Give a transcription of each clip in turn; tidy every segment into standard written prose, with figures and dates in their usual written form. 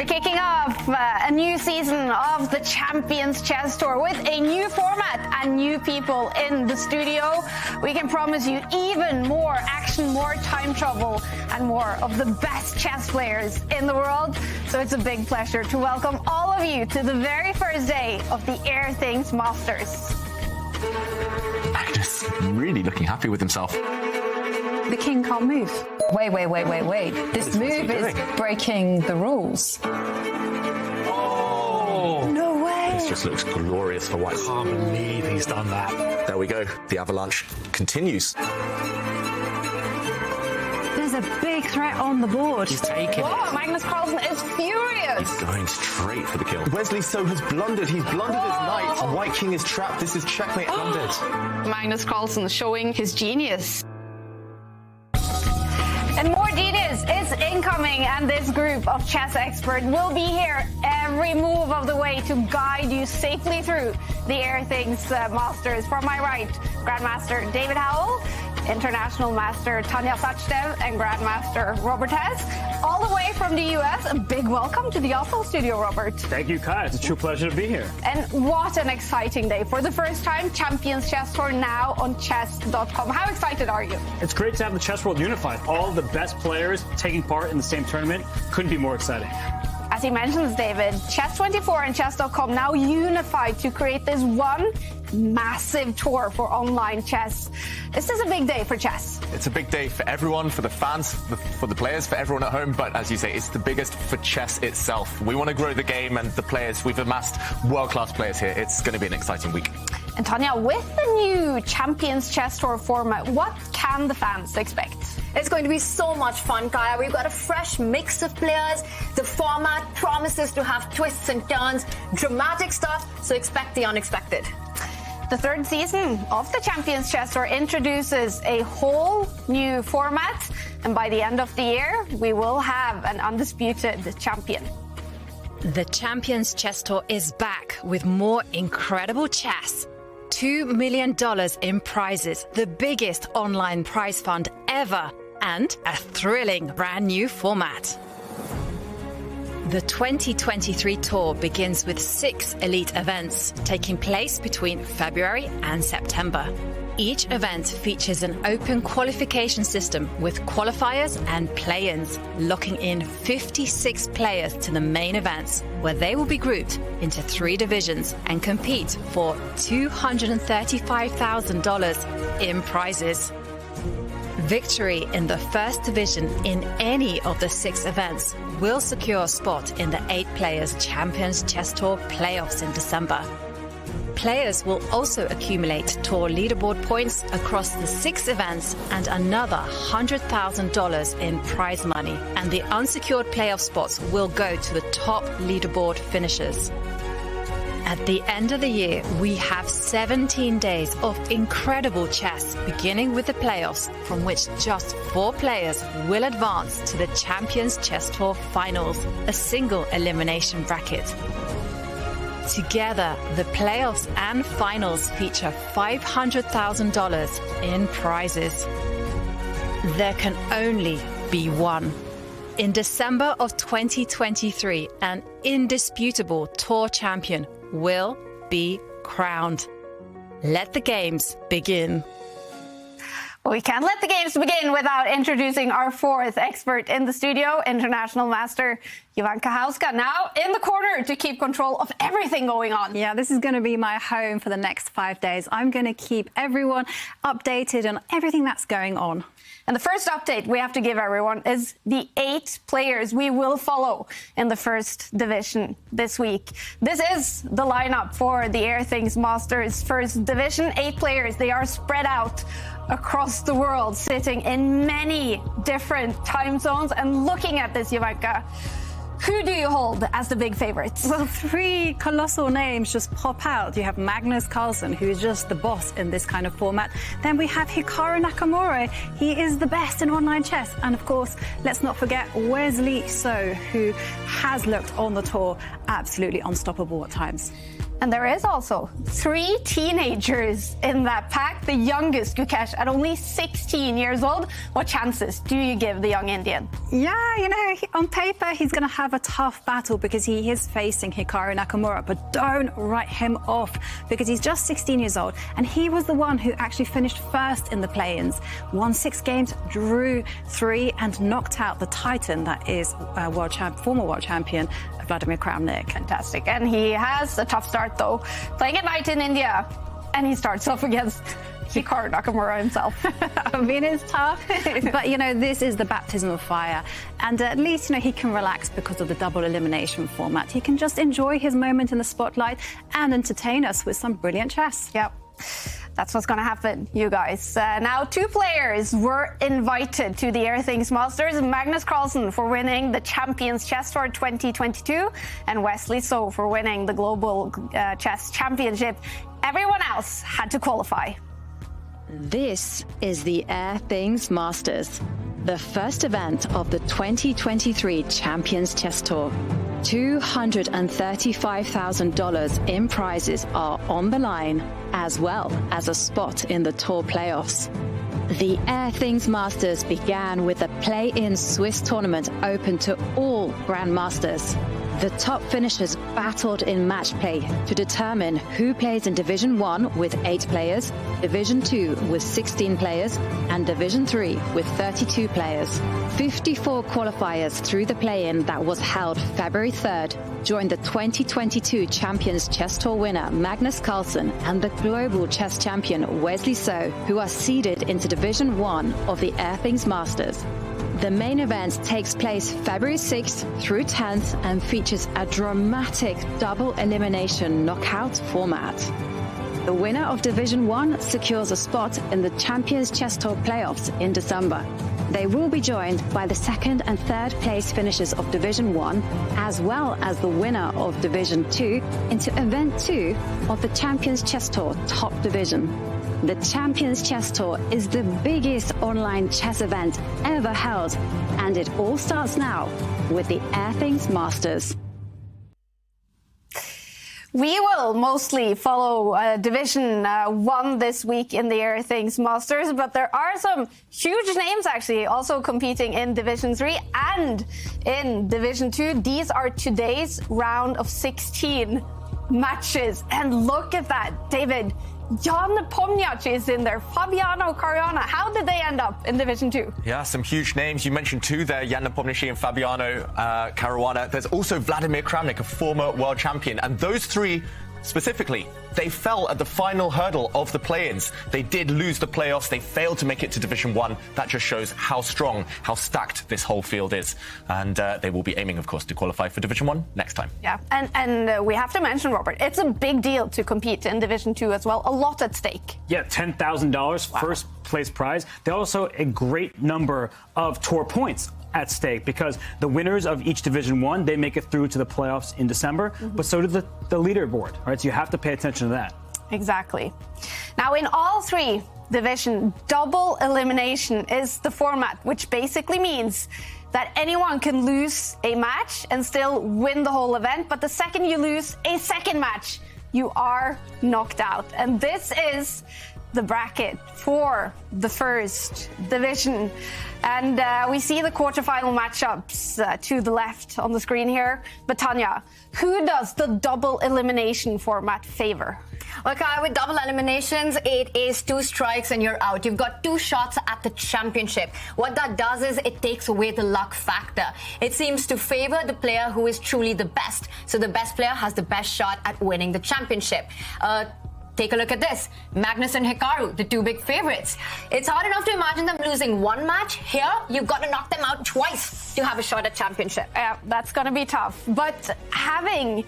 We're kicking off a new season of the Champions Chess Tour with a new format and new people in the studio. We can promise you even more action, more time trouble, and more of the best chess players in the world. So it's a big pleasure to welcome all of you to the very first day of the Airthings Masters. Magnus really looking happy with himself. The king can't move. Wait. This move is breaking the rules. Oh! No way! This just looks glorious for White. I can't believe he's done that. There we go. The avalanche continues. There's a big threat on the board. He's taking Whoa, it. Magnus Carlsen is furious. He's going straight for the kill. Wesley So has blundered. He's blundered his knight. White king is trapped. This is checkmate 100. Magnus Carlsen showing his genius. And more genius is incoming, and this group of chess experts will be here every move of the way to guide you safely through the Airthings Masters. From my right, Grandmaster David Howell, International Master Tanya Sachdev, and Grandmaster Robert Hess. All the way from the US, a big welcome to the Oslo studio, Robert. Thank you, Kai. It's a true pleasure to be here. And what an exciting day. For the first time, Champions Chess Tour now on chess.com. How excited are you? It's great to have the chess world unified. All the best players taking part in the same tournament. Couldn't be more exciting. As he mentions, David, Chess24 and chess.com now unified to create this one massive tour for online chess. This is a big day for chess. It's a big day for everyone, for the fans, for the players, for everyone at home. But as you say, it's the biggest for chess itself. We want to grow the game and the players. We've amassed world-class players here. It's going to be an exciting week. And Tanya, with the new Champions Chess Tour format, what can the fans expect? It's going to be so much fun, Kaya. We've got a fresh mix of players. The format promises to have twists and turns, dramatic stuff, so expect the unexpected. The third season of the Champions Chess Tour introduces a whole new format, and by the end of the year, we will have an undisputed champion. The Champions Chess Tour is back with more incredible chess. $2 million in prizes, the biggest online prize fund ever, and a thrilling brand new format. The 2023 tour begins with 6 elite events taking place between February and September. Each event features an open qualification system with qualifiers and play-ins, locking in 56 players to the main events, where they will be grouped into 3 divisions and compete for $235,000 in prizes. Victory in the first division in any of the 6 events will secure a spot in the 8 Players Champions Chess Tour playoffs in December. Players will also accumulate tour leaderboard points across the 6 events and another $100,000 in prize money, and the unsecured playoff spots will go to the top leaderboard finishers. At the end of the year, we have 17 days of incredible chess, beginning with the playoffs, from which just 4 players will advance to the Champions Chess Tour Finals, a single elimination bracket. Together, the playoffs and finals feature $500,000 in prizes. There can only be one. In December of 2023, an indisputable tour champion will be crowned. Let the games begin. We can't let the games begin without introducing our fourth expert in the studio, International Master Jovanka Hauska, now in the corner to keep control of everything going on. Yeah, this is going to be my home for the next 5 days. I'm going to keep everyone updated on everything that's going on. And the first update we have to give everyone is the 8 players we will follow in the first division this week. This is the lineup for the Airthings Masters first division. 8 players. They are spread out across the world, sitting in many different time zones. And looking at this, Jovanka, who do you hold as the big favorites? Well, 3 colossal names just pop out. You have Magnus Carlsen, who is just the boss in this kind of format. Then we have Hikaru Nakamura. He is the best in online chess. And of course, let's not forget Wesley So, who has looked on the tour absolutely unstoppable at times. And there is also 3 teenagers in that pack. The youngest, Gukesh, at only 16 years old. What chances do you give the young Indian? Yeah, you know, on paper, he's going to have a tough battle because he is facing Hikaru Nakamura, but don't write him off because he's just 16 years old. And he was the one who actually finished first in the play-ins, won 6 games, drew 3, and knocked out the Titan that is former world champion, Vladimir Kramnik. Fantastic. And he has a tough start, though. Playing at night in India, and he starts off against Hikaru Nakamura himself. I mean, it's tough. But, you know, this is the baptism of fire. And at least, you know, he can relax because of the double elimination format. He can just enjoy his moment in the spotlight and entertain us with some brilliant chess. Yep. That's what's going to happen, you guys. Now, 2 players were invited to the Airthings Masters. Magnus Carlsen for winning the Champions Chess Tour 2022 and Wesley So for winning the Global Chess Championship. Everyone else had to qualify. This is the Airthings Masters, the first event of the 2023 Champions Chess Tour. $235,000 in prizes are on the line, as well as a spot in the tour playoffs. The Airthings Masters began with a play-in Swiss tournament open to all grandmasters. The top finishers battled in match play to determine who plays in Division 1 with 8 players, Division 2 with 16 players, and Division 3 with 32 players. 54 qualifiers through the play-in that was held February 3rd joined the 2022 Champions Chess Tour winner Magnus Carlsen and the global chess champion Wesley So, who are seeded into Division 1 of the Airthings Masters. The main event takes place February 6th through 10th and features a dramatic double elimination knockout format. The winner of Division 1 secures a spot in the Champions Chess Tour playoffs in December. They will be joined by the 2nd and 3rd place finishers of Division 1, as well as the winner of Division 2 into Event 2 of the Champions Chess Tour Top Division. The Champions Chess Tour is the biggest online chess event ever held, and it all starts now with the Airthings Masters. We will mostly follow Division 1 this week in the Airthings Masters, but there are some huge names actually also competing in Division 3 and in Division 2. These are today's round of 16 matches. And look at that, David. Jan Nepomniachtchi is in there. Fabiano Caruana. How did they end up in Division 2? Yeah, some huge names. You mentioned 2 there, Jan Nepomniachtchi and Fabiano Caruana. There's also Vladimir Kramnik, a former world champion. And those 3 specifically, they fell at the final hurdle of the play-ins. They did lose the playoffs. They failed to make it to Division 1. That just shows how strong, how stacked this whole field is. And they will be aiming, of course, to qualify for Division 1 next time. Yeah, and we have to mention, Robert, it's a big deal to compete in Division 2 as well. A lot at stake. Yeah, $10,000 first place prize. There's also a great number of tour points at stake because the winners of each Division 1, they make it through to the playoffs in December, but so do the leaderboard, right? So you have to pay attention to that. Exactly. Now, in all 3 divisions, double elimination is the format, which basically means that anyone can lose a match and still win the whole event, but the second you lose a second match, you are knocked out. And this is the bracket for the first division. And we see the quarterfinal matchups to the left on the screen here. But Tanya, who does the double elimination format favor? Okay, with double eliminations, it is 2 strikes and you're out. You've got 2 shots at the championship. What that does is it takes away the luck factor. It seems to favor the player who is truly the best. So the best player has the best shot at winning the championship. Take a look at this. Magnus and Hikaru, the 2 big favorites. It's hard enough to imagine them losing 1 match. Here, you've got to knock them out twice to have a shot at championship. Yeah, that's going to be tough. But having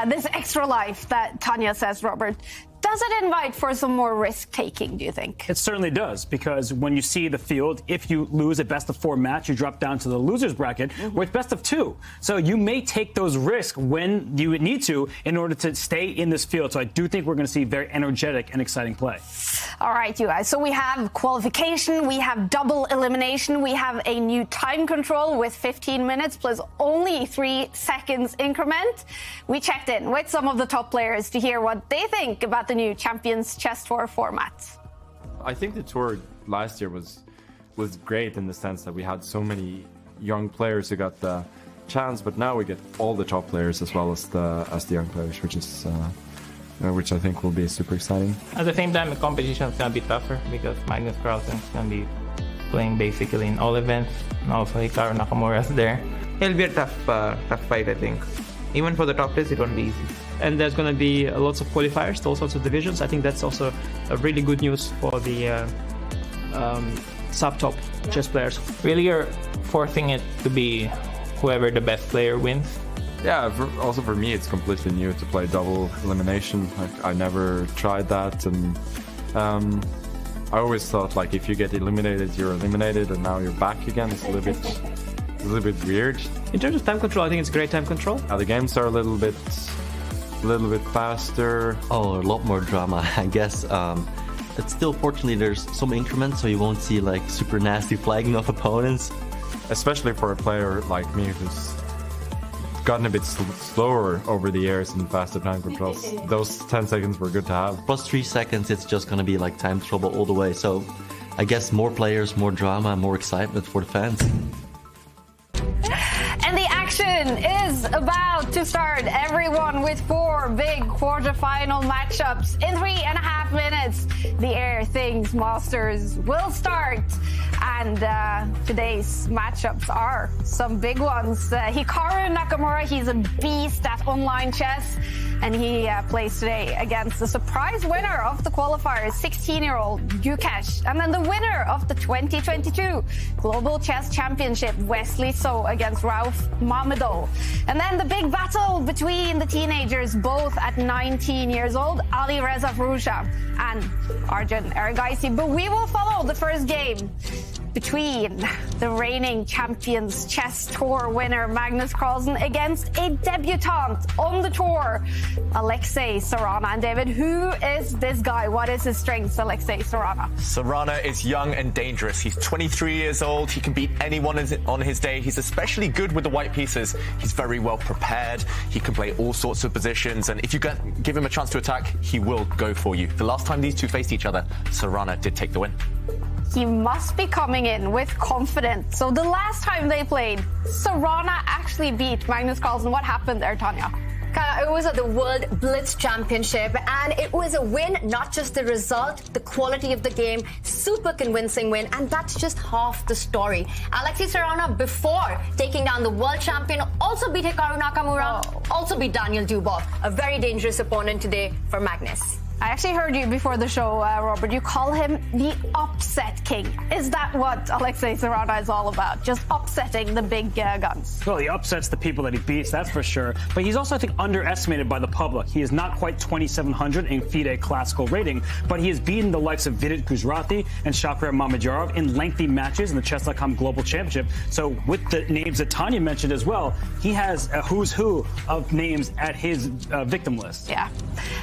this extra life that Tanya says, Robert, Does it invite for some more risk-taking, do you think? It certainly does, because when you see the field, if you lose a best-of-4 match, you drop down to the losers bracket, where it's best-of-2. So you may take those risks when you need to in order to stay in this field. So I do think we're going to see very energetic and exciting play. All right, you guys. So we have qualification, we have double elimination, we have a new time control with 15 minutes plus only 3 seconds increment. We checked in with some of the top players to hear what they think about the new Champions Chess Tour format. I think the tour last year was great in the sense that we had so many young players who got the chance, but now we get all the top players as well as the young players, which I think will be super exciting. At the same time, the competition is going to be tougher because Magnus Carlsen is going to be playing basically in all events, and also Hikaru Nakamura is there. It'll be a tough fight, I think. Even for the top players, it won't be easy. And there's going to be lots of qualifiers to all sorts of divisions. I think that's also a really good news for the sub-top chess players. Really, you're forcing it to be whoever the best player wins. Yeah, also for me, it's completely new to play double elimination. I never tried that, and I always thought like if you get eliminated, you're eliminated, and now you're back again. It's a little bit weird. In terms of time control, I think it's great time control. The games are a little bit faster. Oh, a lot more drama, I guess. But still, fortunately, there's some increments, so you won't see like super nasty flagging of opponents. Especially for a player like me who's gotten a bit slower over the years in faster time controls. Those 10 seconds were good to have. Plus 3 seconds, it's just going to be like time trouble all the way. So I guess more players, more drama, more excitement for the fans. And the action is about to start. Everyone with 4 big quarterfinal matchups. In 3.5 minutes, the Airthings Masters will start. And today's matchups are some big ones. Hikaru Nakamura, he's a beast at online chess. And he plays today against the surprise winner of the qualifiers, 16-year-old Gukesh. And then the winner of the 2022 Global Chess Championship, Wesley So against Mamedov. And then the big battle between the teenagers, both at 19 years old, Erigaisi-Firouzja and Erigaisi. But we will follow the first game between the reigning Champions Chess Tour winner Magnus Carlsen against a debutante on the tour, Sarana. And David, who is this guy? What is his strengths, Sarana? Sarana is young and dangerous. He's 23 years old. He can beat anyone on his day. He's especially good with the white pieces. He's very well prepared. He can play all sorts of positions. And if you give him a chance to attack, he will go for you. The last time these two faced each other, Sarana did take the win. He must be coming in with confidence. So the last time they played, Sarana actually beat Magnus Carlsen. What happened there, Tanya? It was at the World Blitz Championship, and it was a win, not just the result, the quality of the game, super convincing win, and that's just half the story. Sarana, before taking down the world champion, also beat Hikaru Nakamura, also beat Daniel Dubov, a very dangerous opponent today for Magnus. I actually heard you before the show, Robert. You call him the upset king. Is that what Sarana is all about? Just upsetting the big guns? Well, he upsets the people that he beats, that's for sure. But he's also, I think, underestimated by the public. He is not quite 2,700 in FIDE classical rating, but he has beaten the likes of Vidit Gujrati and Shakhriyar Mamedyarov in lengthy matches in the Chess.com Global Championship. So with the names that Tanya mentioned as well, he has a who's who of names at his victim list. Yeah.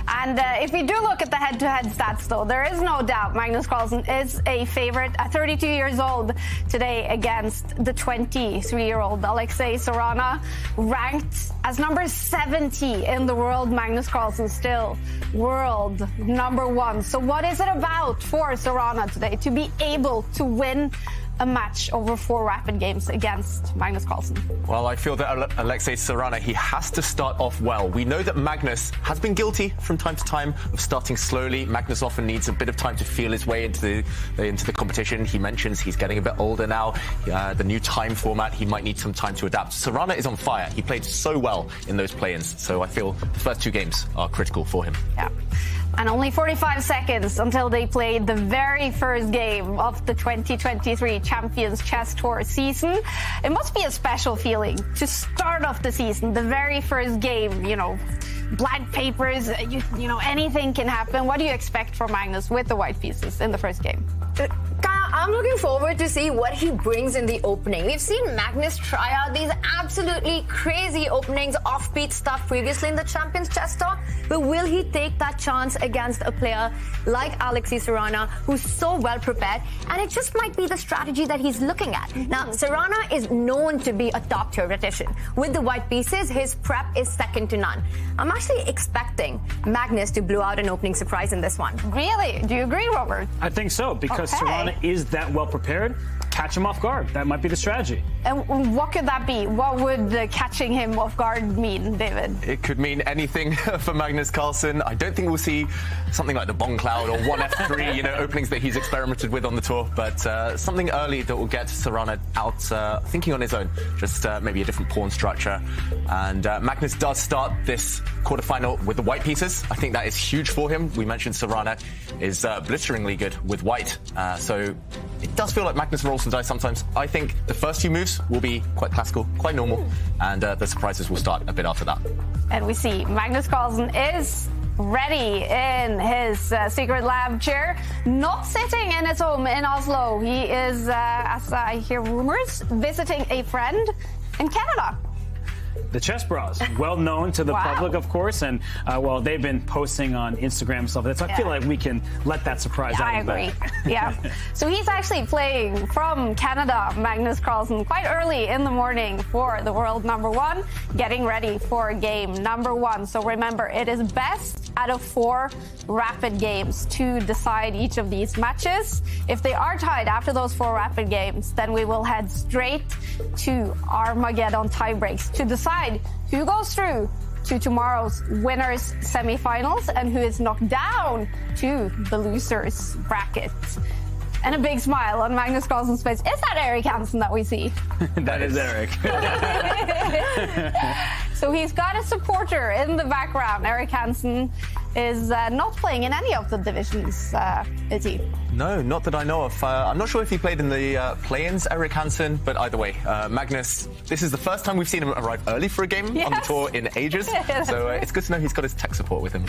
And if you do look at the head-to-head stats, though, there is no doubt Magnus Carlsen is a favorite at 32 years old today against the 23-year-old Sarana, ranked as number 70 in the world. Magnus Carlsen still world number 1. So what is it about for Sarana today to be able to win a match over 4 rapid games against Magnus Carlsen? Well, I feel that Sarana, he has to start off well. We know that Magnus has been guilty from time to time of starting slowly. Magnus often needs a bit of time to feel his way into the competition. He mentions he's getting a bit older now. The new time format, he might need some time to adapt. Sarana is on fire. He played so well in those play-ins, so I feel the first 2 games are critical for him. Yeah. And only 45 seconds until they played the very first game of the 2023 Champions Chess Tour season. It must be a special feeling to start off the season, the very first game, you know, blank papers, you know, anything can happen. What do you expect from Magnus with the white pieces in the first game? I'm looking forward to see what he brings in the opening. We've seen Magnus try out these absolutely crazy openings, offbeat stuff previously in the Champions Chess Tour, but will he take that chance against a player like Erigaisi-Firouzja, who's so well prepared? And it just might be the strategy that he's looking at. Now, Sarana is known to be a top-tier tactician. With the white pieces, his prep is second to none. I'm actually expecting Magnus to blow out an opening surprise in this one. Really? Do you agree, Robert? I think so, because Okay. Sarana is that well prepared. Catch him off guard. That might be the strategy. And what could that be? What would catching him off guard mean, David? It could mean anything for Magnus Carlsen. I don't think we'll see something like the Bong Cloud or 1F3, you know, openings that he's experimented with on the tour, but something early that will get Sarana out thinking on his own, just maybe a different pawn structure. And Magnus does start this quarterfinal with the white pieces. I think that is huge for him. We mentioned Sarana is blisteringly good with white, so it does feel like Magnus rolls some dice sometimes. I think the first few moves will be quite classical, quite normal, and the surprises will start a bit after that. And we see Magnus Carlsen is ready in his secret lab chair, not sitting in his home in Oslo. He is, as I hear rumors, visiting a friend in Canada. The Chess Bras, well known to the Wow. public, of course, and well, they've been posting on Instagram and stuff like that. So I feel like we can let that surprise out. I of the agree. bag. Yeah. So he's actually playing from Canada, Magnus Carlsen, quite early in the morning for the world #1, getting ready for game #1. So remember, it is best out of 4 rapid games to decide each of these matches. If they are tied after those 4 rapid games, then we will head straight to Armageddon tiebreaks to decide who goes through to tomorrow's winners semifinals and who is knocked down to the losers bracket. And a big smile on Magnus Carlsen's face. Is that Erik Hansen that we see? That is Eric. So he's got a supporter in the background. Erik Hansen is not playing in any of the divisions, is he? No, not that I know of. I'm not sure if he played in the play-ins, Erik Hansen, but either way, Magnus, this is the first time we've seen him arrive early for a game on the tour in ages. So it's good to know he's got his tech support with him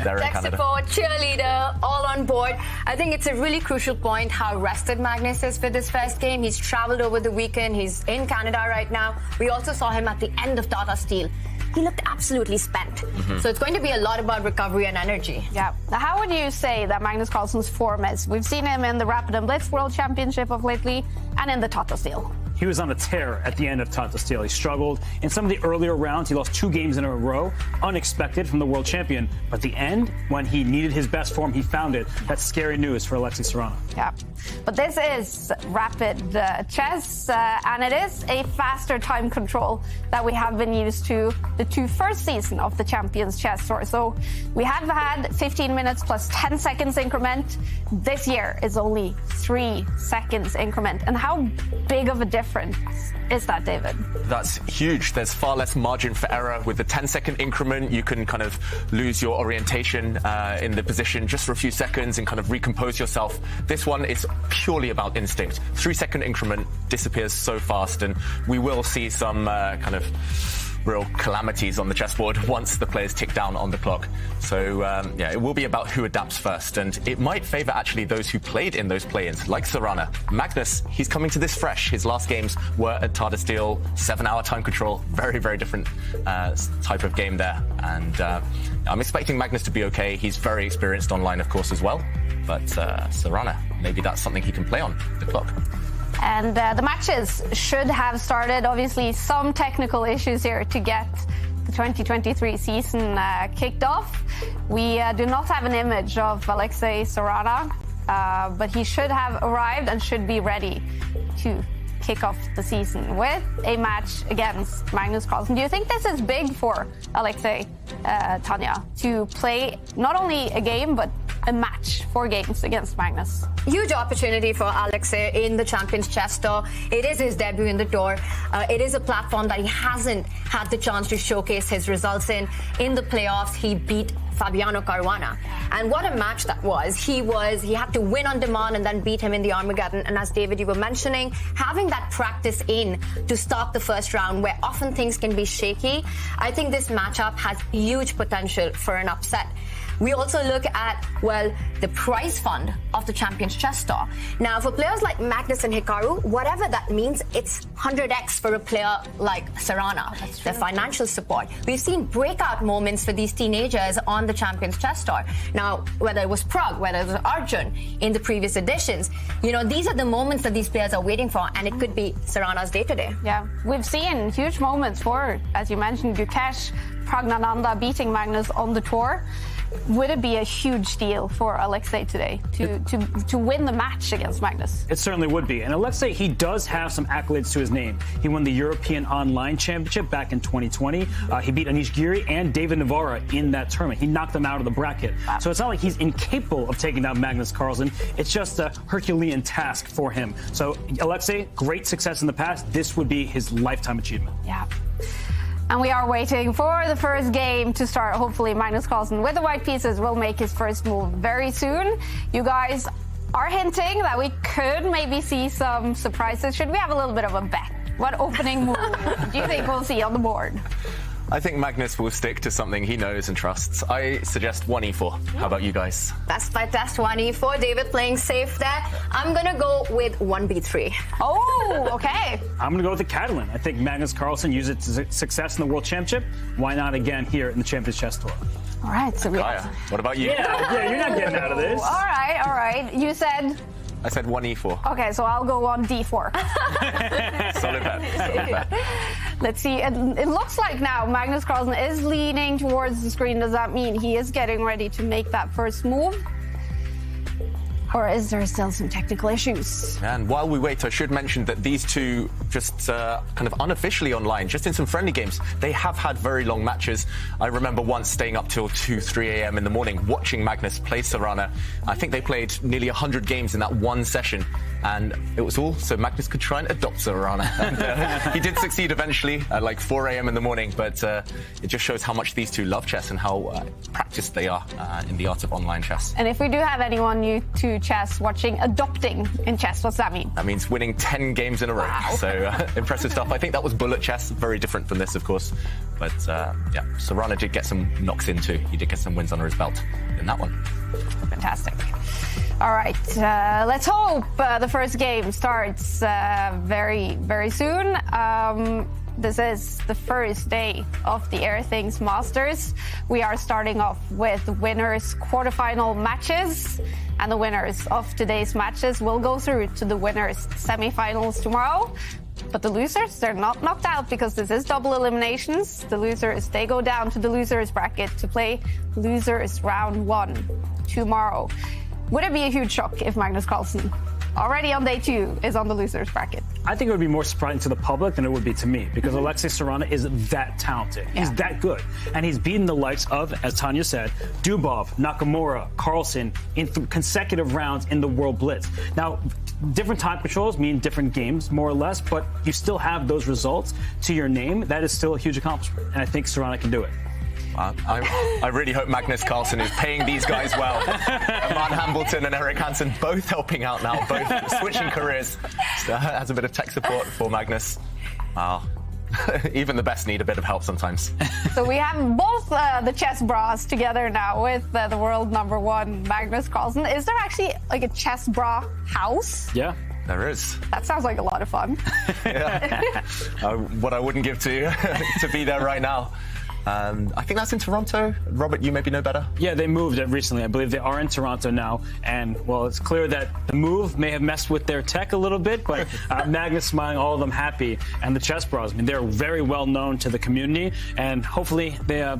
there in Tech Canada. support, cheerleader, all on board. I think it's a really crucial point how rested Magnus is for this first game. He's traveled over the weekend. He's in Canada right now. We also saw him at the end of Tata Steel. He looked absolutely spent. So it's going to be a lot about recovery and energy. Yeah. Now, how would you say that Magnus Carlsen's form is? We've seen him in the Rapid and Blitz World Championship of lately and in the Tata Steel. He was on a tear at the end of Tata Steel. He struggled in some of the earlier rounds. He lost 2 games in a row, unexpected from the world champion. But the end, when he needed his best form, he found it. That's scary news for Erigaisi-Firouzja. Yeah. But this is rapid chess, and it is a faster time control that we have been used to the 2 first season of the Champions Chess Tour. So we have had 15 minutes plus 10 seconds increment. This year is only 3 seconds increment. And how big of a difference is that, David? That's huge. There's far less margin for error. With the 10-second increment, you can kind of lose your orientation in the position just for a few seconds and kind of recompose yourself. This one is purely about instinct. 3-second increment disappears so fast, and we will see some kind of real calamities on the chessboard once the players tick down on the clock. So yeah, it will be about who adapts first, and it might favor actually those who played in those play-ins, like Sarana. Magnus, he's coming to this fresh. His last games were at Tata Steel, 7-hour time control, very, very different type of game there. And I'm expecting Magnus to be okay. He's very experienced online, of course, as well. But Sarana, maybe that's something he can play on the clock. And the matches should have started. Obviously, some technical issues here to get the 2023 season kicked off. We do not have an image of Erigaisi-Firouzja, but he should have arrived and should be ready to kick off the season with a match against Magnus Carlsen. Do you think this is big for Alexei, Tanya, to play not only a game, but a match, 4 games against Magnus? Huge opportunity for Alexei in the Champions Chess Tour. It is his debut in the tour. It is a platform that he hasn't had the chance to showcase his results in. In the playoffs, he beat Fabiano Caruana. And what a match that was. He had to win on demand and then beat him in the Armageddon. And as David, you were mentioning, having that practice in to start the first round where often things can be shaky, I think this matchup has huge potential for an upset. We also look at, well, the prize fund of the Champions Chess Tour. Now, for players like Magnus and Hikaru, whatever that means, it's 100x for a player like Sarana. The financial support. We've seen breakout moments for these teenagers on the Champions Chess Tour. Now, whether it was Prague, whether it was Arjun in the previous editions, these are the moments that these players are waiting for, and it could be Sarana's day today. Yeah, we've seen huge moments for, as you mentioned, Gukesh, Pragnananda beating Magnus on the tour. Would it be a huge deal for Alexei today to win the match against Magnus? It certainly would be. And Alexei, he does have some accolades to his name. He won the European Online Championship back in 2020. He beat Anish Giri and David Navarra in that tournament. He knocked them out of the bracket. Wow. So it's not like he's incapable of taking down Magnus Carlsen. It's just a Herculean task for him. So Alexei, great success in the past. This would be his lifetime achievement. Yeah. And we are waiting for the first game to start. Hopefully, Magnus Carlsen with the white pieces will make his first move very soon. You guys are hinting that we could maybe see some surprises. Should we have a little bit of a bet? What opening move do you think we'll see on the board? I think Magnus will stick to something he knows and trusts. I suggest 1e4. How about you guys? Best by test 1e4. David playing safe there. I'm going to go with 1b3. Oh, okay. I'm going to go with the Catalan. I think Magnus Carlsen used its success in the World Championship. Why not again here in the Champions Chess Tour? All right. So what about you? Yeah, you're not getting out of this. All right. You said... I said 1e4. Okay, so I'll go on d4. Solid bet. Let's see. It looks like now Magnus Carlsen is leaning towards the screen. Does that mean he is getting ready to make that first move? Or is there still some technical issues? And while we wait, I should mention that these two, just kind of unofficially online, just in some friendly games, they have had very long matches. I remember once staying up till 2, 3 a.m. in the morning watching Magnus play Sarana. I think they played nearly 100 games in that one session. And it was all so Magnus could try and adopt Sarana. And he did succeed eventually at like 4 a.m. in the morning. But it just shows how much these two love chess and how practiced they are in the art of online chess. And if we do have anyone new to chess watching adopting in chess, what's that mean? That means winning 10 games in a row. Wow. So impressive stuff. I think that was bullet chess, very different from this, of course. But yeah, Sarana did get some knocks in too. He did get some wins under his belt in that one. Fantastic. All right, let's hope the first game starts very, very soon. This is the first day of the Airthings Masters. We are starting off with winners' quarterfinal matches, and the winners of today's matches will go through to the winners' semifinals tomorrow. But the losers, they're not knocked out because this is double eliminations. The losers, they go down to the losers bracket to play losers round 1 tomorrow. Would it be a huge shock if Magnus Carlsen, already on day 2, is on the losers bracket? I think it would be more surprising to the public than it would be to me because Alexei Sarana is that talented. He's that good. And he's beaten the likes of, as Tanya said, Dubov, Nakamura, Carlsen in consecutive rounds in the World Blitz. Now, different time controls mean different games, more or less, but you still have those results to your name. That is still a huge accomplishment. And I think Sarana can do it. I really hope Magnus Carlsen is paying these guys well. Aman Hambleton and Eric Hansen both helping out now, both switching careers. So has a bit of tech support for Magnus. Wow. Even the best need a bit of help sometimes. So we have both the chess bras together now with the world #1 Magnus Carlsen. Is there actually like a chess bra house? Yeah. There is. That sounds like a lot of fun. What I wouldn't give to be there right now. I think that's in Toronto. Robert, you maybe know better? Yeah, they moved it recently. I believe they are in Toronto now. And, well, it's clear that the move may have messed with their tech a little bit, but Magnus smiling, all of them happy. And the chess bros, I mean, they're very well known to the community. And hopefully they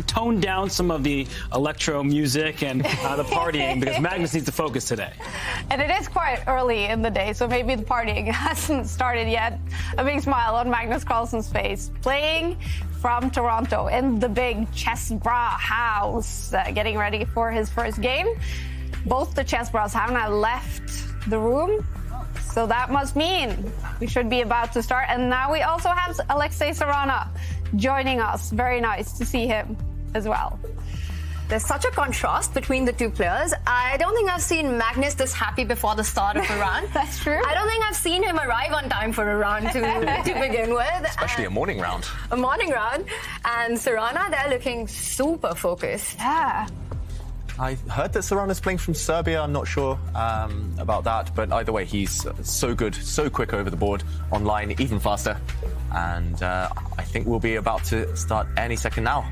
tone down some of the electro music and the partying because Magnus needs to focus today. And it is quite early in the day, so maybe the partying hasn't started yet. A big smile on Magnus Carlsen's face, playing from Toronto in the big chess bra house, getting ready for his first game. Both the chess bras have now left the room, so that must mean we should be about to start. And now we also have Alexei Sarana joining us. Very nice to see him as well. There's such a contrast between the two players. I don't think I've seen Magnus this happy before the start of a round. That's true. I don't think I've seen him arrive on time for a round to begin with. Especially a morning round. A morning round. And Sarana, they're looking super focused. Yeah. I heard that Sarana's playing from Serbia. I'm not sure about that, but either way, he's so good, so quick over the board, online, even faster. And I think we'll be about to start any second now.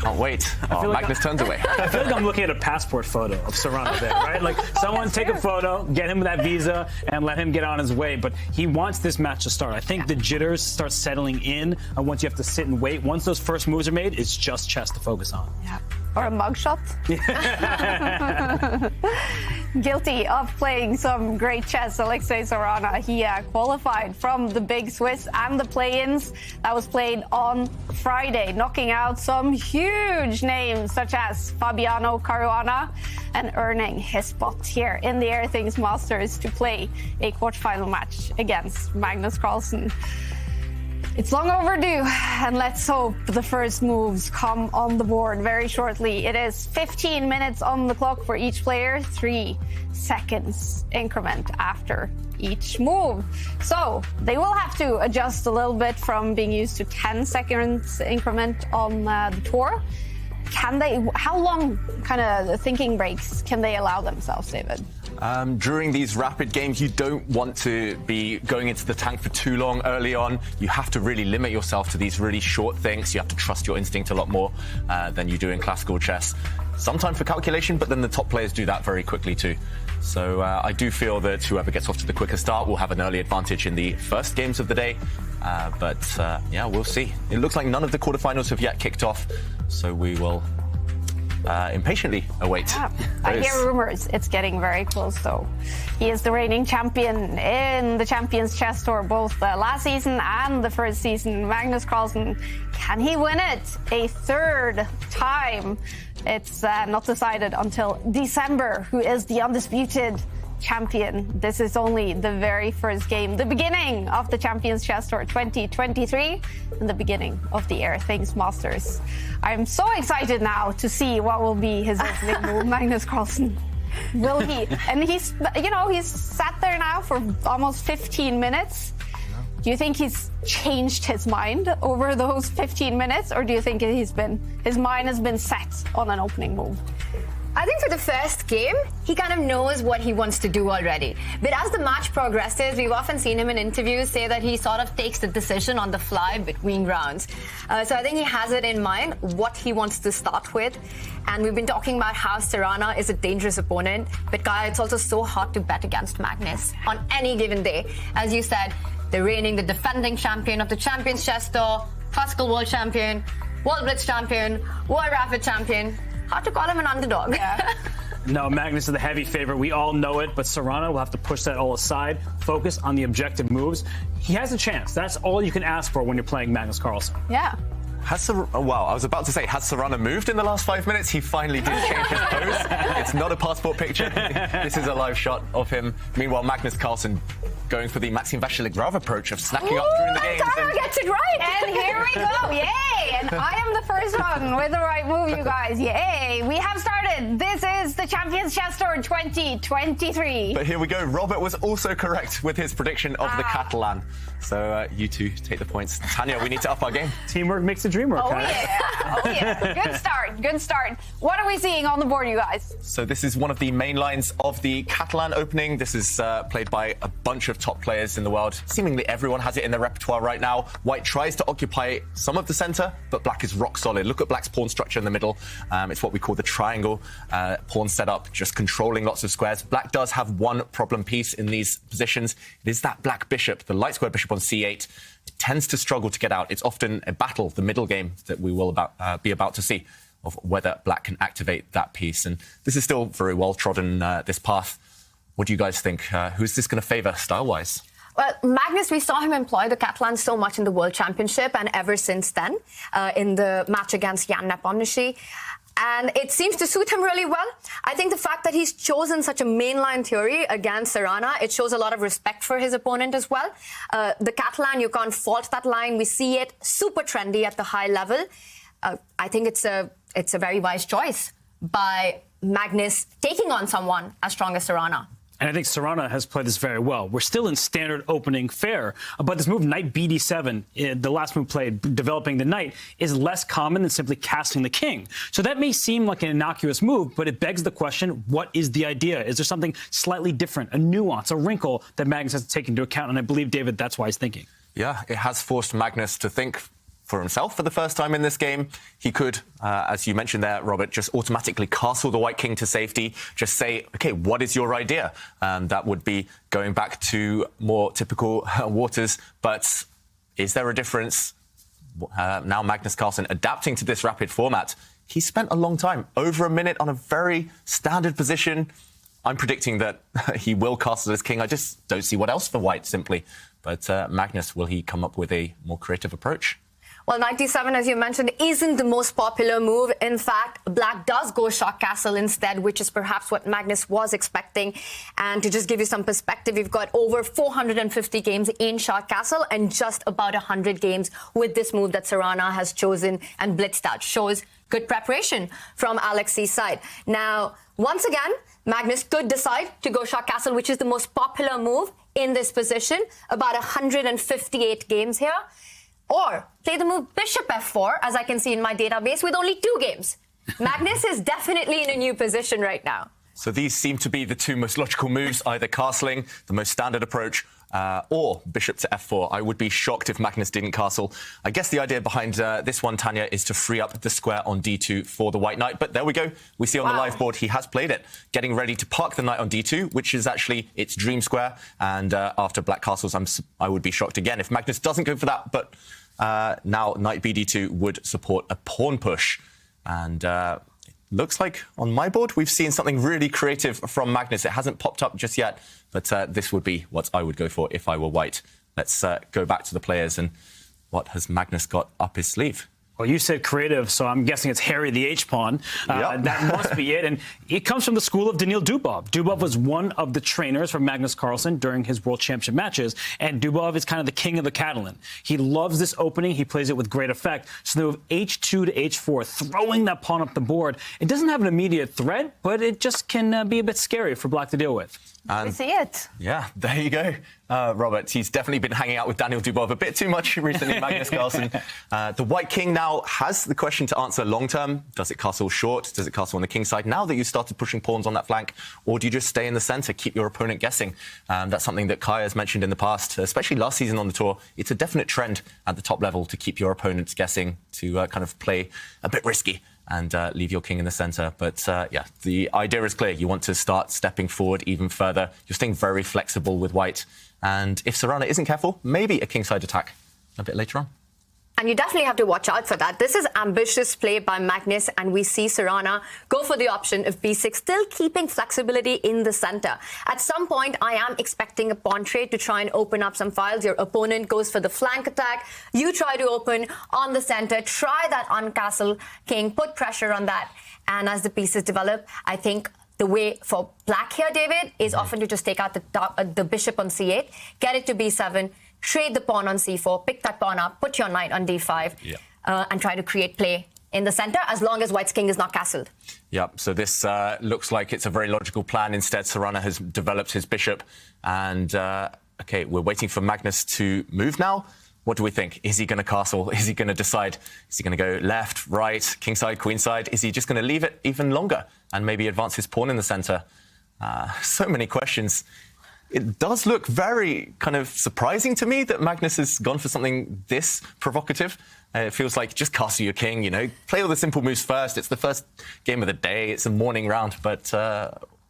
Can't wait. Oh, Magnus turns away. I feel like I'm looking at a passport photo of Sarana there, right? Like, someone take a photo, get him that visa, and let him get on his way. But he wants this match to start. I think the jitters start settling in once you have to sit and wait. Once those first moves are made, it's just chess to focus on. Yeah. Or a mugshot. Guilty of playing some great chess, Alexei Sarana. He qualified from the big Swiss and the play-ins that was played on Friday, knocking out some huge names such as Fabiano Caruana and earning his spot here in the Airthings Masters to play a quarterfinal match against Magnus Carlsen. It's long overdue, and let's hope the first moves come on the board very shortly. It is 15 minutes on the clock for each player, 3 seconds increment after each move. So they will have to adjust a little bit from being used to 10 seconds increment on the tour. Can they? How long kind of thinking breaks can they allow themselves, David? During these rapid games, you don't want to be going into the tank for too long early on. You have to really limit yourself to these really short things. You have to trust your instinct a lot more than you do in classical chess. Sometimes for calculation, but then the top players do that very quickly too. So I do feel that whoever gets off to the quicker start will have an early advantage in the first games of the day. But yeah, we'll see. It looks like none of the quarterfinals have yet kicked off, so we will impatiently await. Yeah. I hear rumors it's getting very close, though. He is the reigning champion in the Champions Chess Tour, both last season and the first season. Magnus Carlsen, can he win it a third time? It's not decided until December, who is the undisputed champion. This is only the very first game, the beginning of the Champions Chess Tour 2023 and the beginning of the Airthings Masters. I'm so excited now to see what will be his opening move, Magnus Carlsen. Will he? And he's sat there now for almost 15 minutes. Do you think he's changed his mind over those 15 minutes, or do you think his mind has been set on an opening move? I think for the first game, he kind of knows what he wants to do already. But as the match progresses, we've often seen him in interviews say that he sort of takes the decision on the fly between rounds. So I think he has it in mind what he wants to start with. And we've been talking about how Sarana is a dangerous opponent. But Kaya, it's also so hard to bet against Magnus on any given day. As you said, the defending champion of the Champions Chess Tour, classical world champion, world blitz champion, world rapid champion. Hard to call him an underdog. Yeah. No, Magnus is the heavy favorite. We all know it, but Sarana will have to push that all aside, focus on the objective moves. He has a chance. That's all you can ask for when you're playing Magnus Carlsen. Yeah. Wow, I was about to say, has Sarana moved in the last 5 minutes? He finally did change his pose. It's not a passport picture. This is a live shot of him. Meanwhile, Magnus Carlsen going for the Maxim Vachier-Lagrave approach of snacking up during the games. Tara gets it right! And here we go! Yay! And I am the first one with the right move, you guys. Yay! We have started. This is the Champions Chess Tour 2023. But here we go. Robert was also correct with his prediction of the Catalan. So you two take the points. Tanya, we need to up our game. Teamwork makes the dream work. Oh, yeah. Oh, yeah. Good start. Good start. What are we seeing on the board, you guys? So this is one of the main lines of the Catalan opening. This is played by a bunch of top players in the world. Seemingly everyone has it in their repertoire right now. White tries to occupy some of the center, but black is rock solid. Look at black's pawn structure in the middle. It's what we call the triangle pawn setup, just controlling lots of squares. Black does have one problem piece in these positions. It is that black bishop, the light square bishop on c8. It tends to struggle to get out. It's often a battle, the middle game, that we will be about to see, of whether black can activate that piece. And this is still very well trodden, this path. What do you guys think? Who's this going to favour style-wise? Well, Magnus, we saw him employ the Catalan so much in the World Championship and ever since then in the match against Jan Nepomniachtchi. And it seems to suit him really well. I think the fact that he's chosen such a mainline theory against Sarana, it shows a lot of respect for his opponent as well. The Catalan, you can't fault that line. We see it super trendy at the high level. I think it's a it's a very wise choice by Magnus taking on someone as strong as Sarana. And I think Sarana has played this very well. We're still in standard opening fair, but this move, knight bd7, the last move played, developing the knight, is less common than simply casting the king. So that may seem like an innocuous move, but it begs the question, what is the idea? Is there something slightly different, a nuance, a wrinkle that Magnus has to take into account? And I believe, David, that's why he's thinking. Yeah, it has forced Magnus to think for himself for the first time in this game. He could, as you mentioned there, Robert, just automatically castle the white king to safety, just say, OK, what is your idea? That would be going back to more typical waters. But is there a difference? Now Magnus Carlsen adapting to this rapid format. He spent a long time, over a minute, on a very standard position. I'm predicting that he will castle his king. I just don't see what else for white, simply. But Magnus, will he come up with a more creative approach? Well, knight d7, as you mentioned, isn't the most popular move. In fact, black does go shot castle instead, which is perhaps what Magnus was expecting. And to just give you some perspective, we've got over 450 games in shot castle and just about 100 games with this move that Sarana has chosen and blitzed out. Shows good preparation from Alexei's side. Now, once again, Magnus could decide to go shot castle, which is the most popular move in this position. About 158 games here. Or play the move bishop f4, as I can see in my database, with only 2 games. Magnus is definitely in a new position right now. So these seem to be the two most logical moves, either castling, the most standard approach, or bishop to f4. I would be shocked if Magnus didn't castle. I guess the idea behind this one, Tanya, is to free up the square on d2 for the white knight. But there we go. We see on the live board he has played it, getting ready to park the knight on d2, which is actually its dream square. And after black castles, I would be shocked again if Magnus doesn't go for that. But now knight bd2 would support a pawn push. And looks like on my board we've seen something really creative from Magnus. It hasn't popped up just yet, but this would be what I would go for if I were white. Let's go back to the players and what has Magnus got up his sleeve? Well, you said creative, so I'm guessing it's Harry the H-pawn. Yep. That must be it. And it comes from the school of Daniil Dubov. Dubov was one of the trainers for Magnus Carlsen during his World Championship matches. And Dubov is kind of the king of the Catalan. He loves this opening. He plays it with great effect. So the move H2 to H4, throwing that pawn up the board. It doesn't have an immediate threat, but it just can be a bit scary for black to deal with. We see it. Yeah, there you go. Robert, he's definitely been hanging out with Daniil Dubov a bit too much recently, Magnus Carlsen. The white king now has the question to answer long term. Does it castle short? Does it castle on the king side now that you started pushing pawns on that flank? Or do you just stay in the centre, keep your opponent guessing? That's something that Kai has mentioned in the past, especially last season on the tour. It's a definite trend at the top level to keep your opponents guessing, to kind of play a bit risky and leave your king in the centre. But yeah, the idea is clear. You want to start stepping forward even further. You're staying very flexible with white. And if Sarana isn't careful, maybe a kingside attack a bit later on. And you definitely have to watch out for that. This is ambitious play by Magnus, and we see Sarana go for the option of b6, still keeping flexibility in the center. At some point, I am expecting a pawn trade to try and open up some files. Your opponent goes for the flank attack. You try to open on the center, try that uncastle king, put pressure on that. And as the pieces develop, I think the way for black here, David, is often to just take out the bishop on c8, get it to b7, trade the pawn on c4, pick that pawn up, put your knight on d5, and try to create play in the center, as long as white's king is not castled. Yep, so this looks like it's a very logical plan. Instead, Sarana has developed his bishop. And, OK, we're waiting for Magnus to move now. What do we think? Is he going to castle? Is he going to decide? Is he going to go left, right, kingside, queenside? Is he just going to leave it even longer and maybe advance his pawn in the centre? So many questions. It does look very kind of surprising to me that Magnus has gone for something this provocative. It feels like just castle your king, you know, play all the simple moves first. It's the first game of the day. It's a morning round. But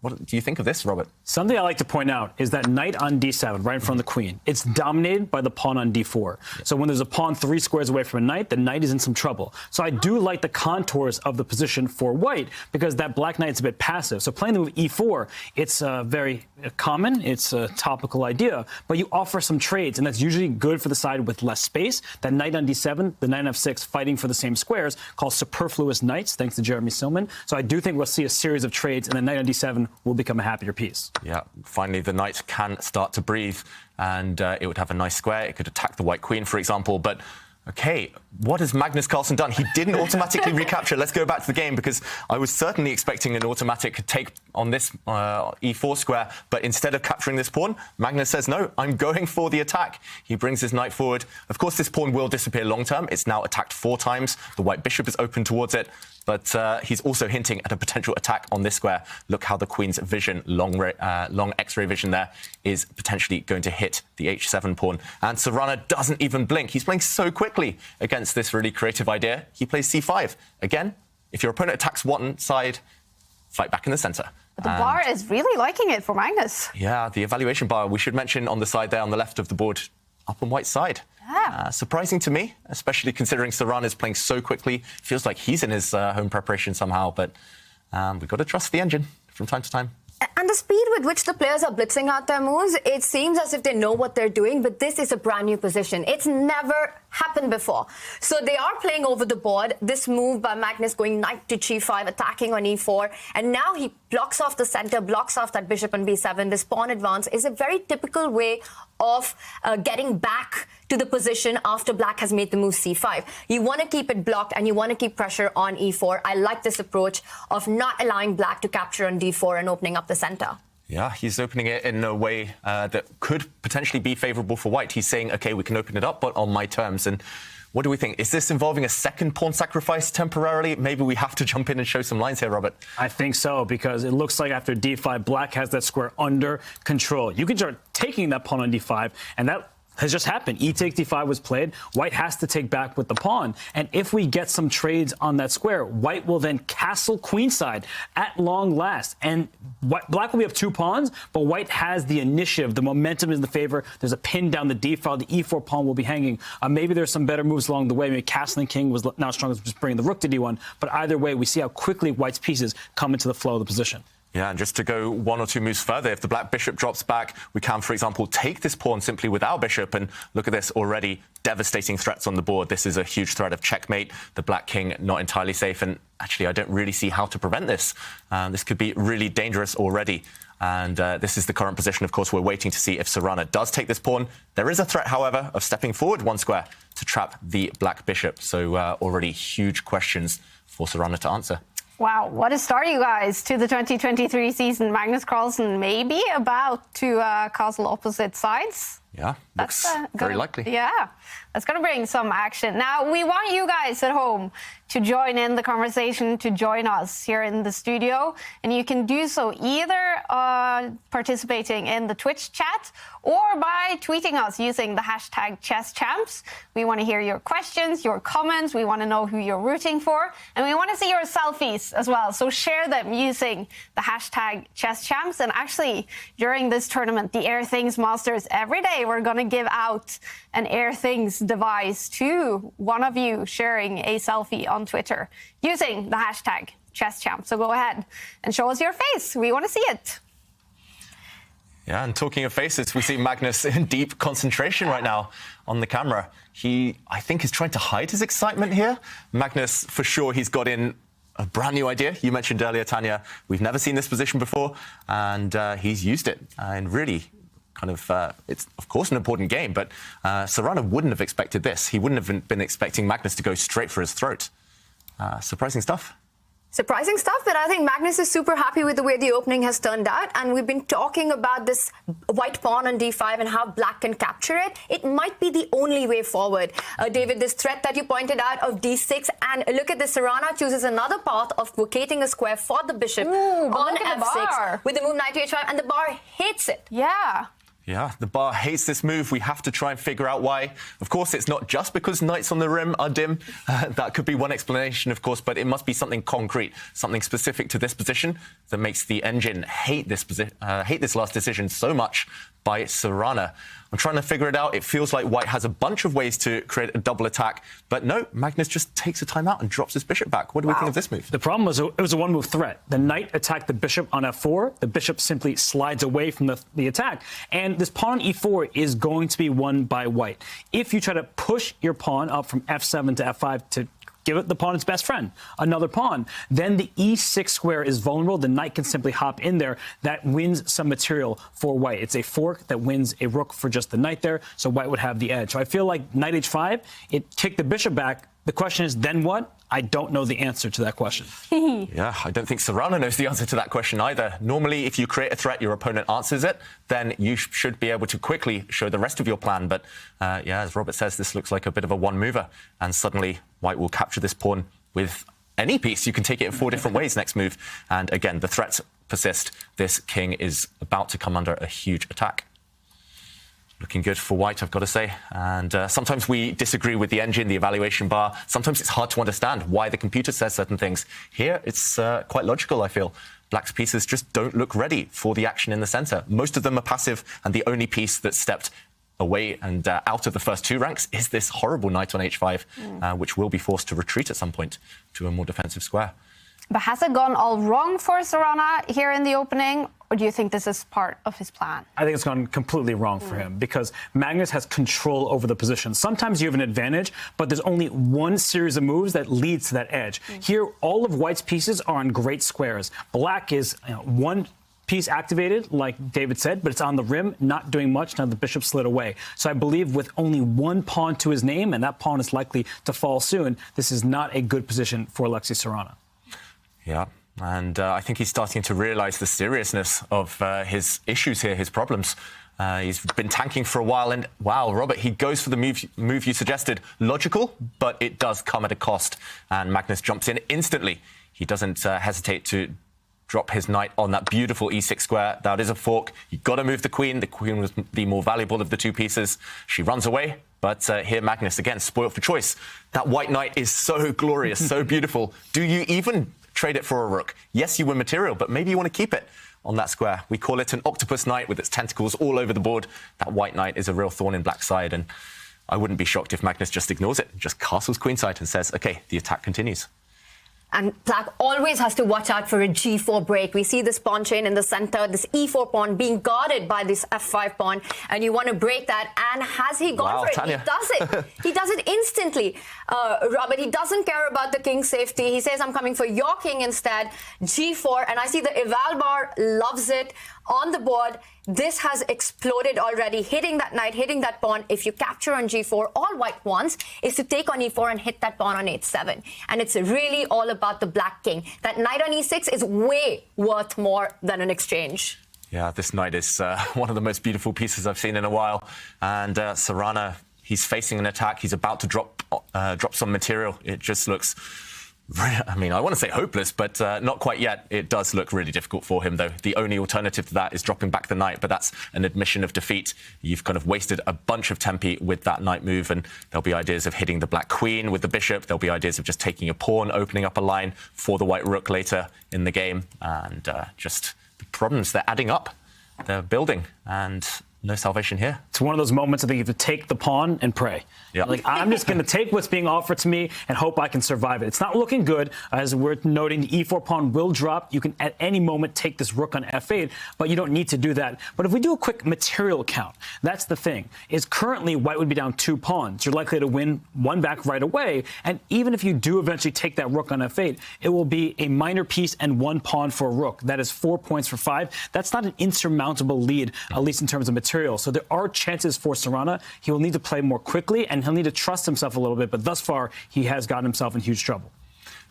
what do you think of this, Robert? Something I like to point out is that knight on d7, right in front of the queen, it's dominated by the pawn on d4. So when there's a pawn 3 squares away from a knight, the knight is in some trouble. So I do like the contours of the position for white, because that black knight's a bit passive. So playing the move e4, it's very common, it's a topical idea, but you offer some trades, and that's usually good for the side with less space. That knight on d7, the knight on f6 fighting for the same squares, called superfluous knights, thanks to Jeremy Silman. So I do think we'll see a series of trades, and the knight on d7 will become a happier piece. Yeah, finally the knight can start to breathe, and it would have a nice square. It could attack the white queen, for example. But Okay, what has Magnus Carlsen done? He didn't automatically recapture. Let's go back to the game, because I was certainly expecting an automatic take on this e4 square, but instead of capturing this pawn, Magnus says, no, I'm going for the attack. He brings his knight forward. Of course, this pawn will disappear long term. It's now attacked 4 times. The white bishop is open towards it, but he's also hinting at a potential attack on this square. Look how the queen's vision, long X-ray vision there, is potentially going to hit the h7 pawn. And Sarana doesn't even blink. He's playing so quickly against this really creative idea. He plays c5. Again, if your opponent attacks one side, fight back in the center. But the bar is really liking it for Magnus. Yeah, the evaluation bar, we should mention on the side there on the left of the board, up on white side. Yeah. Surprising to me, especially considering Sarana is playing so quickly. Feels like he's in his home preparation somehow, but we've got to trust the engine from time to time. And the speed with which the players are blitzing out their moves, it seems as if they know what they're doing, but this is a brand new position. It's never happened before. So they are playing over the board. This move by Magnus going knight to g5, attacking on e4, and now he blocks off the center, blocks off that bishop on b7. This pawn advance is a very typical way of getting back to the position after black has made the move c5. You want to keep it blocked and you want to keep pressure on e4. I like this approach of not allowing black to capture on d4 and opening up the center. Yeah, he's opening it in a way that could potentially be favourable for white. He's saying, OK, we can open it up, but on my terms. And what do we think? Is this involving a second pawn sacrifice temporarily? Maybe we have to jump in and show some lines here, Robert. I think so, because it looks like after d5, black has that square under control. You can start taking that pawn on d5, and that has just happened. E takes d5 was played. White has to take back with the pawn. And if we get some trades on that square, white will then castle queenside at long last. And black will be up 2 pawns, but white has the initiative. The momentum is in the favor. There's a pin down the d file. The e4 pawn will be hanging. Maybe there's some better moves along the way. Maybe castling king was now strong as just bringing the rook to d1. But either way, we see how quickly white's pieces come into the flow of the position. Yeah, and just to go 1 or 2 moves further, if the black bishop drops back, we can, for example, take this pawn simply with our bishop. And look at this, already devastating threats on the board. This is a huge threat of checkmate. The black king not entirely safe. And actually, I don't really see how to prevent this. This could be really dangerous already. And this is the current position. Of course, we're waiting to see if Sarana does take this pawn. There is a threat, however, of stepping forward 1 square to trap the black bishop. So already huge questions for Sarana to answer. Wow, what a start, you guys, to the 2023 season. Magnus Carlsen may be about to castle opposite sides. Yeah, looks very likely. Yeah, that's going to bring some action. Now, we want you guys at home to join in the conversation, to join us here in the studio. And you can do so either participating in the Twitch chat or by tweeting us using the hashtag #ChessChamps. We want to hear your questions, your comments. We want to know who you're rooting for. And we want to see your selfies as well. So share them using the hashtag #ChessChamps. And actually, during this tournament, the Airthings Masters, every day we're going to give out an Airthings device to one of you sharing a selfie on Twitter using the hashtag #ChessChamps. So go ahead and show us your face. We want to see it. Yeah, and talking of faces, we see Magnus in deep concentration right now on the camera. He, I think, is trying to hide his excitement here. Magnus, for sure, he's got in a brand new idea. You mentioned earlier, Tanya, we've never seen this position before, and he's used it. And really, kind of, it's, of course, an important game, but Sarana wouldn't have expected this. He wouldn't have been expecting Magnus to go straight for his throat. Surprising stuff. Surprising stuff, but I think Magnus is super happy with the way the opening has turned out. And we've been talking about this white pawn on d5 and how black can capture it. It might be the only way forward. David, this threat that you pointed out of d6, and look at this, Sarana chooses another path of vacating a square for the bishop on f6 with the move knight to h5, and the bar hates it. Yeah. Yeah, the bar hates this move. We have to try and figure out why. Of course, it's not just because knights on the rim are dim. That could be one explanation, of course, but it must be something concrete, something specific to this position that makes the engine hate this last decision so much by Sarana. I'm trying to figure it out. It feels like white has a bunch of ways to create a double attack, but no, Magnus just takes a timeout and drops his bishop back. What do we think of this move? The problem was it was a one-move threat. The knight attacked the bishop on f4. The bishop simply slides away from the attack. And this pawn on e4 is going to be won by white. If you try to push your pawn up from f7 to f5 to give the pawn its best friend, another pawn. Then the e6 square is vulnerable. The knight can simply hop in there. That wins some material for white. It's a fork that wins a rook for just the knight there, so white would have the edge. So I feel like knight h5, it kicked the bishop back. The question is, then what? I don't know the answer to that question. Yeah, I don't think Sarana knows the answer to that question either. Normally, if you create a threat, your opponent answers it, then you should be able to quickly show the rest of your plan. But yeah, as Robert says, this looks like a bit of a one-mover. And suddenly, white will capture this pawn with any piece. You can take it in 4 different ways next move. And again, the threats persist. This king is about to come under a huge attack. Looking good for white, I've got to say. And sometimes we disagree with the engine, the evaluation bar. Sometimes it's hard to understand why the computer says certain things. Here, it's quite logical, I feel. Black's pieces just don't look ready for the action in the center. Most of them are passive, and the only piece that stepped away and out of the first 2 ranks is this horrible knight on h5, which will be forced to retreat at some point to a more defensive square. But has it gone all wrong for Sarana here in the opening, or do you think this is part of his plan? I think it's gone completely wrong for him because Magnus has control over the position. Sometimes you have an advantage, but there's only one series of moves that leads to that edge. Here, all of white's pieces are on great squares. Black is one piece activated, like David said, but it's on the rim, not doing much. Now the bishop slid away. So I believe with only one pawn to his name, and that pawn is likely to fall soon, this is not a good position for Alexei Sarana. Yeah, and I think he's starting to realize the seriousness of his issues here, his problems. He's been tanking for a while, and wow, Robert, he goes for the move you suggested. Logical, but it does come at a cost, and Magnus jumps in instantly. He doesn't hesitate to drop his knight on that beautiful e6 square. That is a fork. You've got to move the queen. The queen was the more valuable of the 2 pieces. She runs away, but here Magnus, again, spoiled for choice. That white knight is so glorious, so beautiful. Do you even trade it for a rook? Yes, you win material, but maybe you want to keep it on that square. We call it an octopus knight with its tentacles all over the board. That white knight is a real thorn in black's side, and I wouldn't be shocked if Magnus just ignores it, just castles queenside and says, OK, the attack continues. And black always has to watch out for a g4 break. We see this pawn chain in the center, this e4 pawn being guarded by this f5 pawn, and you want to break that. And has he gone for it? Tanya. He does it. He does it instantly. Robert, he doesn't care about the king's safety. He says, I'm coming for your king instead. g4, and I see the eval bar loves it on the board. This has exploded already, hitting that knight, hitting that pawn. If you capture on g4, all white wants is to take on e4 and hit that pawn on h7. And it's really all about the black king. That knight on e6 is way worth more than an exchange. Yeah, this knight is one of the most beautiful pieces I've seen in a while. And Sarana, he's facing an attack. He's about to drop some material. It just looks, I mean, I want to say hopeless, but not quite yet. It does look really difficult for him, though. The only alternative to that is dropping back the knight, but that's an admission of defeat. You've kind of wasted a bunch of tempi with that knight move, and there'll be ideas of hitting the black queen with the bishop. There'll be ideas of just taking a pawn, opening up a line for the white rook later in the game, and just the problems, they're adding up. They're building, and no salvation here. It's one of those moments I think you have to take the pawn and pray. Yeah. Like, I'm just going to take what's being offered to me and hope I can survive it. It's not looking good. As we're noting, the e4 pawn will drop. You can at any moment take this rook on f8, but you don't need to do that. But if we do a quick material count, that's the thing, is currently white would be down 2 pawns. You're likely to win 1 back right away. And even if you do eventually take that rook on f8, it will be a minor piece and 1 pawn for a rook. That is 4 points for 5. That's not an insurmountable lead, at least in terms of material. So there are chances for Sarana. He will need to play more quickly, and he'll need to trust himself a little bit. But thus far, he has gotten himself in huge trouble.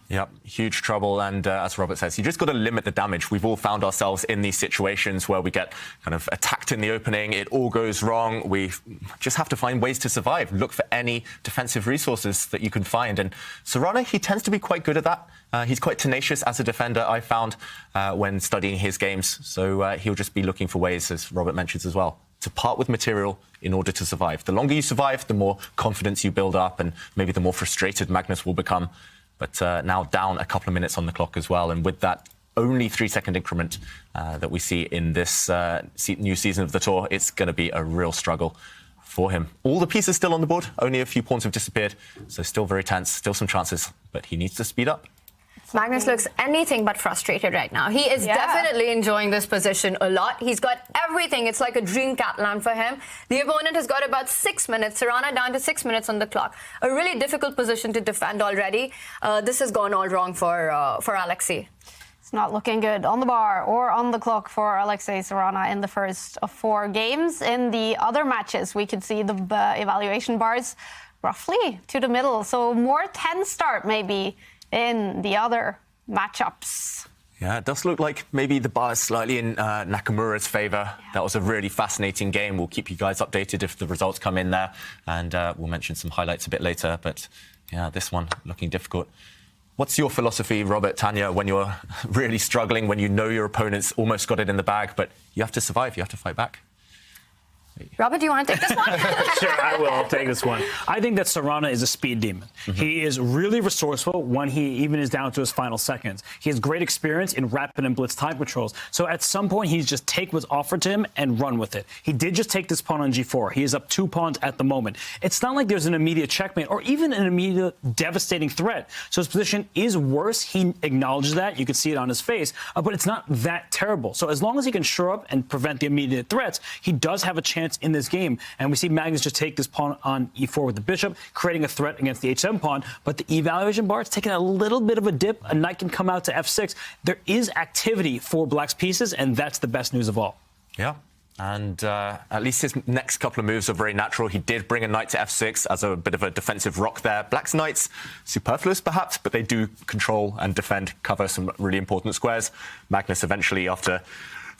Yep, huge trouble. And as Robert says, you just got to limit the damage. We've all found ourselves in these situations where we get kind of attacked in the opening. It all goes wrong. We just have to find ways to survive. Look for any defensive resources that you can find. And Sarana, he tends to be quite good at that. He's quite tenacious as a defender, I found, when studying his games. So he'll just be looking for ways, as Robert mentions as well, to part with material in order to survive. The longer you survive, the more confidence you build up, and maybe the more frustrated Magnus will become. But now down a couple of minutes on the clock as well. And with that only 3-second increment that we see in this new season of the tour, it's going to be a real struggle for him. All the pieces still on the board. Only a few pawns have disappeared. So still very tense, still some chances. But he needs to speed up. Magnus looks anything but frustrated right now. He is definitely enjoying this position a lot. He's got everything. It's like a dream catland for him. The opponent has got about 6 minutes. Sarana down to 6 minutes on the clock. A really difficult position to defend already. This has gone all wrong for Alexei. It's not looking good on the bar or on the clock for Alexei Sarana in the first of 4 games. In the other matches, we could see the evaluation bars roughly to the middle. So more tense start maybe in the other matchups. Yeah, it does look like maybe the bar is slightly in Nakamura's favour. That was a really fascinating game. We'll keep you guys updated if the results come in there. And we'll mention some highlights a bit later. But yeah, this one looking difficult. What's your philosophy, Robert, Tanya, when you're really struggling, when you know your opponent's almost got it in the bag, but you have to survive, you have to fight back? Robert, do you want to take this one? Sure, I will. I'll take this one. I think that Sarana is a speed demon. He is really resourceful when he even is down to his final seconds. He has great experience in rapid and blitz time controls. So at some point, he's just take what's offered to him and run with it. He did just take this pawn on g4. He is up 2 pawns at the moment. It's not like there's an immediate checkmate or even an immediate devastating threat. So his position is worse. He acknowledges that. You can see it on his face. But it's not that terrible. So as long as he can shore up and prevent the immediate threats, he does have a chance in this game. And we see Magnus just take this pawn on e4 with the bishop, creating a threat against the h7 pawn. But the evaluation bar is taking a little bit of a dip. A knight can come out to f6. There is activity for Black's pieces, and that's the best news of all. Yeah. And at least his next couple of moves are very natural. He did bring a knight to f6 as a bit of a defensive rock there. Black's knights, superfluous perhaps, but they do control and defend, cover some really important squares. Magnus eventually, after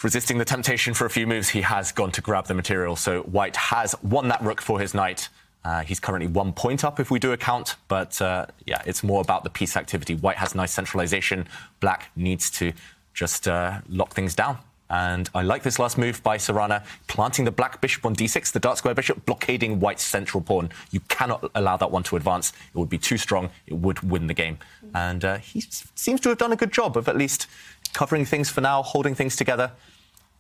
resisting the temptation for a few moves, he has gone to grab the material. So White has won that rook for his knight. He's currently 1 point up if we do a count. But yeah, it's more about the piece activity. White has nice centralization. Black needs to just lock things down. And I like this last move by Sarana, planting the black bishop on d6, the dark square bishop, blockading White's central pawn. You cannot allow that one to advance. It would be too strong. It would win the game. And he seems to have done a good job of at least covering things for now, holding things together.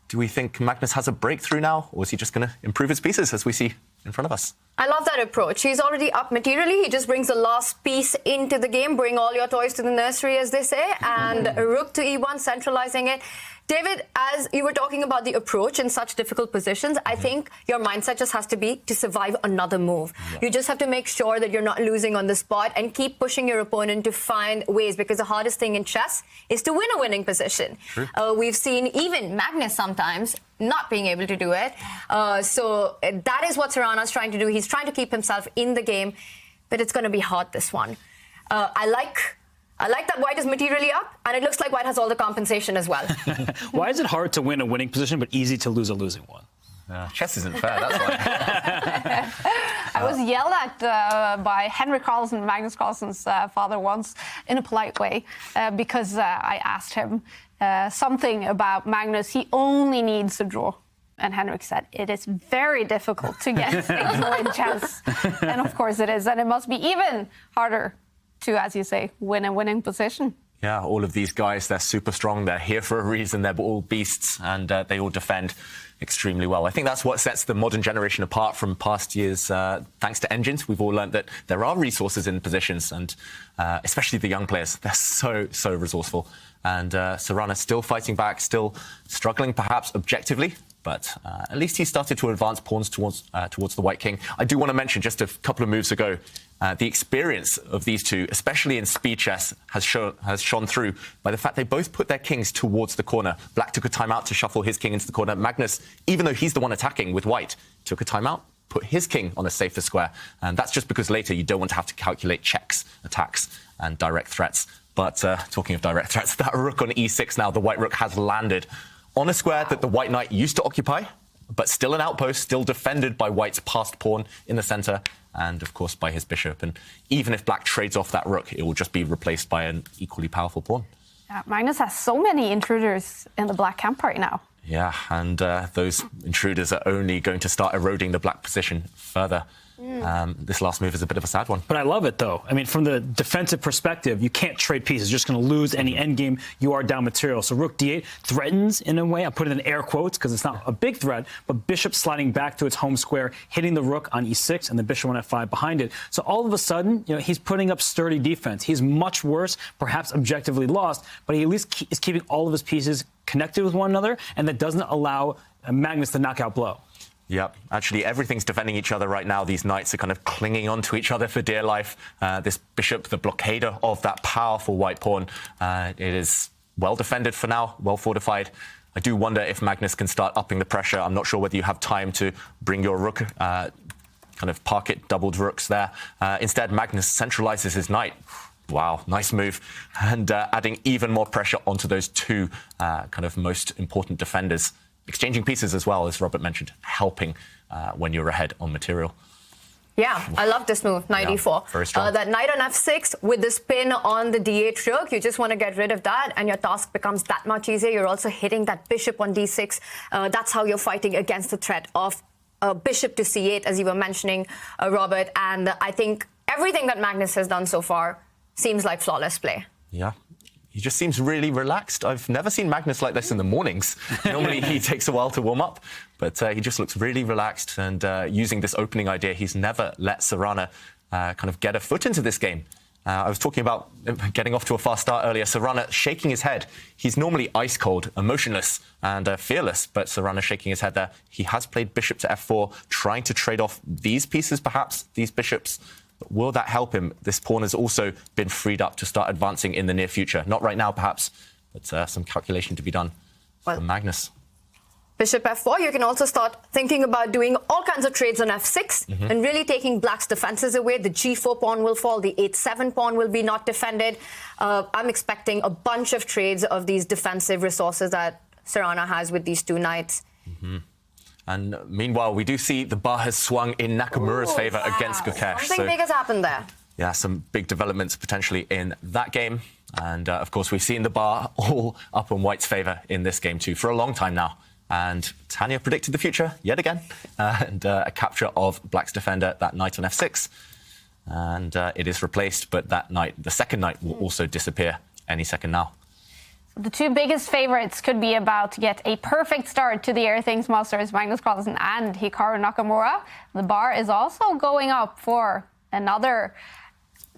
Do we think Magnus has a breakthrough now, or is he just going to improve his pieces as we see in front of us? I love that approach. He's already up materially. He just brings the last piece into the game. Bring all your toys to the nursery, as they say. And rook to e1, centralizing it. David, as you were talking about the approach in such difficult positions, I think your mindset just has to be to survive another move. Yeah. You just have to make sure that you're not losing on the spot and keep pushing your opponent to find ways, because the hardest thing in chess is to win a winning position. We've seen even Magnus sometimes not being able to do it. So that is what Sarana's trying to do. He's trying to keep himself in the game, but it's going to be hard, this one. I like that White is materially up, and it looks like White has all the compensation as well. Why is it hard to win a winning position, but easy to lose a losing one? Chess isn't fair, that's why. I was yelled at by Henrik Carlsen, Magnus Carlsen's father, once in a polite way, because I asked him something about Magnus. He only needs a draw. And Henrik said, it is very difficult to get a draw in chess. And of course it is. And it must be even harder to, as you say, win a winning position. Yeah, all of these guys, they're super strong. They're here for a reason. They're all beasts, and they all defend extremely well. I think that's what sets the modern generation apart from past years. Thanks to engines, we've all learned that there are resources in positions, and especially the young players. They're so resourceful. And Sarana's still fighting back, still struggling perhaps objectively, but at least he started to advance pawns towards the White King. I do want to mention, just a couple of moves ago, the experience of these two, especially in speed chess, has shone through by the fact they both put their kings towards the corner. Black took a timeout to shuffle his king into the corner. Magnus, even though he's the one attacking with White, took a timeout, put his king on a safer square. And that's just because later you don't want to have to calculate checks, attacks, and direct threats. But talking of direct threats, that rook on e6 now, the White rook has landed on a square that the White knight used to occupy, but still an outpost, still defended by White's passed pawn in the center, and of course by his bishop. And even if Black trades off that rook, it will just be replaced by an equally powerful pawn. Yeah, Magnus has so many intruders in the Black camp right now. Yeah, and those intruders are only going to start eroding the Black position further. This last move is a bit of a sad one. But I love it, though. I mean, from the defensive perspective, you can't trade pieces. You're just going to lose any endgame. You are down material. So rook d8 threatens, in a way. I put it in air quotes because it's not a big threat, but bishop sliding back to its home square, hitting the rook on e6 and the bishop on f5 behind it. So all of a sudden, he's putting up sturdy defense. He's much worse, perhaps objectively lost, but he at least is keeping all of his pieces connected with one another, and that doesn't allow Magnus the knockout blow. Yep. Actually, everything's defending each other right now. These knights are kind of clinging onto each other for dear life. This bishop, the blockader of that powerful white pawn, it is well defended for now, well fortified. I do wonder if Magnus can start upping the pressure. I'm not sure whether you have time to bring your rook, kind of park it, doubled rooks there. Instead, Magnus centralizes his knight. Wow, nice move. And adding even more pressure onto those two kind of most important defenders. Exchanging pieces as well, as Robert mentioned, helping when you're ahead on material. Yeah, I love this move, knight e4. Very strong. That knight on f6 with the spin on the d8 rook, you just want to get rid of that and your task becomes that much easier. You're also hitting that bishop on d6. That's how you're fighting against the threat of bishop to c8, as you were mentioning, Robert. And I think everything that Magnus has done so far seems like flawless play. Yeah. He just seems really relaxed. I've never seen Magnus like this in the mornings. Normally he takes a while to warm up, but he just looks really relaxed and using this opening idea. He's never let Sarana kind of get a foot into this game. I was talking about getting off to a fast start earlier. Sarana shaking his head. He's normally ice cold, emotionless and fearless, but Sarana shaking his head there. He has played bishop to f4, trying to trade off these pieces, perhaps, these bishops. But will that help him? This pawn has also been freed up to start advancing in the near future. Not right now, perhaps, but some calculation to be done for Magnus. Bishop f4, you can also start thinking about doing all kinds of trades on f6 and really taking black's defenses away. The g4 pawn will fall, the h7 pawn will be not defended. I'm expecting a bunch of trades of these defensive resources that Sarana has with these two knights. And meanwhile, we do see the bar has swung in Nakamura's favour against Gukesh. Something big has happened there. Yeah, some big developments potentially in that game. And of course, we've seen the bar all up in White's favour in this game too for a long time now. And Tanya predicted the future yet again. And a capture of Black's defender, that knight on f6. And it is replaced, but that knight, the second knight, will also disappear any second now. The two biggest favorites could be about to get a perfect start to the Airthings Masters, Magnus Carlsen and Hikaru Nakamura. The bar is also going up for another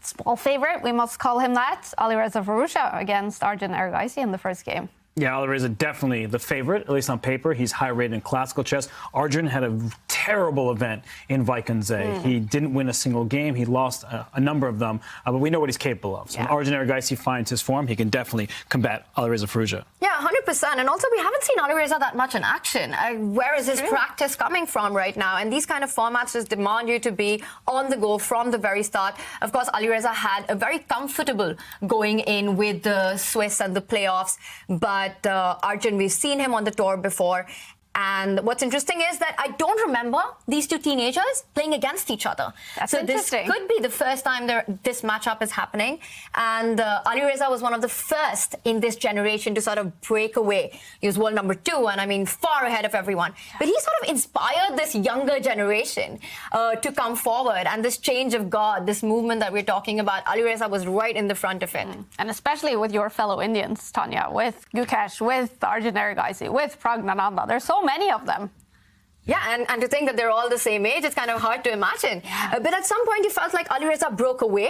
small favorite, we must call him that, Erigaisi-Firouzja against Arjun Erigaisi in the first game. Yeah, Alireza definitely the favorite, at least on paper. He's high rated in classical chess. Arjun had a terrible event in Vaikunze. He didn't win a single game. He lost a number of them, but we know what he's capable of. So when Arjun Erigaisi finds his form, he can definitely combat Alireza-Firouzja. Yeah, 100%. And also, we haven't seen Alireza that much in action. Where is his practice coming from right now? And these kind of formats just demand you to be on the go from the very start. Of course, Alireza had a very comfortable going in with the Swiss and the playoffs, but Arjun, we've seen him on the tour before. And what's interesting is that I don't remember these two teenagers playing against each other. That's so interesting. This could be the first time this matchup is happening. And Alireza was one of the first in this generation to sort of break away. He was world number 2, and I mean, far ahead of everyone. But he sort of inspired this younger generation to come forward. And this change of guard, this movement that we're talking about, Alireza was right in the front of it. And especially with your fellow Indians, Tanya, with Gukesh, with Arjun Erigaisi, with Praggnanandhaa. There's so many of them. Yeah, and to think that they're all the same age, it's kind of hard to imagine. But at some point, you felt like Alireza broke away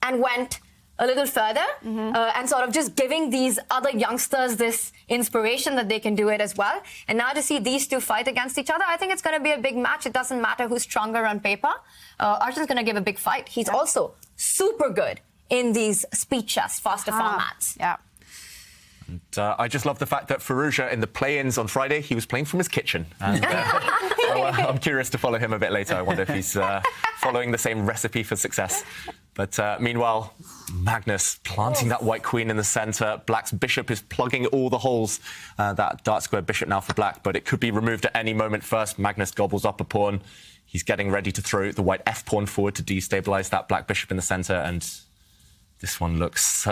and went a little further and sort of just giving these other youngsters this inspiration that they can do it as well. And now to see these two fight against each other, I think it's going to be a big match. It doesn't matter who's stronger on paper. Arjun's going to give a big fight. He's also super good in these speed chess, faster formats. Yeah. And, I just love the fact that Firouzja, in the play-ins on Friday, he was playing from his kitchen. And I'm curious to follow him a bit later. I wonder if he's following the same recipe for success. But meanwhile, Magnus planting that white queen in the centre. Black's bishop is plugging all the holes. That dark square bishop now for Black, but it could be removed at any moment. First, Magnus gobbles up a pawn. He's getting ready to throw the white f pawn forward to destabilise that Black bishop in the centre. And this one looks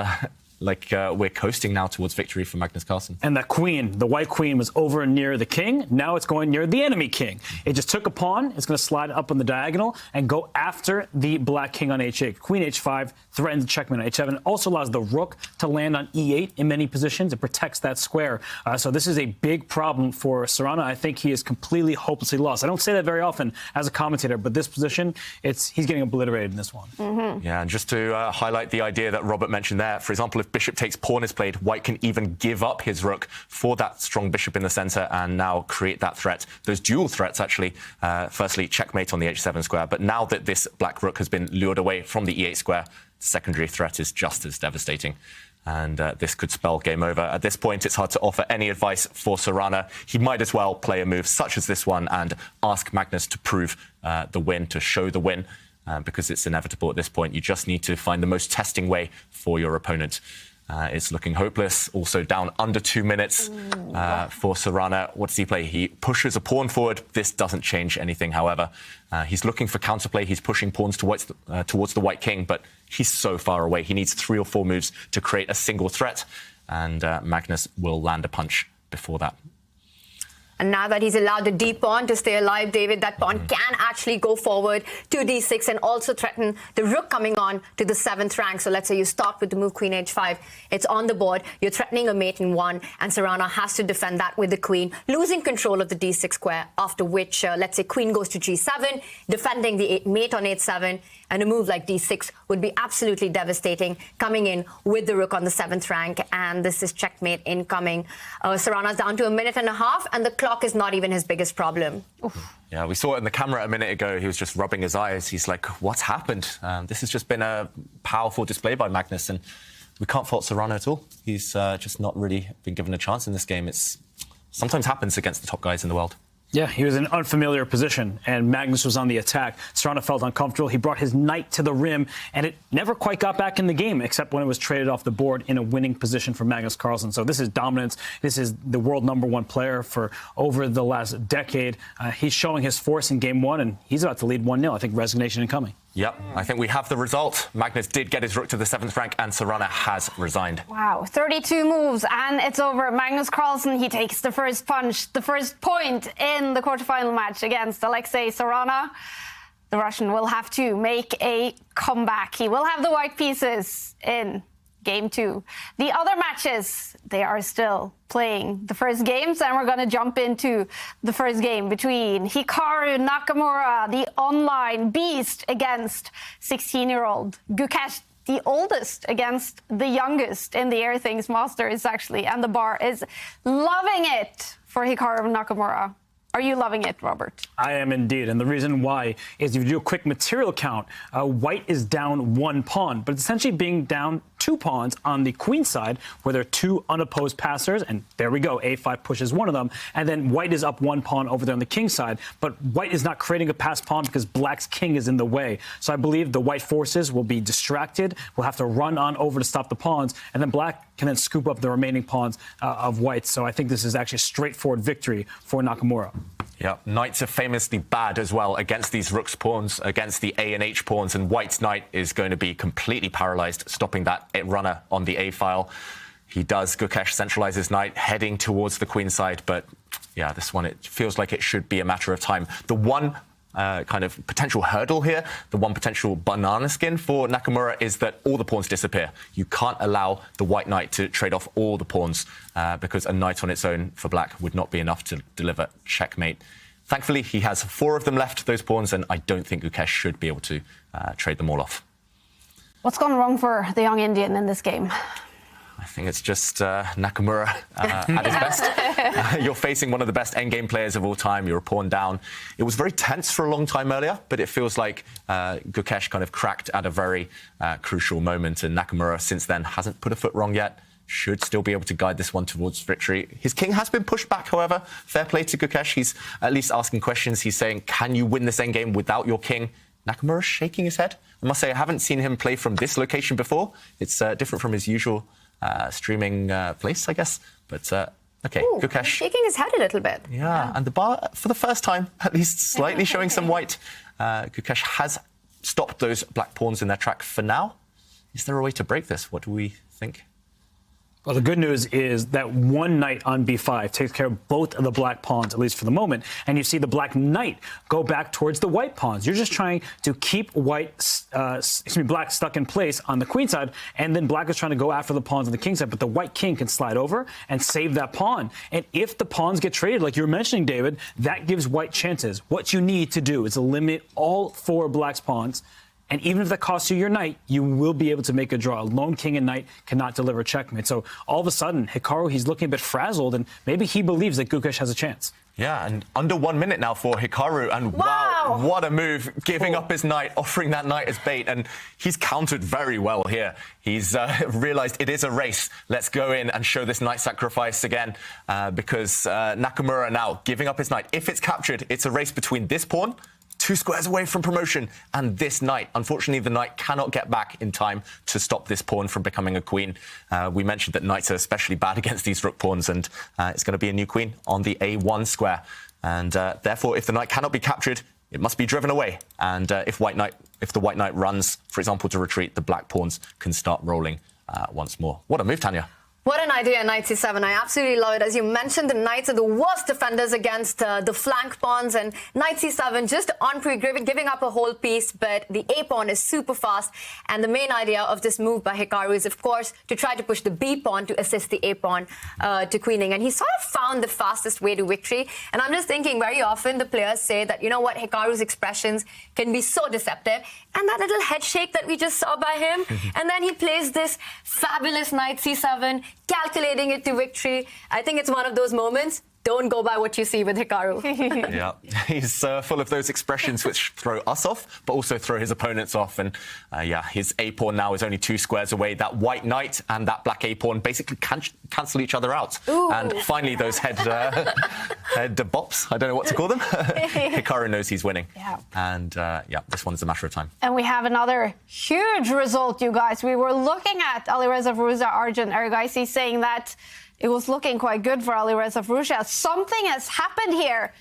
like we're coasting now towards victory for Magnus Carlsen. And that queen, the white queen, was over near the king. Now it's going near the enemy king. It just took a pawn. It's going to slide up on the diagonal and go after the black king on h8. Queen h5 threatens checkmate on h7. Also allows the rook to land on e8 in many positions. It protects that square. So this is a big problem for Sarana. I think he is completely hopelessly lost. I don't say that very often as a commentator, but this position, he's getting obliterated in this one. Yeah, and just to highlight the idea that Robert mentioned there, for example, if bishop takes pawn is played, white can even give up his rook for that strong bishop in the center and now create that threat. Those dual threats, actually, firstly, checkmate on the h7 square, but now that this black rook has been lured away from the e8 square, the secondary threat is just as devastating. And this could spell game over. At this point, it's hard to offer any advice for Sarana. He might as well play a move such as this one and ask Magnus to prove the win, to show the win. Because it's inevitable at this point. You just need to find the most testing way for your opponent. It's looking hopeless. Also down under 2 minutes for Sarana. What does he play? He pushes a pawn forward. This doesn't change anything, however. He's looking for counterplay. He's pushing pawns towards the white king, but he's so far away. He needs 3 or 4 moves to create a single threat, and Magnus will land a punch before that. And now that he's allowed the d pawn to stay alive, David, that pawn can actually go forward to d6 and also threaten the rook coming on to the 7th rank. So let's say you start with the move queen h5. It's on the board. You're threatening a mate in 1, and Sarana has to defend that with the queen, losing control of the d6 square, after which, let's say, queen goes to g7, defending the mate on h7, and a move like d6 would be absolutely devastating, coming in with the rook on the 7th rank, and this is checkmate incoming. Sarana's down to a minute and a half, and the clock is not even his biggest problem. Oof. Yeah, we saw it in the camera a minute ago. He was just rubbing his eyes. He's like, what's happened? This has just been a powerful display by Magnus, and we can't fault Sarana at all. He's just not really been given a chance in this game. It's sometimes happens against the top guys in the world. Yeah, he was in an unfamiliar position, and Magnus was on the attack. Sarana felt uncomfortable. He brought his knight to the rim, and it never quite got back in the game, except when it was traded off the board in a winning position for Magnus Carlsen. So this is dominance. This is the world #1 player for over the last decade. He's showing his force in game 1, and he's about to lead 1-0. I think resignation incoming. Yep, I think we have the result. Magnus did get his rook to the 7th rank, and Sarana has resigned. Wow, 32 moves, and it's over. Magnus Carlsen, he takes the first punch, the first point in the quarterfinal match against Alexei Sarana. The Russian will have to make a comeback. He will have the white pieces in game 2. The other matches, they are still playing the first games, and we're going to jump into the first game between Hikaru Nakamura, the online beast, against 16-year-old Gukesh, the oldest, against the youngest in the Airthings Masters, actually, and the bar is loving it for Hikaru Nakamura. Are you loving it, Robert? I am indeed, and the reason why is if you do a quick material count, white is down 1 pawn, but it's essentially being down 2 pawns on the queen side, where there are 2 unopposed passers, and there we go, a5 pushes one of them, and then white is up 1 pawn over there on the king side, but white is not creating a passed pawn because black's king is in the way. So I believe the white forces will be distracted, will have to run on over to stop the pawns, and then black can then scoop up the remaining pawns of white. So I think this is actually a straightforward victory for Nakamura. Yeah, knights are famously bad as well against these rook's pawns, against the A and H pawns, and white's knight is going to be completely paralyzed, stopping that runner on the A file. He does. Gukesh centralize his knight, heading towards the queen side, but yeah, this one, it feels like it should be a matter of time. The one kind of potential hurdle here, the one potential banana skin for Nakamura is that all the pawns disappear. You can't allow the white knight to trade off all the pawns because a knight on its own for black would not be enough to deliver checkmate. Thankfully, he has 4 of them left, those pawns, and I don't think Gukesh should be able to trade them all off. What's gone wrong for the young Indian in this game? I think it's just Nakamura at his best. You're facing one of the best endgame players of all time. You're a pawn down. It was very tense for a long time earlier, but it feels like Gukesh kind of cracked at a very crucial moment, and Nakamura since then hasn't put a foot wrong yet. Should still be able to guide this one towards victory. His king has been pushed back, however. Fair play to Gukesh. He's at least asking questions. He's saying, can you win this endgame without your king? Nakamura's shaking his head. I must say, I haven't seen him play from this location before. It's different from his usual streaming place, I guess. But okay, Ooh, Gukesh shaking his head a little bit. Yeah, and the bar, for the first time, at least slightly showing some white. Gukesh has stopped those black pawns in their track for now. Is there a way to break this? What do we think? Well, the good news is that one knight on b5 takes care of both of the black pawns, at least for the moment. And you see the black knight go back towards the white pawns. You're just trying to keep black stuck in place on the queen side, and then black is trying to go after the pawns on the king side, but the white king can slide over and save that pawn. And if the pawns get traded, like you were mentioning, David, that gives white chances. What you need to do is eliminate all 4 black's pawns. And even if that costs you your knight, you will be able to make a draw. Lone king and knight cannot deliver checkmate. So all of a sudden, Hikaru, he's looking a bit frazzled, and maybe he believes that Gukesh has a chance. Yeah, and under 1 minute now for Hikaru. And wow what a move, giving up his knight, offering that knight as bait. And he's countered very well here. He's realized it is a race. Let's go in and show this knight sacrifice again, because Nakamura now giving up his knight. If it's captured, it's a race between this pawn, 2 squares away from promotion, and this knight. Unfortunately, the knight cannot get back in time to stop this pawn from becoming a queen. We mentioned that knights are especially bad against these rook pawns, and it's going to be a new queen on the A1 square. And therefore, if the knight cannot be captured, it must be driven away. And if the white knight runs, for example, to retreat, the black pawns can start rolling once more. What a move, Tanya. What an idea, knight c7. I absolutely love it. As you mentioned, the knights are the worst defenders against the flank pawns, and knight c7 just on giving up a whole piece, but the a pawn is super fast. And the main idea of this move by Hikaru is, of course, to try to push the b pawn to assist the a pawn to queening. And he sort of found the fastest way to victory. And I'm just thinking, very often the players say that, you know what, Hikaru's expressions can be so deceptive. And that little head shake that we just saw by him, and then he plays this fabulous knight c7, calculating it to victory. I think it's one of those moments. Don't go by what you see with Hikaru. Yeah, he's full of those expressions which throw us off, but also throw his opponents off. And yeah, his a pawn now is only 2 squares away. That white knight and that black a pawn basically cancel each other out. Ooh. And finally, those head bops, I don't know what to call them. Hikaru knows he's winning. Yeah. And yeah, this one's a matter of time. And we have another huge result, you guys. We were looking at Alireza-Firouzja, Arjun Erigaisi, saying that it was looking quite good for Alireza-Firouzja. Something has happened here.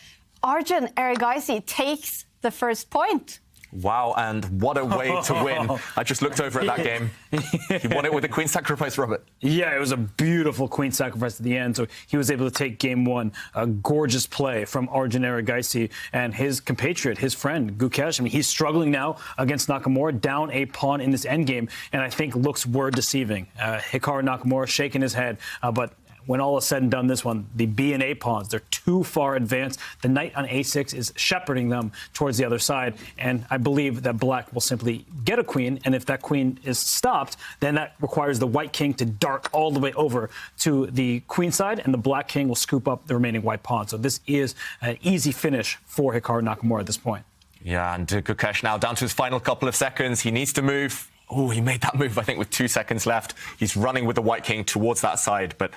Arjun Erigaisi takes the first point. Wow, and what a way to win. I just looked over at that game. He won it with a queen sacrifice, Robert. Yeah, it was a beautiful queen sacrifice at the end. So he was able to take game 1. A gorgeous play from Arjun Erigaisi and his compatriot, his friend, Gukesh. I mean, he's struggling now against Nakamura, down a pawn in this endgame, and I think looks were deceiving. Hikaru Nakamura shaking his head, but when all is said and done, this one, the B and A pawns, they're too far advanced. The knight on A6 is shepherding them towards the other side. And I believe that black will simply get a queen. And if that queen is stopped, then that requires the white king to dart all the way over to the queen side. And the black king will scoop up the remaining white pawn. So this is an easy finish for Hikaru Nakamura at this point. Yeah, and Gukesh now down to his final couple of seconds. He needs to move. Oh, he made that move, I think, with 2 seconds left. He's running with the white king towards that side, but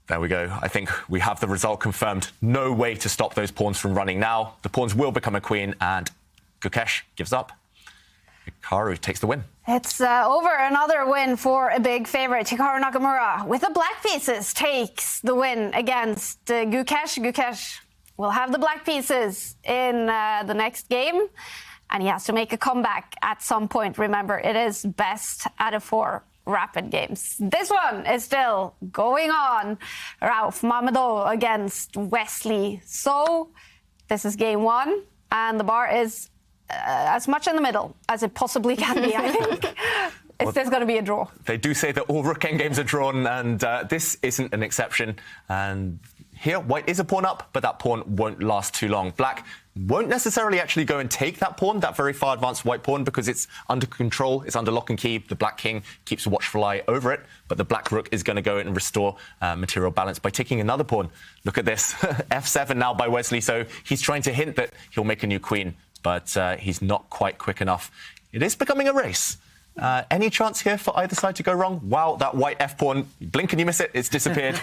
there we go. I think we have the result confirmed. No way to stop those pawns from running now. The pawns will become a queen, and Gukesh gives up. Hikaru takes the win. It's over. Another win for a big favorite. Hikaru Nakamura, with the black pieces, takes the win against Gukesh. Gukesh will have the black pieces in the next game, and he has to make a comeback at some point. Remember, it is best out of 4 rapid games. This one is still going on. Ralph Mamedov against Wesley So. This is game 1, and the bar is as much in the middle as it possibly can be, I think. There's going to be a draw. They do say that all rook endgames are drawn, and this isn't an exception. And here, white is a pawn up, but that pawn won't last too long. Black won't necessarily actually go and take that pawn, that very far advanced white pawn, because it's under control, it's under lock and key. The black king keeps a watchful eye over it, but the black rook is going to go and restore material balance by taking another pawn. Look at this, f7 now by Wesley. So he's trying to hint that he'll make a new queen, but he's not quite quick enough. It is becoming a race. Any chance here for either side to go wrong? Wow, that white f-pawn, blink and you miss it, it's disappeared.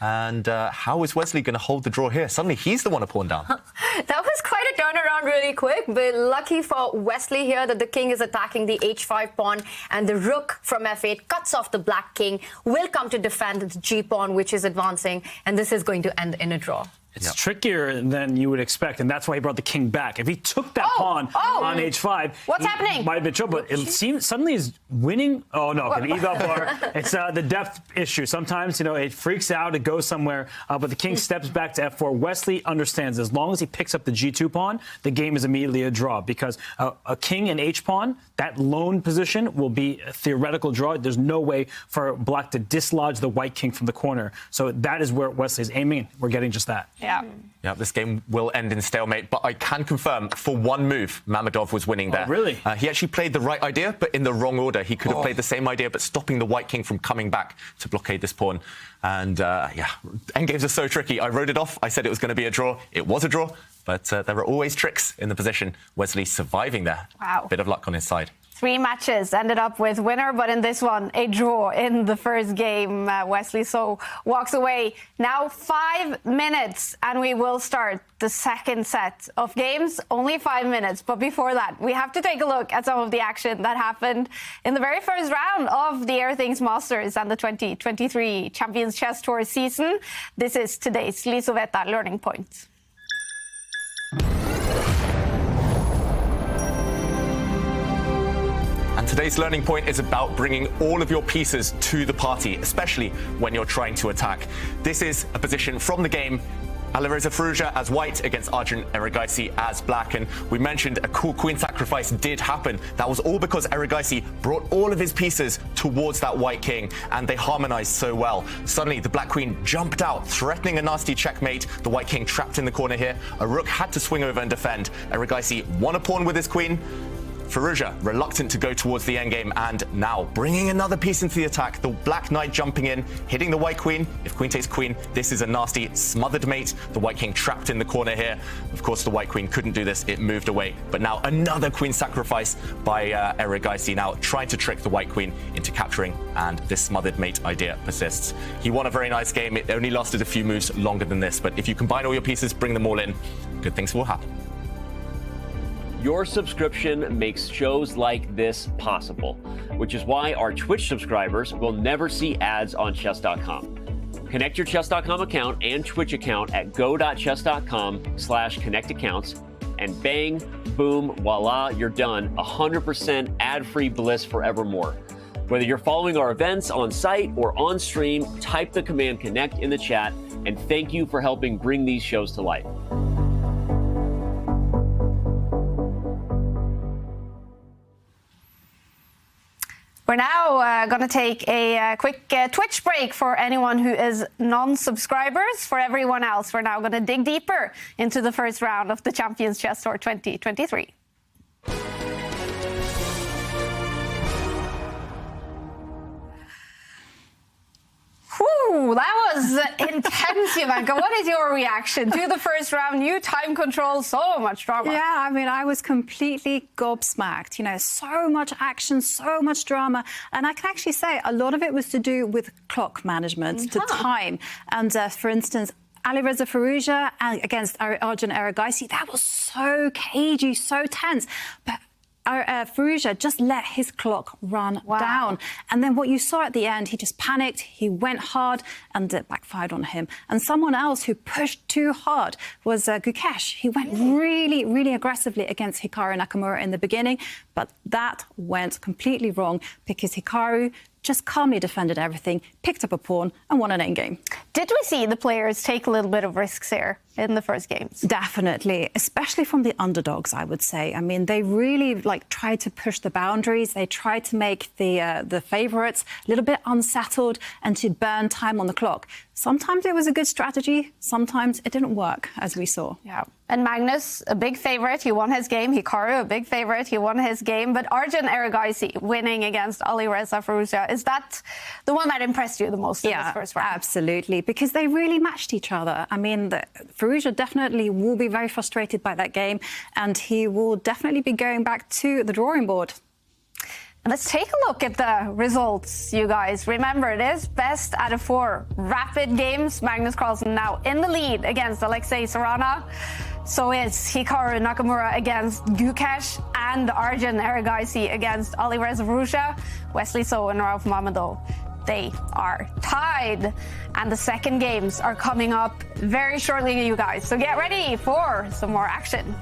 And how is Wesley going to hold the draw here? Suddenly, he's the one to pawn down. That was quite a turnaround really quick, but lucky for Wesley here that the king is attacking the h5 pawn and the rook from f8 cuts off the black king, will come to defend the g pawn, which is advancing, and this is going to end in a draw. It's trickier than you would expect, and that's why he brought the king back. If he took that pawn on h5, what's happening? Might have been trouble. But it seems suddenly he's winning. Oh no, an eval bar. It's the depth issue. Sometimes it freaks out, it goes somewhere, but the king steps back to f4. Wesley understands as long as he picks up the g2 pawn, the game is immediately a draw because a king and h pawn, that lone position will be a theoretical draw. There's no way for black to dislodge the white king from the corner. So that is where Wesley's aiming. We're getting just that. Yeah, this game will end in stalemate, but I can confirm for one move, Mamedov was winning there. Oh, really? He actually played the right idea, but in the wrong order. He could have played the same idea, but stopping the white king from coming back to blockade this pawn. And endgames are so tricky. I wrote it off. I said it was going to be a draw. It was a draw, but there are always tricks in the position. Wesley surviving there. Wow. Bit of luck on his side. 3 matches ended up with winner, but in this one, a draw in the first game. Wesley So walks away. Now 5 minutes, and we will start the second set of games. Only 5 minutes, but before that, we have to take a look at some of the action that happened in the very first round of the Airthings Masters and the 2023 Champions Chess Tour season. This is today's Lisoveta Learning Point. And today's learning point is about bringing all of your pieces to the party, especially when you're trying to attack. This is a position from the game. Erigaisi-Firouzja as white against Erigaisi as black. And we mentioned a cool queen sacrifice did happen. That was all because Erigaisi brought all of his pieces towards that white king, and they harmonized so well. Suddenly, the black queen jumped out, threatening a nasty checkmate. The white king trapped in the corner here. A rook had to swing over and defend. Erigaisi won a pawn with his queen. Firouzja reluctant to go towards the endgame, and now bringing another piece into the attack. The black knight jumping in, hitting the white queen. If queen takes queen, this is a nasty smothered mate. The white king trapped in the corner here. Of course, the white queen couldn't do this. It moved away. But now another queen sacrifice by Erigaisi, now trying to trick the white queen into capturing, and this smothered mate idea persists. He won a very nice game. It only lasted a few moves longer than this, but if you combine all your pieces, bring them all in, good things will happen. Your subscription makes shows like this possible, which is why our Twitch subscribers will never see ads on chess.com. Connect your chess.com account and Twitch account at go.chess.com/connectaccounts, and bang, boom, voila, you're done. 100% ad-free bliss forevermore. Whether you're following our events on site or on stream, type the command connect in the chat, and thank you for helping bring these shows to life. We're now going to take a quick Twitch break for anyone who is non-subscribers. For everyone else, we're now going to dig deeper into the first round of the Champions Chess Tour 2023. Whew, that was intense, Ivanka. What is your reaction to the first round? New time control, so much drama. Yeah, I mean, I was completely gobsmacked. So much action, so much drama. And I can actually say a lot of it was to do with clock management, to time. And for instance, Erigaisi-Firouzja against Erigaisi, that was so cagey, so tense. But Firouzja just let his clock run down. And then what you saw at the end, he just panicked, he went hard, and it backfired on him. And someone else who pushed too hard was Gukesh. He went really, really aggressively against Hikaru Nakamura in the beginning, but that went completely wrong because Hikaru just calmly defended everything, picked up a pawn, and won an endgame. Did we see the players take a little bit of risks here in the first games? Definitely, especially from the underdogs, I would say. I mean, they really tried to push the boundaries. They tried to make the favourites a little bit unsettled and to burn time on the clock. Sometimes it was a good strategy. Sometimes it didn't work, as we saw. Yeah. And Magnus, a big favourite, he won his game. Hikaru, a big favourite, he won his game. But Erigaisi winning against Erigaisi-Firouzja, is that the one that impressed you the most in this first round? Absolutely, because they really matched each other. I mean, Firouzja definitely will be very frustrated by that game, and he will definitely be going back to the drawing board. Let's take a look at the results, you guys. Remember, it is best out of 4 rapid games. Magnus Carlsen now in the lead against Sarana. So is Hikaru Nakamura against Gukesh and Arjun Erigaisi against Erigaisi-Firouzja. Wesley So and Mamedov, they are tied. And the second games are coming up very shortly, you guys. So get ready for some more action.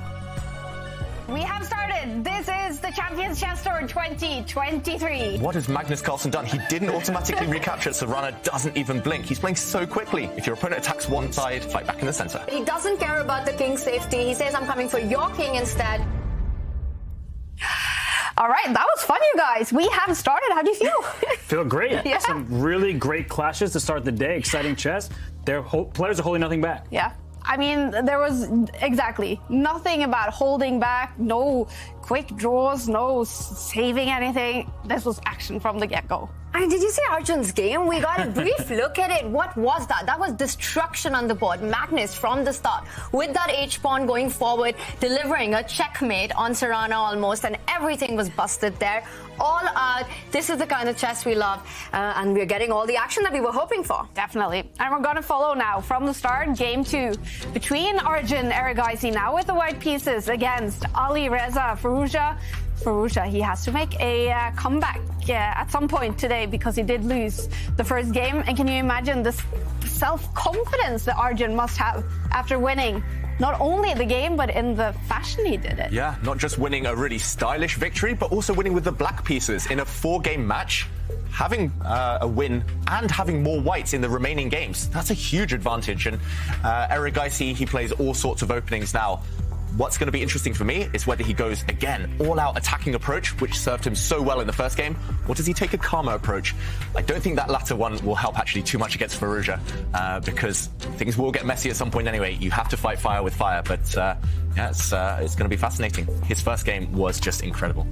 We have started. This is the Champions Chess Tour 2023. What has Magnus Carlsen done? He didn't automatically recapture. Sarana doesn't even blink. He's playing so quickly. If your opponent attacks one side, fight back in the center. He doesn't care about the king's safety. He says, I'm coming for your king instead. All right, that was fun, you guys. We have started. How do you feel? Feel great. Yeah. Some really great clashes to start the day. Exciting chess. Their players are holding nothing back. Yeah. I mean, there was exactly nothing about holding back, no quick draws, no saving anything. This was action from the get-go. I mean, did you see Arjun's game? We got a brief look at it. What was that? That was destruction on the board. Magnus from the start with that H-pawn going forward, delivering a checkmate on Sarana almost, and everything was busted there. All out. This is the kind of chess we love, and we're getting all the action that we were hoping for. Definitely. And we're going to follow now from the start, game 2 between Arjun Erigaisi now with the white pieces against Erigaisi-Firouzja. Firouzja, he has to make a comeback at some point today because he did lose the first game. And can you imagine the self-confidence that Arjun must have after winning not only the game, but in the fashion he did it? Yeah, not just winning a really stylish victory, but also winning with the black pieces in a 4-game match. Having a win and having more whites in the remaining games, that's a huge advantage. And Erigaisi, he plays all sorts of openings now. What's going to be interesting for me is whether he goes, again, all-out attacking approach, which served him so well in the first game, or does he take a calmer approach? I don't think that latter one will help actually too much against Firouzja, because things will get messy at some point anyway. You have to fight fire with fire, but yeah, it's going to be fascinating. His first game was just incredible.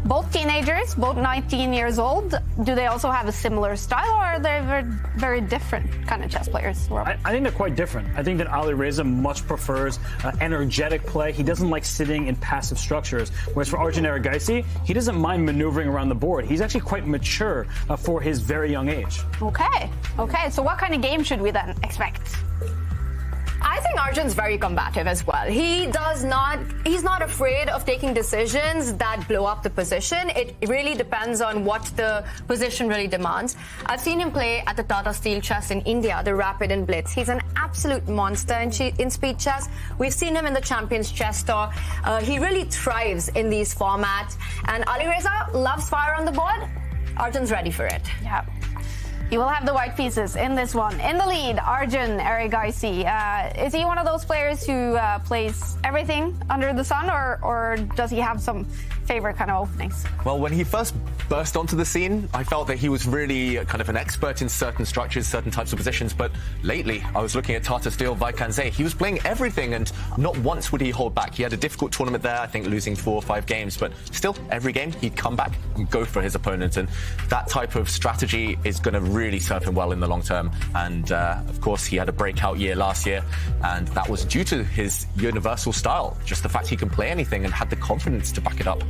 Both teenagers, both 19 years old. Do they also have a similar style, or are they very different kind of chess players? I think they're quite different. I think that Alireza much prefers energetic play. He doesn't like sitting in passive structures. Whereas for Arjun Erigaisi, he doesn't mind maneuvering around the board. He's actually quite mature for his very young age. Okay. So what kind of game should we then expect? I think Arjun's very combative as well. He's not afraid of taking decisions that blow up the position. It really depends on what the position really demands. I've seen him play at the Tata Steel Chess in India, the Rapid and Blitz. He's an absolute monster in speed chess. We've seen him in the Champions Chess Tour. He really thrives in these formats. And Alireza loves fire on the board. Arjun's ready for it. Yeah. He will have the white pieces in this one. In the lead, Arjun Erigaisi. Is he one of those players who plays everything under the sun, or does he have some favorite kind of openings? Well, when he first burst onto the scene, I felt that he was really kind of an expert in certain structures, certain types of positions. But lately, I was looking at Tata Steel Vaikanze. He was playing everything, and not once would he hold back. He had a difficult tournament there, I think losing 4 or 5 games. But still, every game, he'd come back and go for his opponent. And that type of strategy is going to really serve him well in the long term. And of course, he had a breakout year last year, and that was due to his universal style. Just the fact he can play anything and had the confidence to back it up.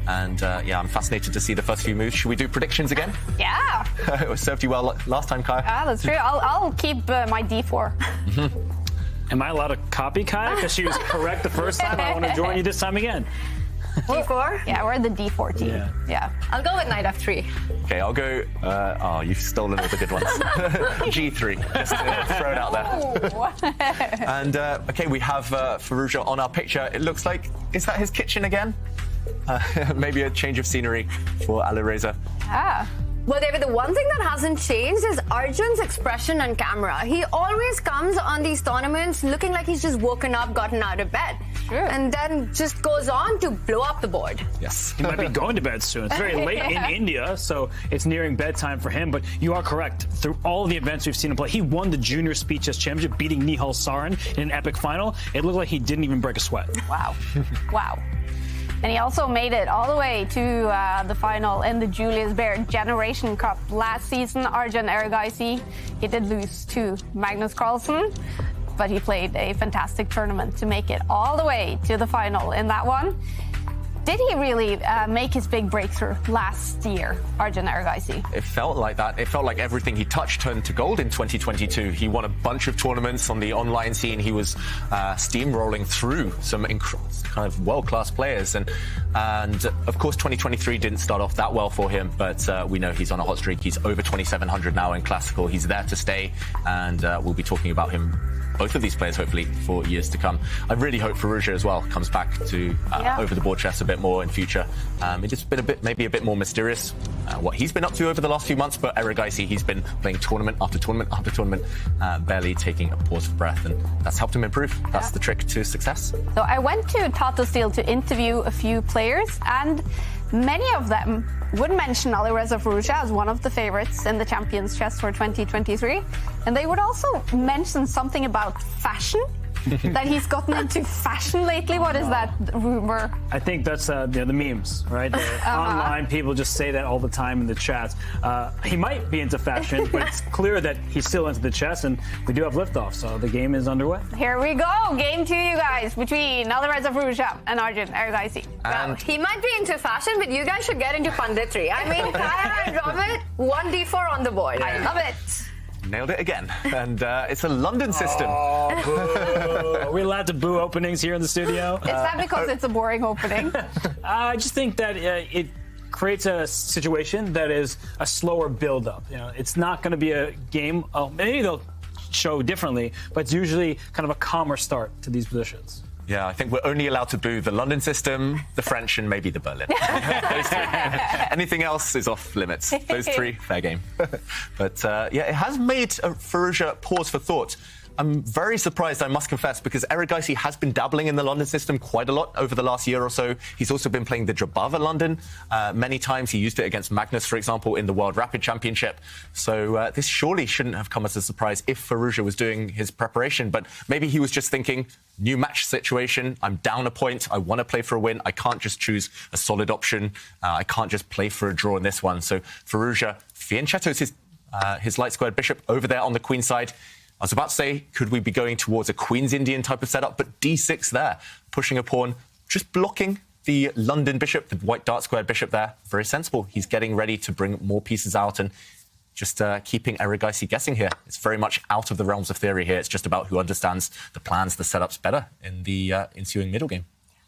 And yeah, I'm fascinated to see the first few moves. Should we do predictions again? Yeah. It served you well last time, Kai. Yeah, that's true. I'll keep my D4. Am I allowed to copy Kai? Because she was correct the first time. I want to join you this time again. D4? Yeah, we're the D4 team. Yeah. I'll go with knight f3. Okay, I'll go. Oh, you've stolen all the good ones. G3. Just to throw it out there. And okay, we have Firouzja on our picture. It looks like, is that his kitchen again? Maybe a change of scenery for Alireza. Yeah. Well, David, the one thing that hasn't changed is Arjun's expression on camera. He always comes on these tournaments looking like he's just woken up, gotten out of bed. Sure. And then just goes on to blow up the board. Yes. He might be going to bed soon. It's very late in India, so it's nearing bedtime for him. But you are correct. Through all the events we've seen him play, he won the Junior Speed Chess Championship, beating Nihal Sarin in an epic final. It looked like he didn't even break a sweat. Wow. Wow. And he also made it all the way to the final in the Julius Baer Generation Cup last season. Arjun Erigaisi, he did lose to Magnus Carlsen, but he played a fantastic tournament to make it all the way to the final in that one. Did he really make his big breakthrough last year, Arjun Erigaisi? It felt like that. It felt like everything he touched turned to gold in 2022. He won a bunch of tournaments on the online scene. He was steamrolling through some kind of world-class players. And of course, 2023 didn't start off that well for him, but we know he's on a hot streak. He's over 2,700 now in Classical. He's there to stay, and we'll be talking about him, both of these players, hopefully, for years to come. I really hope Firouzja as well comes back to over-the-board chess a bit more in future. It's been maybe a bit more mysterious what he's been up to over the last few months, but Erigaisi, he's been playing tournament after tournament after tournament, barely taking a pause for breath, and that's helped him improve. That's the trick to success. So I went to Tata Steel to interview a few players, and many of them would mention Alireza Firouzja as one of the favorites in the Champions Chess Tour 2023. And they would also mention something about fashion, that he's gotten into fashion lately. What is that rumor? I think that's the memes, right? Online people just say that all the time in the chats. He might be into fashion, but it's clear that he's still into the chess, and we do have liftoff, so the game is underway. Here we go. Game 2, you guys, between Alireza Firouzja and Arjun Erigaisi. Well, he might be into fashion, but you guys should get into punditry. I mean, Kaya and Robert, 1d4 on the board. I love it. Nailed it again. And it's a London system. Are we allowed to boo openings here in the studio? Is that because it's a boring opening? I just think that it creates a situation that is a slower build-up. It's not going to be a game. Maybe they'll show differently, but it's usually kind of a calmer start to these positions. Yeah, I think we're only allowed to boo the London system, the French, and maybe the Berlin. Those three. Anything else is off limits. Those three, fair game. But it has made Firouzja pause for thought. I'm very surprised, I must confess, because Erigaisi has been dabbling in the London system quite a lot over the last year or so. He's also been playing the Jabava London many times. He used it against Magnus, for example, in the World Rapid Championship. So this surely shouldn't have come as a surprise if Firouzja was doing his preparation. But maybe he was just thinking, new match situation, I'm down a point, I want to play for a win. I can't just choose a solid option. I can't just play for a draw in this one. So Firouzja fianchettos his light squared bishop over there on the queen side. I was about to say, could we be going towards a Queen's Indian type of setup? But d6 there, pushing a pawn, just blocking the London bishop, the white dark squared bishop there. Very sensible. He's getting ready to bring more pieces out and just keeping Erigaisi guessing here. It's very much out of the realms of theory here. It's just about who understands the plans, the setups better in the ensuing middle game.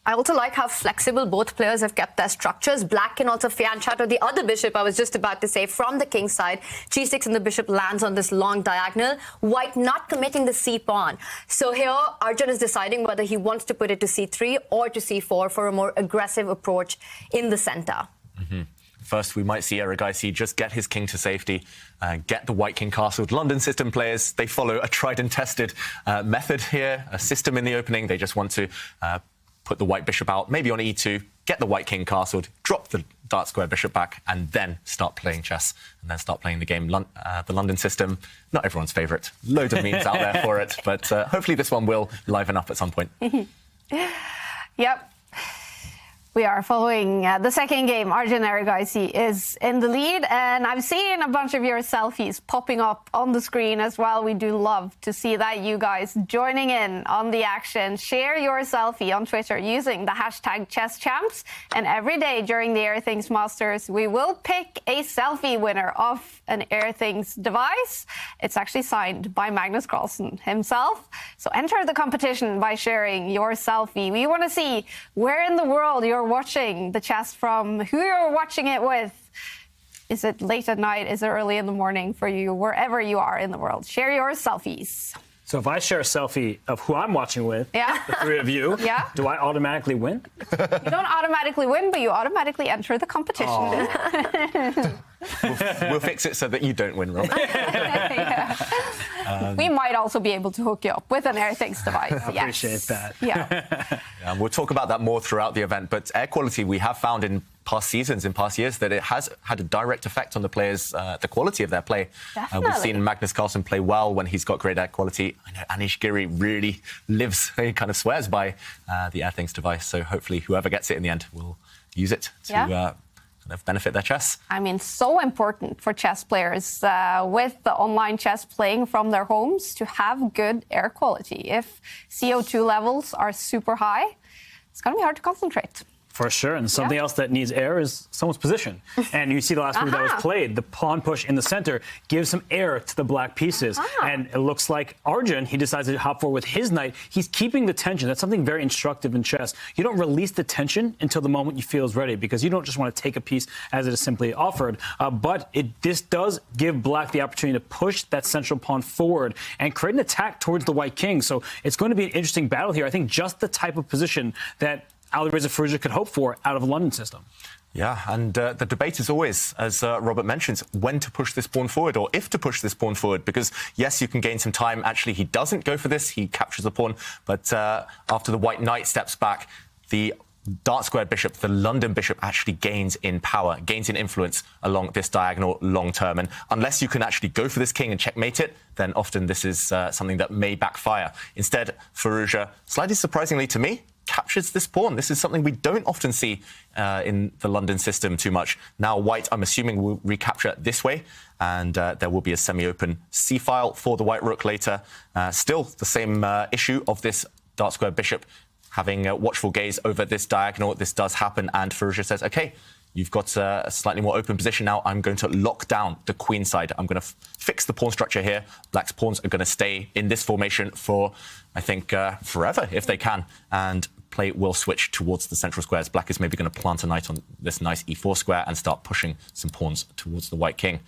I also like how flexible both players have kept their structures. Black can also fianchetto the other bishop, I was just about to say, from the king side. G6 and the bishop lands on this long diagonal. White not committing the c pawn. So here, Arjun is deciding whether he wants to put it to c3 or to c4 for a more aggressive approach in the center. Mm-hmm. First, we might see Erigaisi just get his king to safety, get the white king castled. London system players, they follow a tried and tested method here, a system in the opening. They just want to put the white bishop out, maybe on e2, get the white king castled, drop the dark square bishop back, and then start playing chess, and then start playing the game. The London system, not everyone's favourite. Loads of memes out there for it, but hopefully this one will liven up at some point. Yep. We are following the second game. Arjun Erigaisi is in the lead, and I've seen a bunch of your selfies popping up on the screen as well. We do love to see that, you guys joining in on the action. Share your selfie on Twitter using the hashtag ChessChamps, and every day during the Airthings Masters, we will pick a selfie winner of an Airthings device. It's actually signed by Magnus Carlsen himself. So enter the competition by sharing your selfie. We want to see where in the world you're watching the chess from, who you're watching it with. Is it late at night? Is it early in the morning for you? Wherever you are in the world, share your selfies. So if I share a selfie of who I'm watching with, the three of you, do I automatically win? You don't automatically win, but you automatically enter the competition. We'll fix it so that you don't win, Rob. We might also be able to hook you up with an Airthings device. I appreciate that. Yeah. We'll talk about that more throughout the event, but air quality, we have found in past seasons, in past years, that it has had a direct effect on the players, the quality of their play. We've seen Magnus Carlsen play well when he's got great air quality. I know Anish Giri really lives, he kind of swears by the Airthings device, so hopefully whoever gets it in the end will use it to kind of benefit their chess. I mean, so important for chess players with the online chess playing from their homes to have good air quality. If CO2 levels are super high, it's going to be hard to concentrate. For sure. And something else that needs air is someone's position. And you see the last move that was played, the pawn push in the center gives some air to the black pieces. And it looks like Arjun, he decides to hop forward with his knight. He's keeping the tension. That's something very instructive in chess. You don't release the tension until the moment you feel is ready, because you don't just want to take a piece as it is simply offered. But this does give black the opportunity to push that central pawn forward and create an attack towards the white king. So it's going to be an interesting battle here. I think just the type of position that Erigaisi-Firouzja could hope for out of a London system. Yeah, and the debate is always, as Robert mentions, when to push this pawn forward or if to push this pawn forward, because, yes, you can gain some time. Actually, he doesn't go for this. He captures the pawn, but after the white knight steps back, the dark squared bishop, the London bishop, actually gains in power, gains in influence along this diagonal long term. And unless you can actually go for this king and checkmate it, then often this is something that may backfire. Instead, Firouzja, slightly surprisingly to me, captures this pawn. This is something we don't often see in the London system too much. Now white, I'm assuming, will recapture this way, and there will be a semi-open c-file for the white rook later. Still the same issue of this dark square bishop having a watchful gaze over this diagonal. This does happen, and Firouzja says, OK, you've got a slightly more open position now. I'm going to lock down the queen side. I'm going to fix the pawn structure here. Black's pawns are going to stay in this formation for, I think, forever, if they can. And play will switch towards the central squares. Black is maybe going to plant a knight on this nice e4 square and start pushing some pawns towards the white king.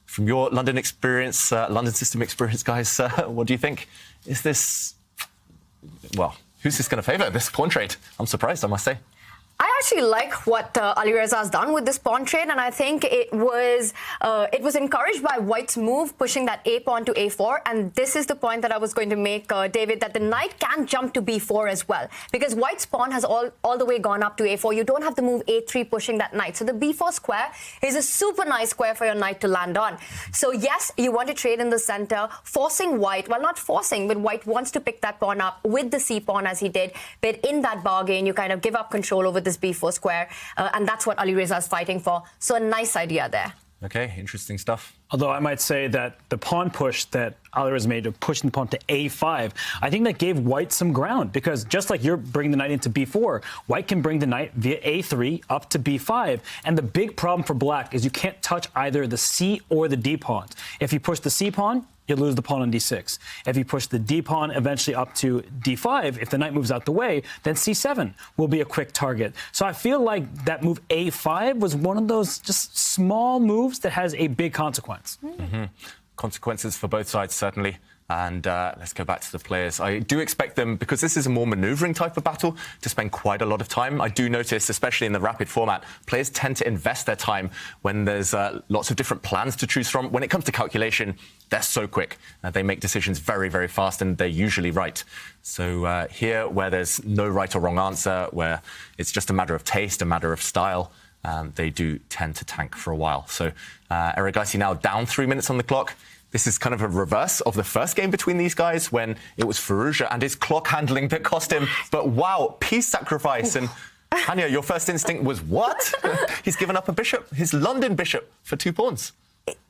From your London experience, London system experience, guys, what do you think? Is this, well, who's this going to favour, this pawn trade? I'm surprised, I must say. I actually like what Alireza has done with this pawn trade, and I think it was encouraged by White's move, pushing that a pawn to a4. And this is the point that I was going to make, David, that the knight can jump to b4 as well, because White's pawn has all the way gone up to a4. You don't have to move a3 pushing that knight. So the b4 square is a super nice square for your knight to land on. So yes, you want to trade in the center, forcing White, well, not forcing, but White wants to pick that pawn up with the c pawn as he did. But in that bargain, you kind of give up control over this b4 square, and that's what Alireza is fighting for. So a nice idea there. Okay, interesting stuff. Although I might say that the pawn push that Alireza made of pushing the pawn to a5, I think that gave White some ground, because just like you're bringing the knight into b4, White can bring the knight via a3 up to b5. And the big problem for Black is you can't touch either the c or the d pawns. If you push the c pawn, you lose the pawn on d6. If you push the d pawn eventually up to d5, if the knight moves out the way, then c7 will be a quick target. So I feel like that move a5 was one of those just small moves that has a big consequence. Mm-hmm. Consequences for both sides, certainly. And let's go back to the players. I do expect them, because this is a more maneuvering type of battle, to spend quite a lot of time. I do notice, especially in the rapid format, players tend to invest their time when there's lots of different plans to choose from. When it comes to calculation, they're so quick. They make decisions very, very fast, and they're usually right. So here, where there's no right or wrong answer, where it's just a matter of taste, a matter of style, they do tend to tank for a while. So Erigaisi now down 3 minutes on the clock. This is kind of a reverse of the first game between these guys, when it was Firouzja and his clock handling that cost him. But wow, piece sacrifice. And Hanya, your first instinct was what? He's given up a bishop, his London bishop, for 2 pawns.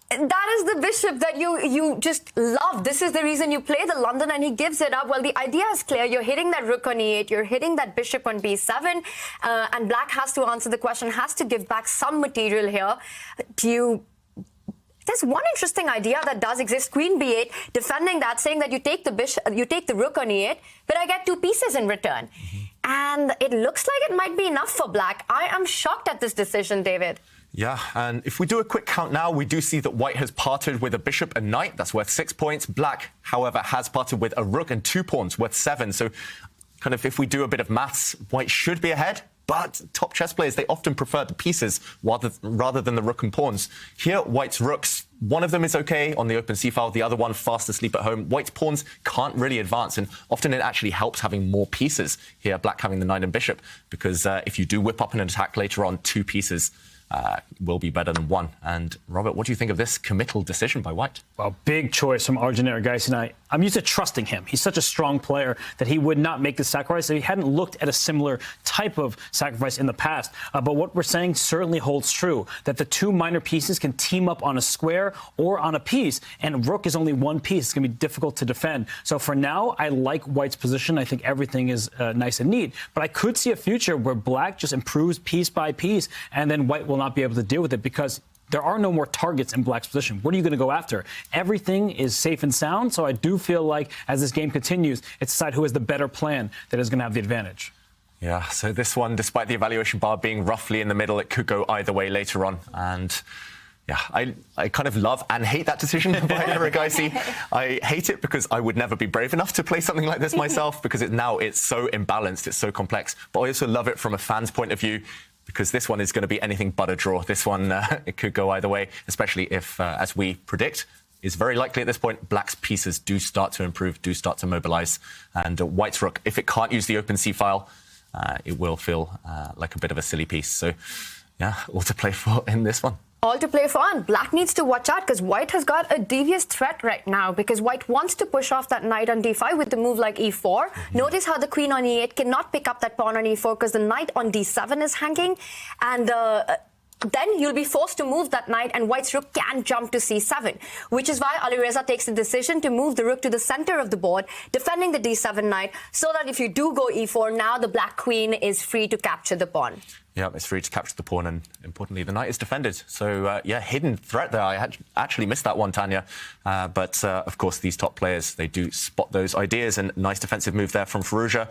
That is the bishop that you just love. This is the reason you play the London, and he gives it up. Well, the idea is clear. You're hitting that rook on e8. You're hitting that bishop on b7. And Black has to answer the question, has to give back some material here. There's one interesting idea that does exist. Queen b8, defending that, saying that you take the bishop, you take the rook on e8, but I get 2 pieces in return. And it looks like it might be enough for Black. I am shocked at this decision, David. Yeah, and if we do a quick count now, we do see that White has parted with a bishop and knight. That's worth 6 points. Black, however, has parted with a rook and 2 pawns, worth 7. So kind of if we do a bit of maths, White should be ahead. But top chess players, they often prefer the pieces rather than the rook and pawns. Here, White's rooks, one of them is okay on the open c-file, the other one fast asleep at home. White's pawns can't really advance, and often it actually helps having more pieces. Here, Black having the knight and bishop, because if you do whip up an attack later on, 2 pieces will be better than 1. And Robert, what do you think of this committal decision by White? Well, big choice from Arjun Erigaisi, and I'm used to trusting him. He's such a strong player that he would not make the sacrifice. He hadn't looked at a similar type of sacrifice in the past. But what we're saying certainly holds true, that the 2 minor pieces can team up on a square or on a piece, and rook is only 1 piece. It's going to be difficult to defend. So for now, I like White's position. I think everything is nice and neat. But I could see a future where Black just improves piece by piece, and then White will not be able to deal with it because there are no more targets in Black's position. What are you going to go after? Everything is safe and sound, so I do feel like as this game continues, it's decide who has the better plan that is going to have the advantage. Yeah, so this one, despite the evaluation bar being roughly in the middle, it could go either way later on. And yeah, I kind of love and hate that decision by Erigaisi. I hate it because I would never be brave enough to play something like this myself because it's so imbalanced, it's so complex. But I also love it from a fan's point of view because this one is going to be anything but a draw. This one, it could go either way, especially if, as we predict, is very likely at this point, Black's pieces do start to improve, do start to mobilize. And White's rook, if it can't use the open C file, it will feel like a bit of a silly piece. So, yeah, all to play for in this one. All to play for, and Black needs to watch out because White has got a devious threat right now because White wants to push off that knight on d5 with the move like e4. Notice how the queen on e8 cannot pick up that pawn on e4 because the knight on d7 is hanging, and then you'll be forced to move that knight and White's rook can jump to c7, which is why Alireza takes the decision to move the rook to the center of the board, defending the d7 knight, so that if you do go e4, now the Black queen is free to capture the pawn. Yeah, it's free to capture the pawn, and importantly, the knight is defended. So, yeah, hidden threat there. I had actually missed that one, Tanya. But, of course, these top players, they do spot those ideas, and nice defensive move there from Firouzja.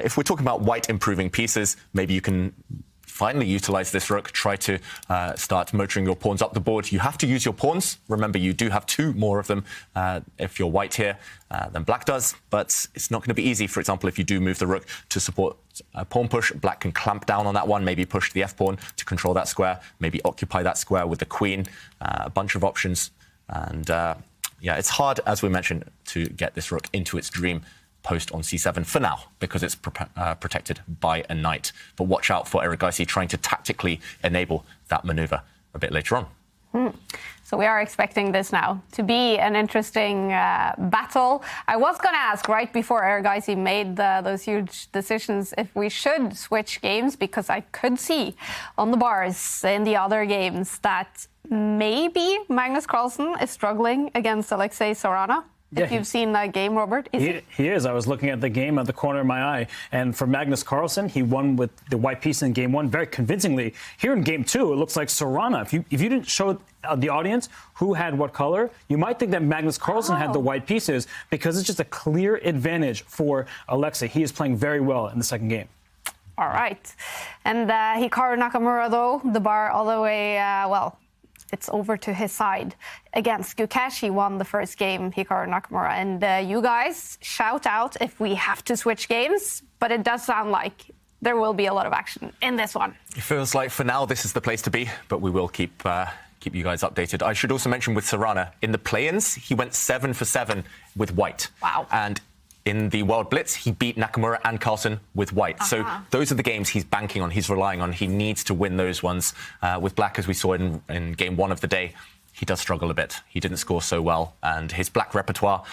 If we're talking about White improving pieces, maybe you can finally utilize this rook, try to start motoring your pawns up the board. You have to use your pawns. Remember, you do have 2 more of them if you're White here than Black does, but it's not going to be easy. For example, if you do move the rook to support a pawn push, Black can clamp down on that one, maybe push the f-pawn to control that square, maybe occupy that square with the queen, a bunch of options. And yeah, it's hard, as we mentioned, to get this rook into its dream post on c7 for now, because it's protected by a knight. But watch out for Erigaisi trying to tactically enable that maneuver a bit later on. So we are expecting this now to be an interesting battle. I was going to ask right before Erigaisi made those huge decisions if we should switch games, because I could see on the bars in the other games that maybe Magnus Carlsen is struggling against Alexei-Sarana. Yeah, if you've seen that game, Robert. He is. I was looking at the game at the corner of my eye. And for Magnus Carlsen, he won with the white piece in game 1 very convincingly. Here in game 2, it looks like Sarana. If you didn't show the audience who had what color, you might think that Magnus Carlsen had the white pieces, because it's just a clear advantage for Alexei. He is playing very well in the second game. All right. And Hikaru Nakamura, though, the bar all the way, it's over to his side. Against Gukesh, he won the first game, Hikaru Nakamura. And you guys shout out if we have to switch games, but it does sound like there will be a lot of action in this one. It feels like for now this is the place to be, but we will keep you guys updated. I should also mention with Sarana, in the play-ins, he went 7 for 7 with white. Wow. And in the World Blitz, he beat Nakamura and Carlsen with white. So those are the games he's banking on, he's relying on. He needs to win those ones. With Black, as we saw in game 1 of the day, he does struggle a bit. He didn't score so well. And his Black repertoire,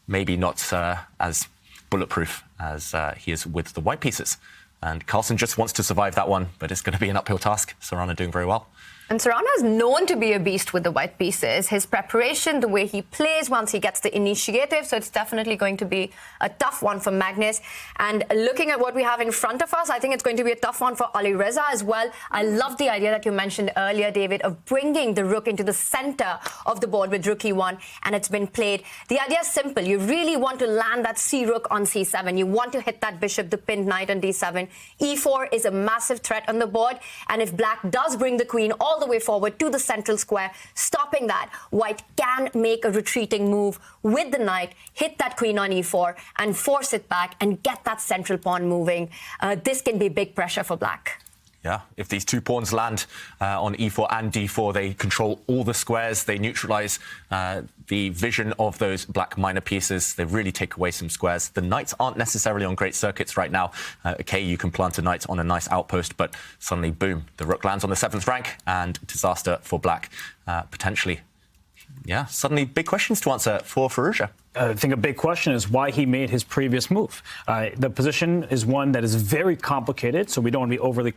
maybe not as bulletproof as he is with the white pieces. And Carlsen just wants to survive that one, but it's going to be an uphill task. Sarana doing very well. And Sarana is known to be a beast with the white pieces. His preparation, the way he plays once he gets the initiative, so it's definitely going to be a tough one for Magnus. And looking at what we have in front of us, I think it's going to be a tough one for Alireza as well. I love the idea that you mentioned earlier, David, of bringing the rook into the center of the board with rook e1, and it's been played. The idea is simple. You really want to land that c-rook on c7. You want to hit that bishop, the pinned knight on d7. e4 is a massive threat on the board, and if Black does bring the queen all the way forward to the central square, stopping that, White can make a retreating move with the knight, hit that queen on e4 and force it back and get that central pawn moving. This can be big pressure for Black. Yeah, if these two pawns land on e4 and d4, they control all the squares. They neutralize the vision of those black minor pieces. They really take away some squares. The knights aren't necessarily on great circuits right now. Okay, you can plant a knight on a nice outpost, but suddenly, boom, the rook lands on the 7th rank, and disaster for black, potentially. Yeah, suddenly big questions to answer for Firouzja. I think a big question is why he made his previous move. The position is one that is very complicated, so we don't want to be overly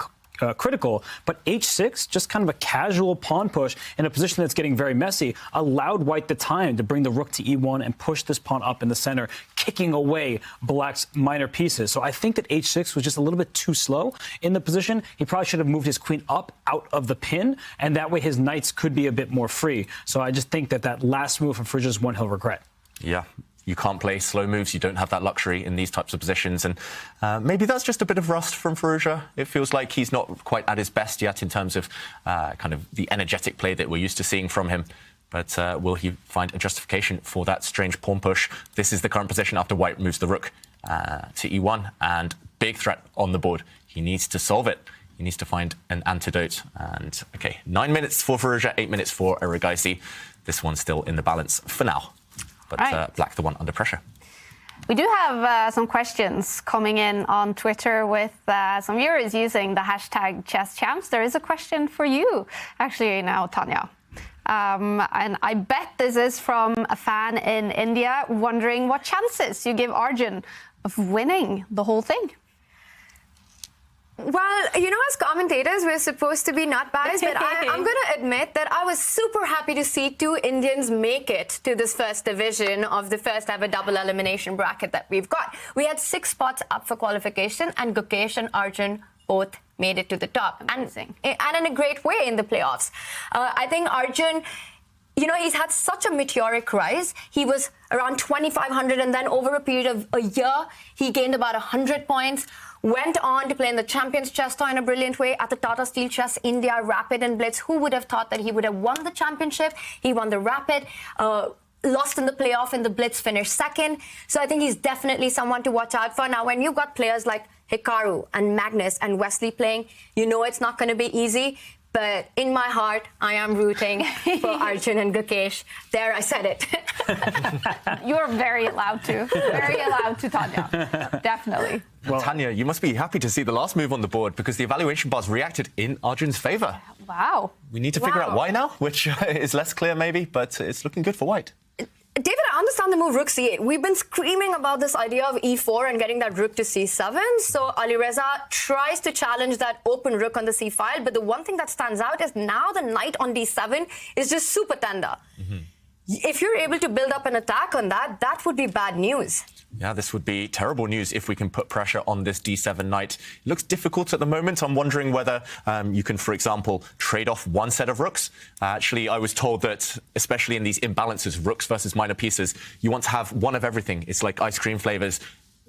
critical, but h6, just kind of a casual pawn push in a position that's getting very messy, allowed white the time to bring the rook to e1 and push this pawn up in the center, kicking away black's minor pieces. So I think that h6 was just a little bit too slow in the position. He probably should have moved his queen up out of the pin, and that way his knights could be a bit more free. So I just think that that last move from Firouzja is one he'll regret. Yeah. You can't play slow moves. You don't have that luxury in these types of positions. And maybe that's just a bit of rust from Firouzja. It feels like he's not quite at his best yet in terms of kind of the energetic play that we're used to seeing from him. But will he find a justification for that strange pawn push? This is the current position after white moves the rook to e1. And big threat on the board. He needs to solve it. He needs to find an antidote. And, OK, 9 minutes for Firouzja, 8 minutes for Erigaisi. This one's still in the balance for now. But black the one under pressure. We do have some questions coming in on Twitter with some viewers using the hashtag #ChessChamps. There is a question for you, actually, now, Tanya. And I bet this is from a fan in India wondering what chances you give Arjun of winning the whole thing. Well, you know, as commentators, we're supposed to be not biased, but I'm going to admit that I was super happy to see two Indians make it to this first division of the first ever double elimination bracket that we've got. We had 6 spots up for qualification, and Gukesh and Arjun both made it to the top. Amazing. And in a great way in the playoffs. I think Arjun, you know, he's had such a meteoric rise. He was around 2,500, and then over a period of a year, he gained about 100 points. Went on to play in the Champions Chess Tour in a brilliant way at the Tata Steel Chess India Rapid and Blitz. Who would have thought that he would have won the championship? He won the Rapid, lost in the playoff in the Blitz, finished second. So I think he's definitely someone to watch out for. Now, when you've got players like Hikaru and Magnus and Wesley playing, you know it's not going to be easy. But in my heart, I am rooting for Arjun and Gukesh. There, I said it. You're very allowed to. Very allowed to, Tanya. Definitely. Well, Tanya, you must be happy to see the last move on the board because the evaluation bars reacted in Arjun's favour. Wow. We need to figure out why now, which is less clear maybe, but it's looking good for white. David, I understand the move rook c8. We've been screaming about this idea of e4 and getting that rook to c7. So Alireza tries to challenge that open rook on the c file. But the one thing that stands out is now the knight on d7 is just super tender. If you're able to build up an attack on that, that would be bad news. Yeah, this would be terrible news if we can put pressure on this d7 knight. It looks difficult at the moment. I'm wondering whether you can, for example, trade off one set of rooks. Actually, I was told that, especially in these imbalances, rooks versus minor pieces, you want to have one of everything. It's like ice cream flavors.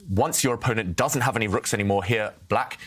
Once your opponent doesn't have any rooks anymore, here, black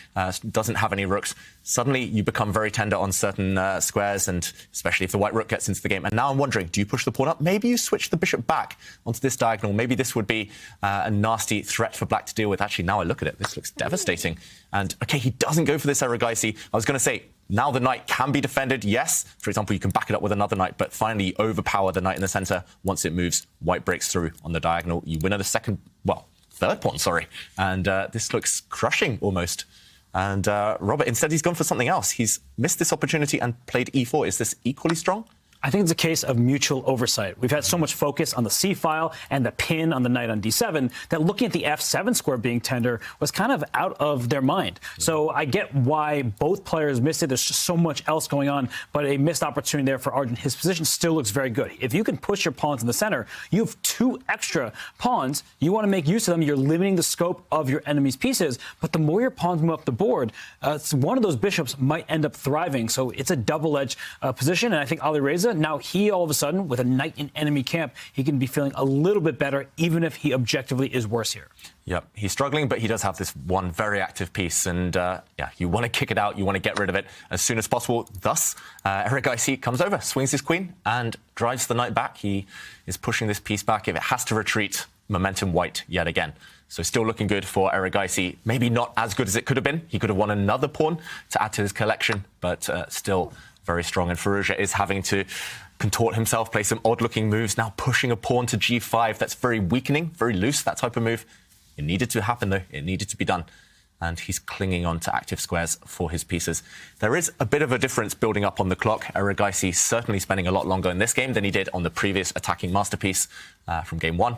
doesn't have any rooks, suddenly you become very tender on certain squares, and especially if the white rook gets into the game. And now I'm wondering, do you push the pawn up? Maybe you switch the bishop back onto this diagonal. Maybe this would be a nasty threat for black to deal with. Actually, now I look at it, this looks devastating. And, OK, he doesn't go for this Erigaisi. I was going to say, now the knight can be defended, yes. For example, you can back it up with another knight, but finally overpower the knight in the centre. Once it moves, white breaks through on the diagonal. You win at the second, well, third pawn, sorry. And this looks crushing almost. And Robert, instead he's gone for something else. He's missed this opportunity and played e4. Is this equally strong? I think it's a case of mutual oversight. We've had so much focus on the C file and the pin on the knight on D7 that looking at the F7 square being tender was kind of out of their mind. So I get why both players missed it. There's just so much else going on, but a missed opportunity there for Arjun. His position still looks very good. If you can push your pawns in the center, you have 2 extra pawns. You want to make use of them. You're limiting the scope of your enemy's pieces, but the more your pawns move up the board, one of those bishops might end up thriving. So it's a double-edged position, and I think Alireza, now he all of a sudden, with a knight in enemy camp, he can be feeling a little bit better, even if he objectively is worse here. Yep, he's struggling, but he does have this one very active piece, and yeah, you want to kick it out, you want to get rid of it as soon as possible. Thus, Erigaisi comes over, swings his queen, and drives the knight back. He is pushing this piece back. If it has to retreat, momentum white yet again. So still looking good for Erigaisi. Maybe not as good as it could have been. He could have won another pawn to add to his collection, but still very strong. And Firouzja is having to contort himself, play some odd-looking moves, now pushing a pawn to g5. That's very weakening, very loose, that type of move. It needed to happen, though. It needed to be done. And he's clinging on to active squares for his pieces. There is a bit of a difference building up on the clock. Erigaisi certainly spending a lot longer in this game than he did on the previous attacking masterpiece from game 1.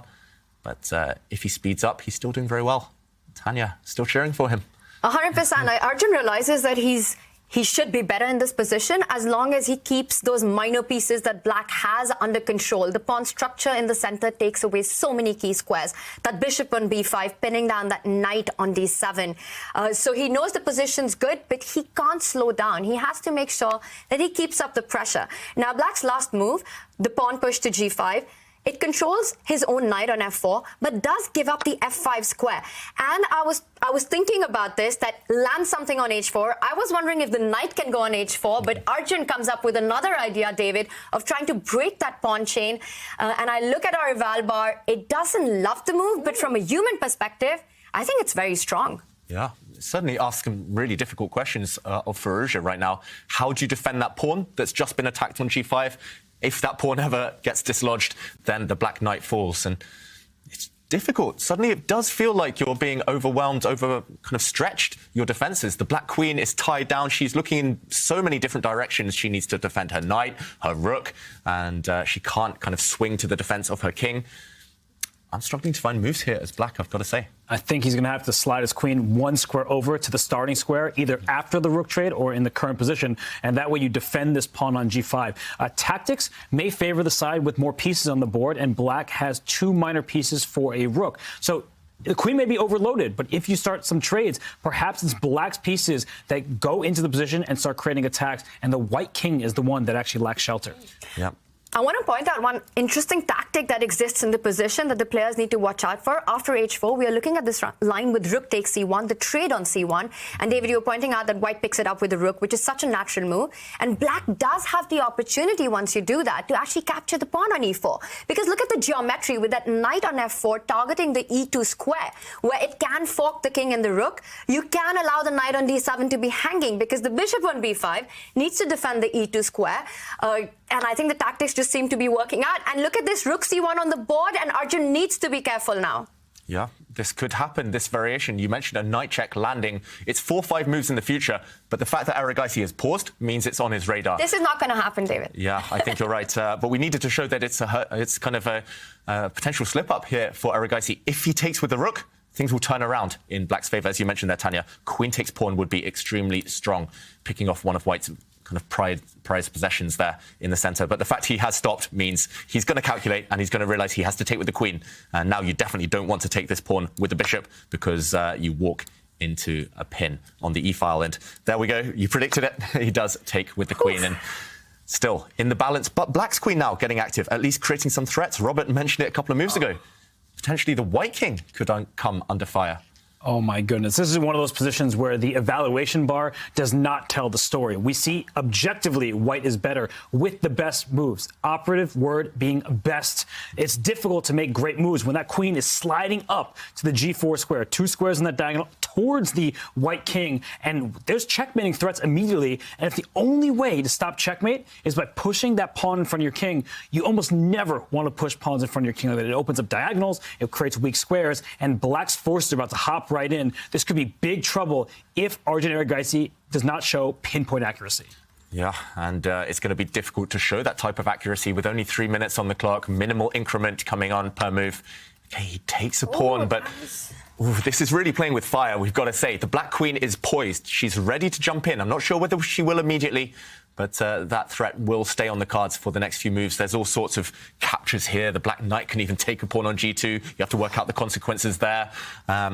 But if he speeds up, he's still doing very well. Tanya, still cheering for him. 100%. Arjun realizes that he should be better in this position as long as he keeps those minor pieces that black has under control. The pawn structure in the center takes away so many key squares. That bishop on b5, pinning down that knight on d7. So he knows the position's good, but he can't slow down. He has to make sure that he keeps up the pressure. Now, black's last move, the pawn push to g5, it controls his own knight on f4, but does give up the f5 square. And I was thinking about this, that land something on h4. I was wondering if the knight can go on h4, but Arjun comes up with another idea, David, of trying to break that pawn chain. And I look at our eval bar. It doesn't love the move, but from a human perspective, I think it's very strong. Yeah, certainly asking really difficult questions of Firouzja right now. How do you defend that pawn that's just been attacked on g5? If that pawn ever gets dislodged, then the black knight falls. And it's difficult. Suddenly it does feel like you're being overwhelmed, kind of stretched, your defences. The black queen is tied down. She's looking in so many different directions. She needs to defend her knight, her rook, and she can't kind of swing to the defence of her king. I'm struggling to find moves here as black, I've got to say. I think he's going to have to slide his queen one square over to the starting square, either after the rook trade or in the current position, and that way you defend this pawn on g5. Tactics may favor the side with more pieces on the board, and black has 2 minor pieces for a rook. So the queen may be overloaded, but if you start some trades, perhaps it's black's pieces that go into the position and start creating attacks, and the white king is the one that actually lacks shelter. Yeah. I want to point out one interesting tactic that exists in the position that the players need to watch out for. After h4, we are looking at this line with rook takes c1, the trade on c1. And David, you were pointing out that white picks it up with the rook, which is such a natural move. And black does have the opportunity, once you do that, to actually capture the pawn on e4. Because look at the geometry with that knight on f4 targeting the e2 square, where it can fork the king and the rook. You can allow the knight on d7 to be hanging because the bishop on b5 needs to defend the e2 square. And I think the tactics just seem to be working out. And look at this rook c1 on the board, and Arjun needs to be careful now. Yeah, this could happen, this variation. You mentioned a knight check landing. It's 4-5 moves in the future, but the fact that Erigaisi has paused means it's on his radar. This is not going to happen, David. Yeah, I think you're right. But we needed to show that it's kind of a potential slip-up here for Erigaisi. If he takes with the rook, things will turn around in black's favour. As you mentioned there, Tanya, queen takes pawn would be extremely strong, picking off one of white's kind of prized possessions there in the centre. But the fact he has stopped means he's going to calculate and he's going to realise he has to take with the queen. And now you definitely don't want to take this pawn with the bishop because you walk into a pin on the e-file. And there we go. You predicted it. He does take with the queen. And still in the balance. But black's queen now getting active, at least creating some threats. Robert mentioned it a couple of moves ago. Potentially the white king could come under fire. Oh, my goodness. This is one of those positions where the evaluation bar does not tell the story. We see objectively white is better with the best moves. Operative word being best. It's difficult to make great moves when that queen is sliding up to the g4 square, 2 squares in that diagonal towards the white king. And there's checkmating threats immediately. And if the only way to stop checkmate is by pushing that pawn in front of your king, you almost never want to push pawns in front of your king like that. It opens up diagonals, it creates weak squares, and black's forces are about to hop right in. This could be big trouble if Arjun Erigaisi does not show pinpoint accuracy. Yeah, and it's going to be difficult to show that type of accuracy with only 3 minutes on the clock, minimal increment coming on per move. Okay, he takes a pawn, but this is really playing with fire, we've got to say. The black queen is poised. She's ready to jump in. I'm not sure whether she will immediately, but that threat will stay on the cards for the next few moves. There's all sorts of captures here. The black knight can even take a pawn on g2. You have to work out the consequences there.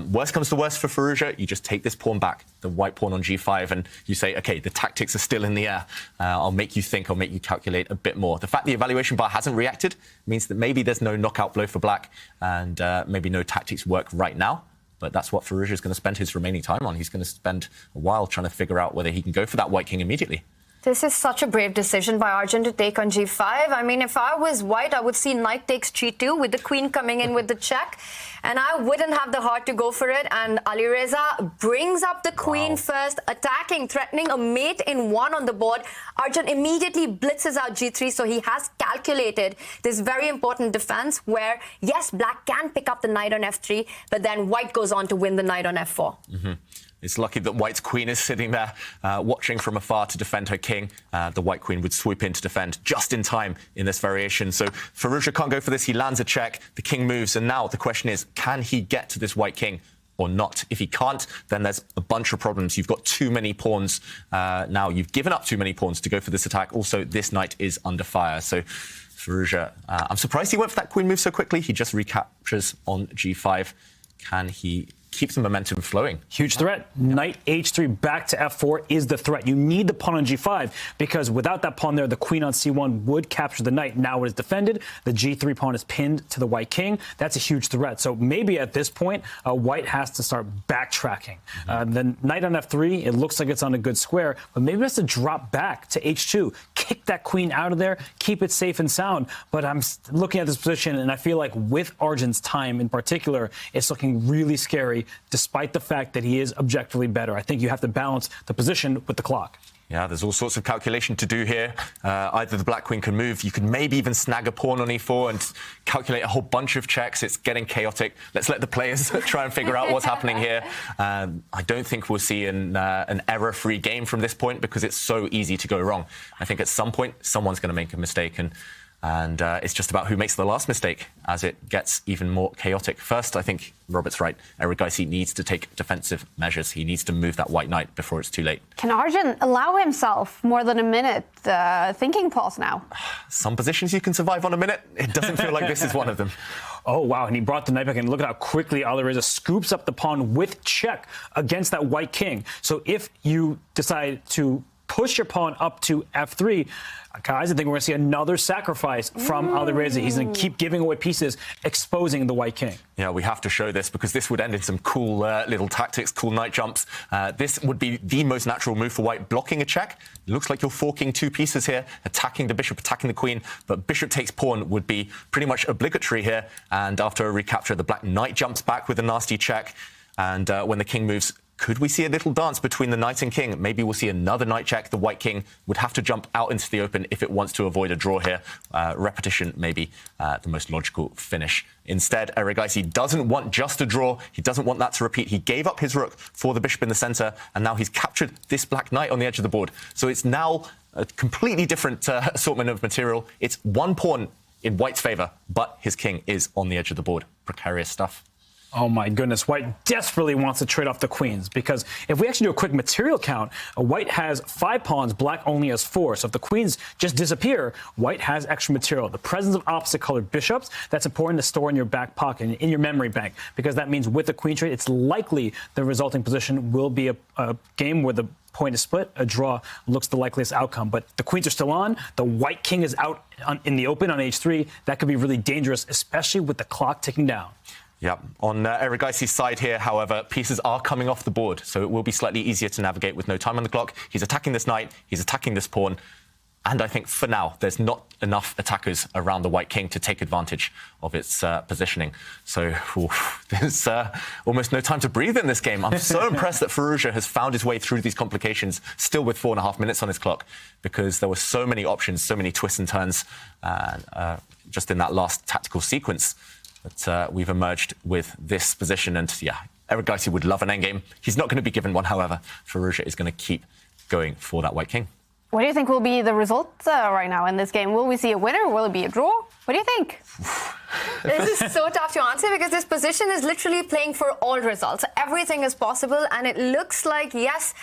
Worst comes to worst for Firouzja, you just take this pawn back, the white pawn on g5, and you say, OK, the tactics are still in the air. I'll make you think, I'll make you calculate a bit more. The fact the evaluation bar hasn't reacted means that maybe there's no knockout blow for black and maybe no tactics work right now. But that's what Firouzja is going to spend his remaining time on. He's going to spend a while trying to figure out whether he can go for that white king immediately. This is such a brave decision by Arjun to take on g5. I mean, if I was white, I would see knight takes g2 with the queen coming in with the check. And I wouldn't have the heart to go for it. And Alireza brings up the queen first, attacking, threatening a mate in one on the board. Arjun immediately blitzes out g3, so he has calculated this very important defense where, yes, black can pick up the knight on f3, but then white goes on to win the knight on f4. Mm-hmm. It's lucky that White's queen is sitting there watching from afar to defend her king. The White queen would swoop in to defend just in time in this variation. So Firouzja can't go for this. He lands a check. The king moves. And now the question is, can he get to this White king or not? If he can't, then there's a bunch of problems. You've got too many pawns now. You've given up too many pawns to go for this attack. Also, this knight is under fire. So Firouzja, I'm surprised he went for that queen move so quickly. He just recaptures on g5. Can he keep the momentum flowing? Huge threat. Knight h3 back to f4 is the threat. You need the pawn on g5 because without that pawn there, the queen on c1 would capture the knight. Now it is defended. The g3 pawn is pinned to the white king. That's a huge threat. So maybe at this point, white has to start backtracking. The knight on f3, it looks like it's on a good square, but maybe it has to drop back to h2, kick that queen out of there, keep it safe and sound. But I'm looking at this position, and I feel like with Arjun's time in particular, it's looking really scary, despite the fact that he is objectively better. I think you have to balance the position with the clock. Yeah, there's all sorts of calculation to do here. Either the black queen can move, you could maybe even snag a pawn on e4 and calculate a whole bunch of checks. It's getting chaotic. Let's let the players try and figure out what's happening here. I don't think we'll see an error-free game from this point because it's so easy to go wrong. I think at some point, someone's going to make a mistake, and it's just about who makes the last mistake as it gets even more chaotic. First, I think Robert's right. Erigaisi needs to take defensive measures. He needs to move that white knight before it's too late. Can Arjun allow himself more than a minute thinking pause now? Some positions you can survive on a minute. It doesn't feel like this is one of them. Oh, wow. And he brought the knight back in. Look at how quickly Alireza scoops up the pawn with check against that white king. So if you decide to push your pawn up to f3, guys, I think we're going to see another sacrifice from Alireza. He's going to keep giving away pieces, exposing the white king. Yeah, we have to show this because this would end in some cool little tactics, cool knight jumps. This would be the most natural move for white, blocking a check. It looks like you're forking two pieces here, attacking the bishop, attacking the queen, but bishop takes pawn would be pretty much obligatory here. And after a recapture, the black knight jumps back with a nasty check. And when the king moves, could we see a little dance between the knight and king? Maybe we'll see another knight check. The white king would have to jump out into the open if it wants to avoid a draw here. Repetition may be the most logical finish. Instead, Erigaisi doesn't want just a draw. He doesn't want that to repeat. He gave up his rook for the bishop in the center, and now he's captured this black knight on the edge of the board. So it's now a completely different assortment of material. It's one pawn in white's favor, but his king is on the edge of the board. Precarious stuff. Oh, my goodness. White desperately wants to trade off the queens because if we actually do a quick material count, white has 5 pawns, black only has 4. So if the queens just disappear, white has extra material. The presence of opposite-colored bishops, that's important to store in your back pocket, in your memory bank, because that means with the queen trade, it's likely the resulting position will be a game where the point is split. A draw looks the likeliest outcome. But the queens are still on. The white king is out in the open on h3. That could be really dangerous, especially with the clock ticking down. Yeah, on Erigaisi's side here, however, pieces are coming off the board, so it will be slightly easier to navigate with no time on the clock. He's attacking this knight, he's attacking this pawn, and I think for now there's not enough attackers around the white king to take advantage of its positioning. So there's almost no time to breathe in this game. I'm so impressed that Firouzja has found his way through these complications, still with 4.5 minutes on his clock, because there were so many options, so many twists and turns just in that last tactical sequence. But we've emerged with this position, and yeah, Erigaisi would love an endgame. He's not going to be given one, however. Firouzja is going to keep going for that white king. What do you think will be the result right now in this game? Will we see a winner? Will it be a draw? What do you think? This is so tough to answer because this position is literally playing for all results. Everything is possible, and it looks like, yes,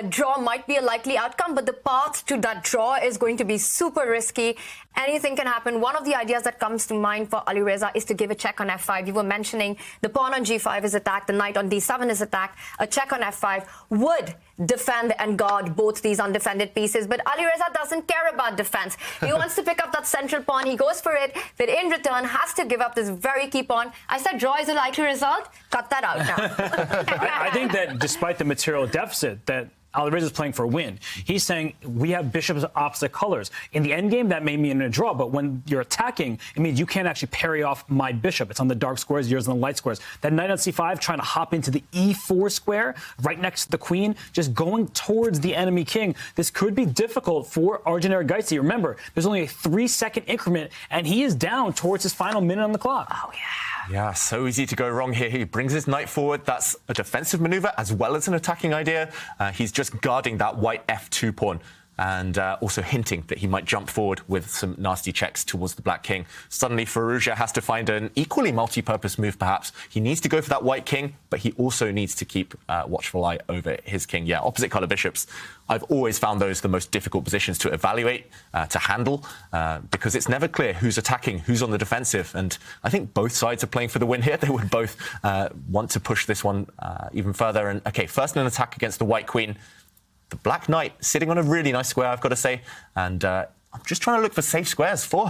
draw might be a likely outcome, but the path to that draw is going to be super risky. Anything can happen. One of the ideas that comes to mind for Alireza is to give a check on f5. You were mentioning the pawn on g5 is attacked, the knight on d7 is attacked. A check on f5 would defend and guard both these undefended pieces, but Alireza doesn't care about defense. He wants to pick up that central pawn. He goes for it, but in return has to give up this very key pawn. I said draw is a likely result. Cut that out now. I think that despite the material deficit, that Alireza is playing for a win. He's saying we have bishops of opposite colors. In the endgame, that may mean a draw, but when you're attacking, it means you can't actually parry off my bishop. It's on the dark squares, yours on the light squares. That knight on c5 trying to hop into the e4 square right next to the queen, just going towards the enemy king. This could be difficult for Arjun Erigaisi. Remember, there's only a 3-second increment, and he is down towards his final minute on the clock. Oh, yeah. Yeah, so easy to go wrong here. He brings his knight forward. That's a defensive maneuver as well as an attacking idea. He's just guarding that white f2 pawn and also hinting that he might jump forward with some nasty checks towards the black king. Suddenly, Firouzja has to find an equally multi-purpose move, perhaps. He needs to go for that white king, but he also needs to keep watchful eye over his king. Yeah, opposite color bishops. I've always found those the most difficult positions to evaluate, to handle, because it's never clear who's attacking, who's on the defensive. And I think both sides are playing for the win here. They would both want to push this one even further. And OK, first an attack against the white queen. The black knight sitting on a really nice square, I've got to say. And I'm just trying to look for safe squares for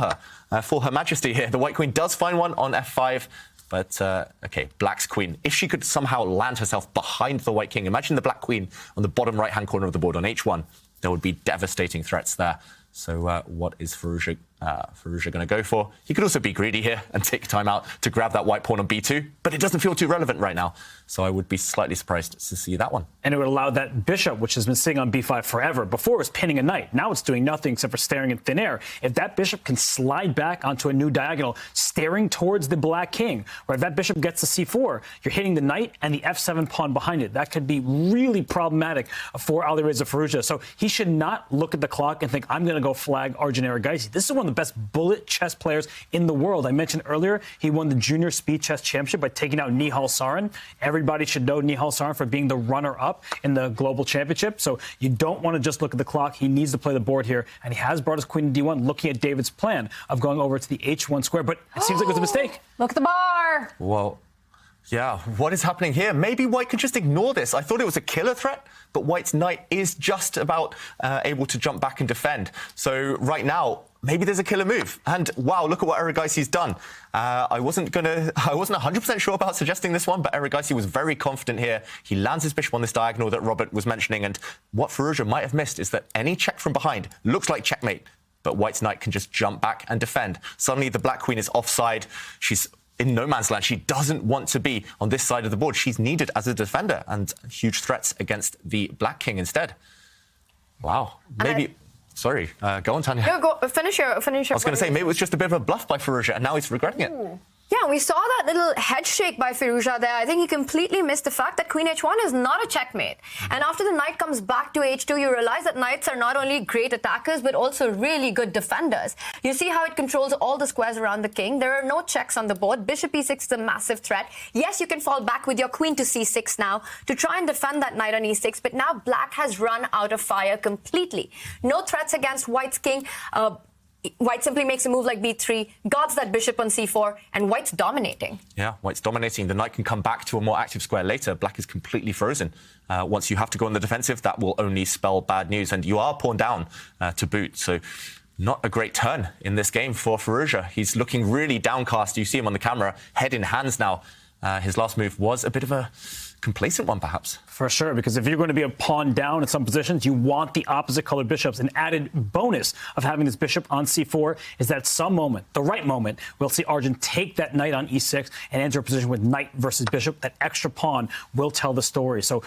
her majesty here. The white queen does find one on f5. But, OK, black's queen. If she could somehow land herself behind the white king, imagine the black queen on the bottom right-hand corner of the board on h1. There would be devastating threats there. So what is Firouzja going to go for? He could also be greedy here and take time out to grab that white pawn on b2, but it doesn't feel too relevant right now. So I would be slightly surprised to see that one. And it would allow that bishop, which has been sitting on b5 forever. Before it was pinning a knight. Now it's doing nothing except for staring in thin air. If that bishop can slide back onto a new diagonal, staring towards the black king, or if that bishop gets to c4, you're hitting the knight and the f7 pawn behind it. That could be really problematic for Alireza Firouzja. So he should not look at the clock and think, I'm going to go flag Arjun Erigaisi. This is one of the best bullet chess players in the world. I mentioned earlier, he won the Junior Speed Chess Championship by taking out Nihal Sarin. Everybody should know Nihal Sarin for being the runner-up in the Global Championship. So you don't want to just look at the clock. He needs to play the board here. And he has brought his queen to d1, looking at David's plan of going over to the h1 square. But it seems like it was a mistake. Look at the bar. Well, yeah, what is happening here? Maybe white could just ignore this. I thought it was a killer threat, but white's knight is just about able to jump back and defend. So right now, maybe there's a killer move. And wow, look at what Erigaisi's done. I wasn't 100% sure about suggesting this one, but Erigaisi was very confident here. He lands his bishop on this diagonal that Robert was mentioning. And what Firouzja might have missed is that any check from behind looks like checkmate, but white's knight can just jump back and defend. Suddenly the black queen is offside. She's in no man's land. She doesn't want to be on this side of the board. She's needed as a defender, and huge threats against the black king instead. Wow. Maybe... Sorry, go on, Tanya. No, go, finish your. I was going to say, maybe it was just a bit of a bluff by Firouzja, and now he's regretting it. Yeah, we saw that little head shake by Firouzja there. I think he completely missed the fact that Queen H1 is not a checkmate. And after the knight comes back to H2, you realize that knights are not only great attackers, but also really good defenders. You see how it controls all the squares around the king. There are no checks on the board. Bishop E6 is a massive threat. Yes, you can fall back with your queen to C6 now to try and defend that knight on E6, but now black has run out of fire completely. No threats against white's king. White simply makes a move like b3, guards that bishop on c4, and white's dominating. Yeah, white's dominating. The knight can come back to a more active square later. Black is completely frozen. Once you have to go on the defensive, that will only spell bad news. And you are pawn down to boot. So not a great turn in this game for Firouzja. He's looking really downcast. You see him on the camera, head in hands now. His last move was a bit of a complacent one, perhaps. For sure, because if you're going to be a pawn down in some positions, you want the opposite colored bishops. An added bonus of having this bishop on c4 is that at some moment, the right moment, we'll see Arjun take that knight on e6 and enter a position with knight versus bishop. That extra pawn will tell the story. So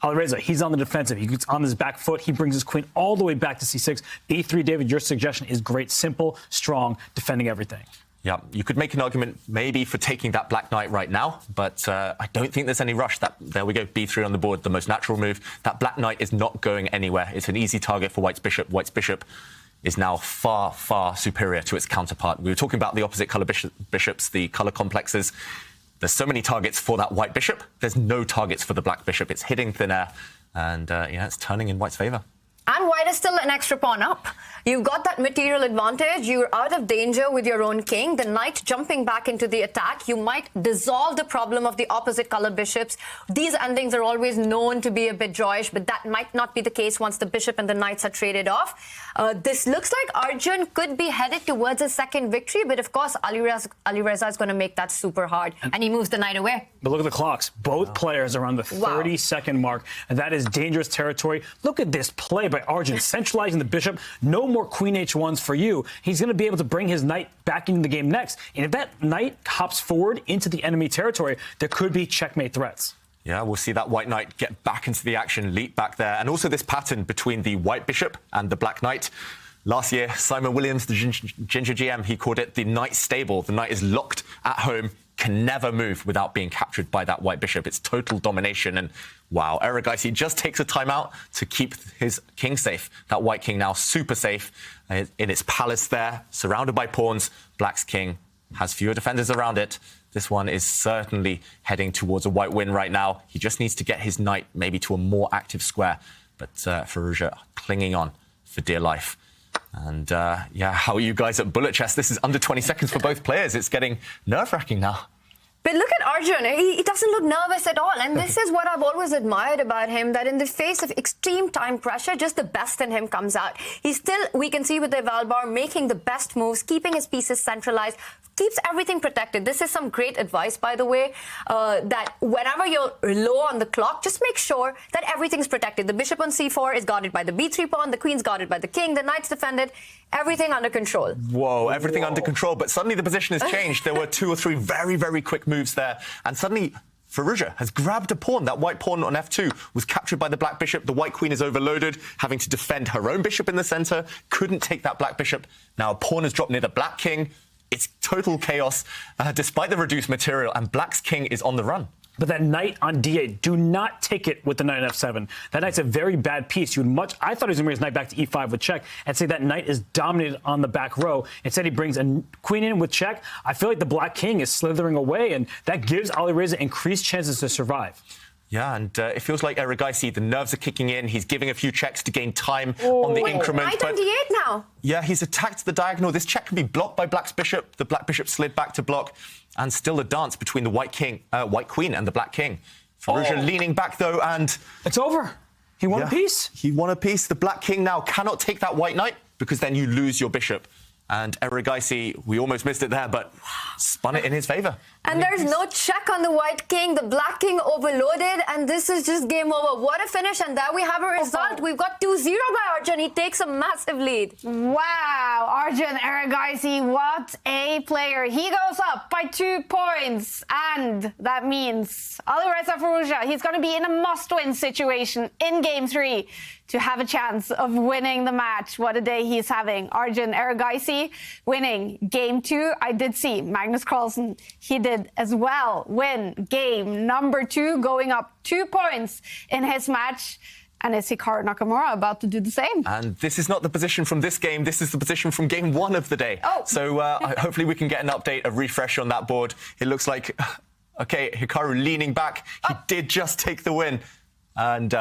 Alireza, he's on the defensive. He's on his back foot. He brings his queen all the way back to c6. b3, David, your suggestion is great. Simple, strong, defending everything. Yeah, you could make an argument maybe for taking that black knight right now, but I don't think there's any rush. There we go, b3 on the board, the most natural move. That black knight is not going anywhere. It's an easy target for white's bishop. White's bishop is now far, far superior to its counterpart. We were talking about the opposite colour bishops, the colour complexes. There's so many targets for that white bishop. There's no targets for the black bishop. It's hitting thin air, and yeah, it's turning in white's favour. And white is still an extra pawn up. You've got that material advantage. You're out of danger with your own king. The knight jumping back into the attack. You might dissolve the problem of the opposite color bishops. These endings are always known to be a bit joyish, but that might not be the case once the bishop and the knights are traded off. This looks like Arjun could be headed towards a second victory, but of course, Alireza is going to make that super hard, and he moves the knight away. But look at the clocks. Both players are on the 30-second mark, and that is dangerous territory. Look at this play by Arjun, centralizing the bishop. No more queen h1s for you. He's going to be able to bring his knight back into the game next. And if that knight hops forward into the enemy territory, there could be checkmate threats. Yeah, we'll see that white knight get back into the action, leap back there. And also this pattern between the white bishop and the black knight. Last year, Simon Williams, the Ginger GM, he called it the knight stable. The knight is locked at home, can never move without being captured by that white bishop. It's total domination. And wow, Erigaisi just takes a timeout to keep his king safe. That white king now super safe in its palace there, surrounded by pawns. Black's king has fewer defenders around it. This one is certainly heading towards a white win right now. He just needs to get his knight maybe to a more active square. But Firouzja clinging on for dear life. And yeah, how are you guys at bullet chess? This is under 20 seconds for both players. It's getting nerve-wracking now. But look at Arjun. He doesn't look nervous at all. And this is what I've always admired about him, that in the face of extreme time pressure, just the best in him comes out. He's still, we can see with the Valbar, making the best moves, keeping his pieces centralized, keeps everything protected. This is some great advice, by the way, that whenever you're low on the clock, just make sure that everything's protected. The bishop on c4 is guarded by the b3 pawn, the queen's guarded by the king, the knight's defended, everything under control. Whoa, everything under control. But suddenly the position has changed. There were 2 or 3 very, very quick moves there. And suddenly Firouzja has grabbed a pawn. That white pawn on f2 was captured by the black bishop. The white queen is overloaded, having to defend her own bishop in the center. Couldn't take that black bishop. Now a pawn has dropped near the black king. It's total chaos, despite the reduced material, and black's king is on the run. But that knight on d8, do not take it with the knight on f7. That knight's a very bad piece. I thought he was going to bring his knight back to e5 with check and say that knight is dominated on the back row. Instead, he brings a queen in with check. I feel like the black king is slithering away, and that gives Alireza increased chances to survive. Yeah, and it feels like Erigaisi, the nerves are kicking in. He's giving a few checks to gain time on the increment. Knight on d8 now. Yeah, he's attacked the diagonal. This check can be blocked by black's bishop. The black bishop slid back to block. And still a dance between the white queen and the black king. Firouzja leaning back, though, and... It's over. He won a piece. He won a piece. The black king now cannot take that white knight because then you lose your bishop. And Erigaisi, we almost missed it there, but spun it in his favor. And there's no check on the white king. The black king overloaded, and this is just game over. What a finish, and there we have a result. We've got 2-0 by Arjun. He takes a massive lead. Wow, Arjun Erigaisi, what a player. He goes up by 2 points, and that means Alireza-Firouzja, he's going to be in a must-win situation in Game 3 to have a chance of winning the match. What a day he's having. Arjun Erigaisi winning Game 2. I did see Magnus Carlsen, he did as well win game number 2, going up 2 points in his match. And is Hikaru Nakamura about to do the same? And this is not the position from this game. This is the position from Game 1 of the day. Oh. So hopefully we can get an update, a refresh on that board. It looks like, okay, Hikaru leaning back. He did just take the win. And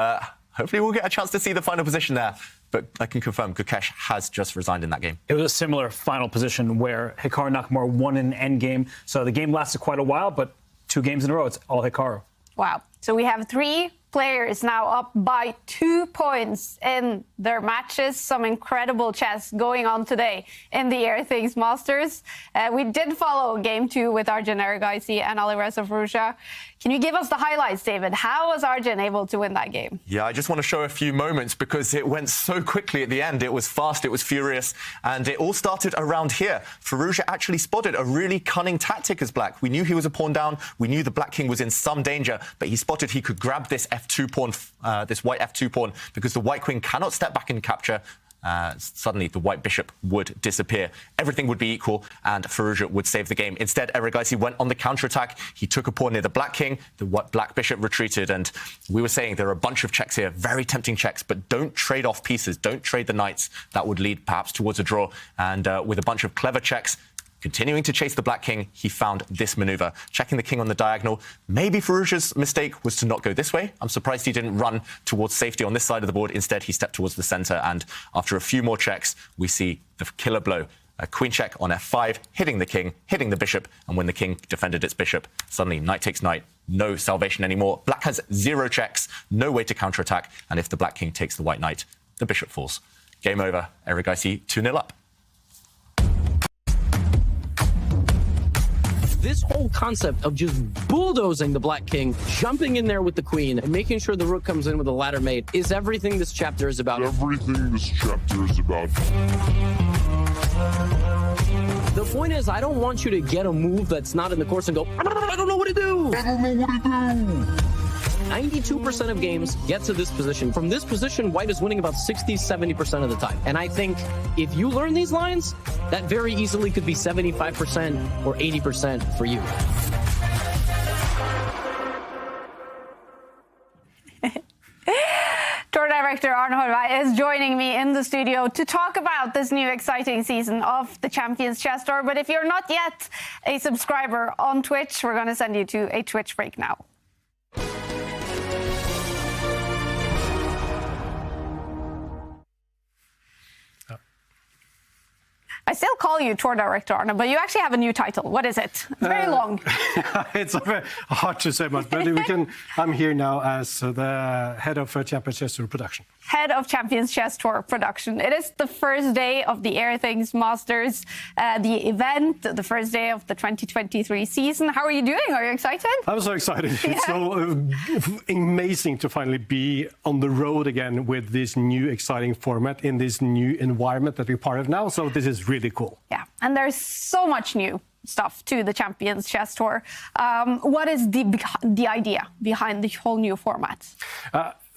hopefully we'll get a chance to see the final position there. But I can confirm Gukesh has just resigned in that game. It was a similar final position where Hikaru Nakamura won in an endgame. So the game lasted quite a while, but 2 games in a row, it's all Hikaru. Wow. So we have 3 players now up by 2 points in their matches. Some incredible chess going on today in the Airthings Masters. We did follow Game 2 with Arjun Erigaisi and Alireza-Firouzja. Can you give us the highlights, David? How was Arjun able to win that game? Yeah, I just want to show a few moments because it went so quickly at the end. It was fast, it was furious, and it all started around here. Firouzja actually spotted a really cunning tactic as black. We knew he was a pawn down. We knew the black king was in some danger, but he spotted he could grab this f2 pawn, this white f2 pawn, because the white queen cannot step back and capture. Suddenly the white bishop would disappear. Everything would be equal and Firouzja would save the game. Instead, Erigaisi went on the counterattack. He took a pawn near the black king. The black bishop retreated, and we were saying there are a bunch of checks here, very tempting checks, but don't trade off pieces. Don't trade the knights. That would lead perhaps towards a draw. And with a bunch of clever checks, Continuing to chase the black king, he found this maneuver, checking the king on the diagonal. Maybe Firouzja's mistake was to not go this way. I'm surprised he didn't run towards safety on this side of the board. Instead, he stepped towards the center, and after a few more checks, we see the killer blow. A queen check on f5, hitting the king, hitting the bishop, and when the king defended its bishop, suddenly knight takes knight, no salvation anymore. Black has 0 checks, no way to counterattack, and if the black king takes the white knight, the bishop falls. Game over, Erigaisi 2-0 up. This whole concept of just bulldozing the black king, jumping in there with the queen, and making sure the rook comes in with a ladder mate is everything this chapter is about. Everything this chapter is about. The point is, I don't want you to get a move that's not in the course and go, I don't know what to do. I don't know what to do. 92% of games get to this position. From this position, white is winning about 60-70% of the time. And I think if you learn these lines, that very easily could be 75% or 80% for you. Tour director Arne Horvath is joining me in the studio to talk about this new exciting season of the Champions Chess Tour. But if you're not yet a subscriber on Twitch, we're going to send you to a Twitch break now. I still call you tour director, Arne, but you actually have a new title. What is it? It's very long. It's very hard to say much, but I'm here now as the head of Champions Chess Tour production. Head of Champions Chess Tour production. It is the first day of the Airthings Masters, the event, the first day of the 2023 season. How are you doing? Are you excited? I'm so excited. Yeah. It's so amazing to finally be on the road again with this new exciting format in this new environment that we're part of now. So this is really cool. Yeah, and there's so much new stuff to the Champions Chess Tour. What is the idea behind the whole new format?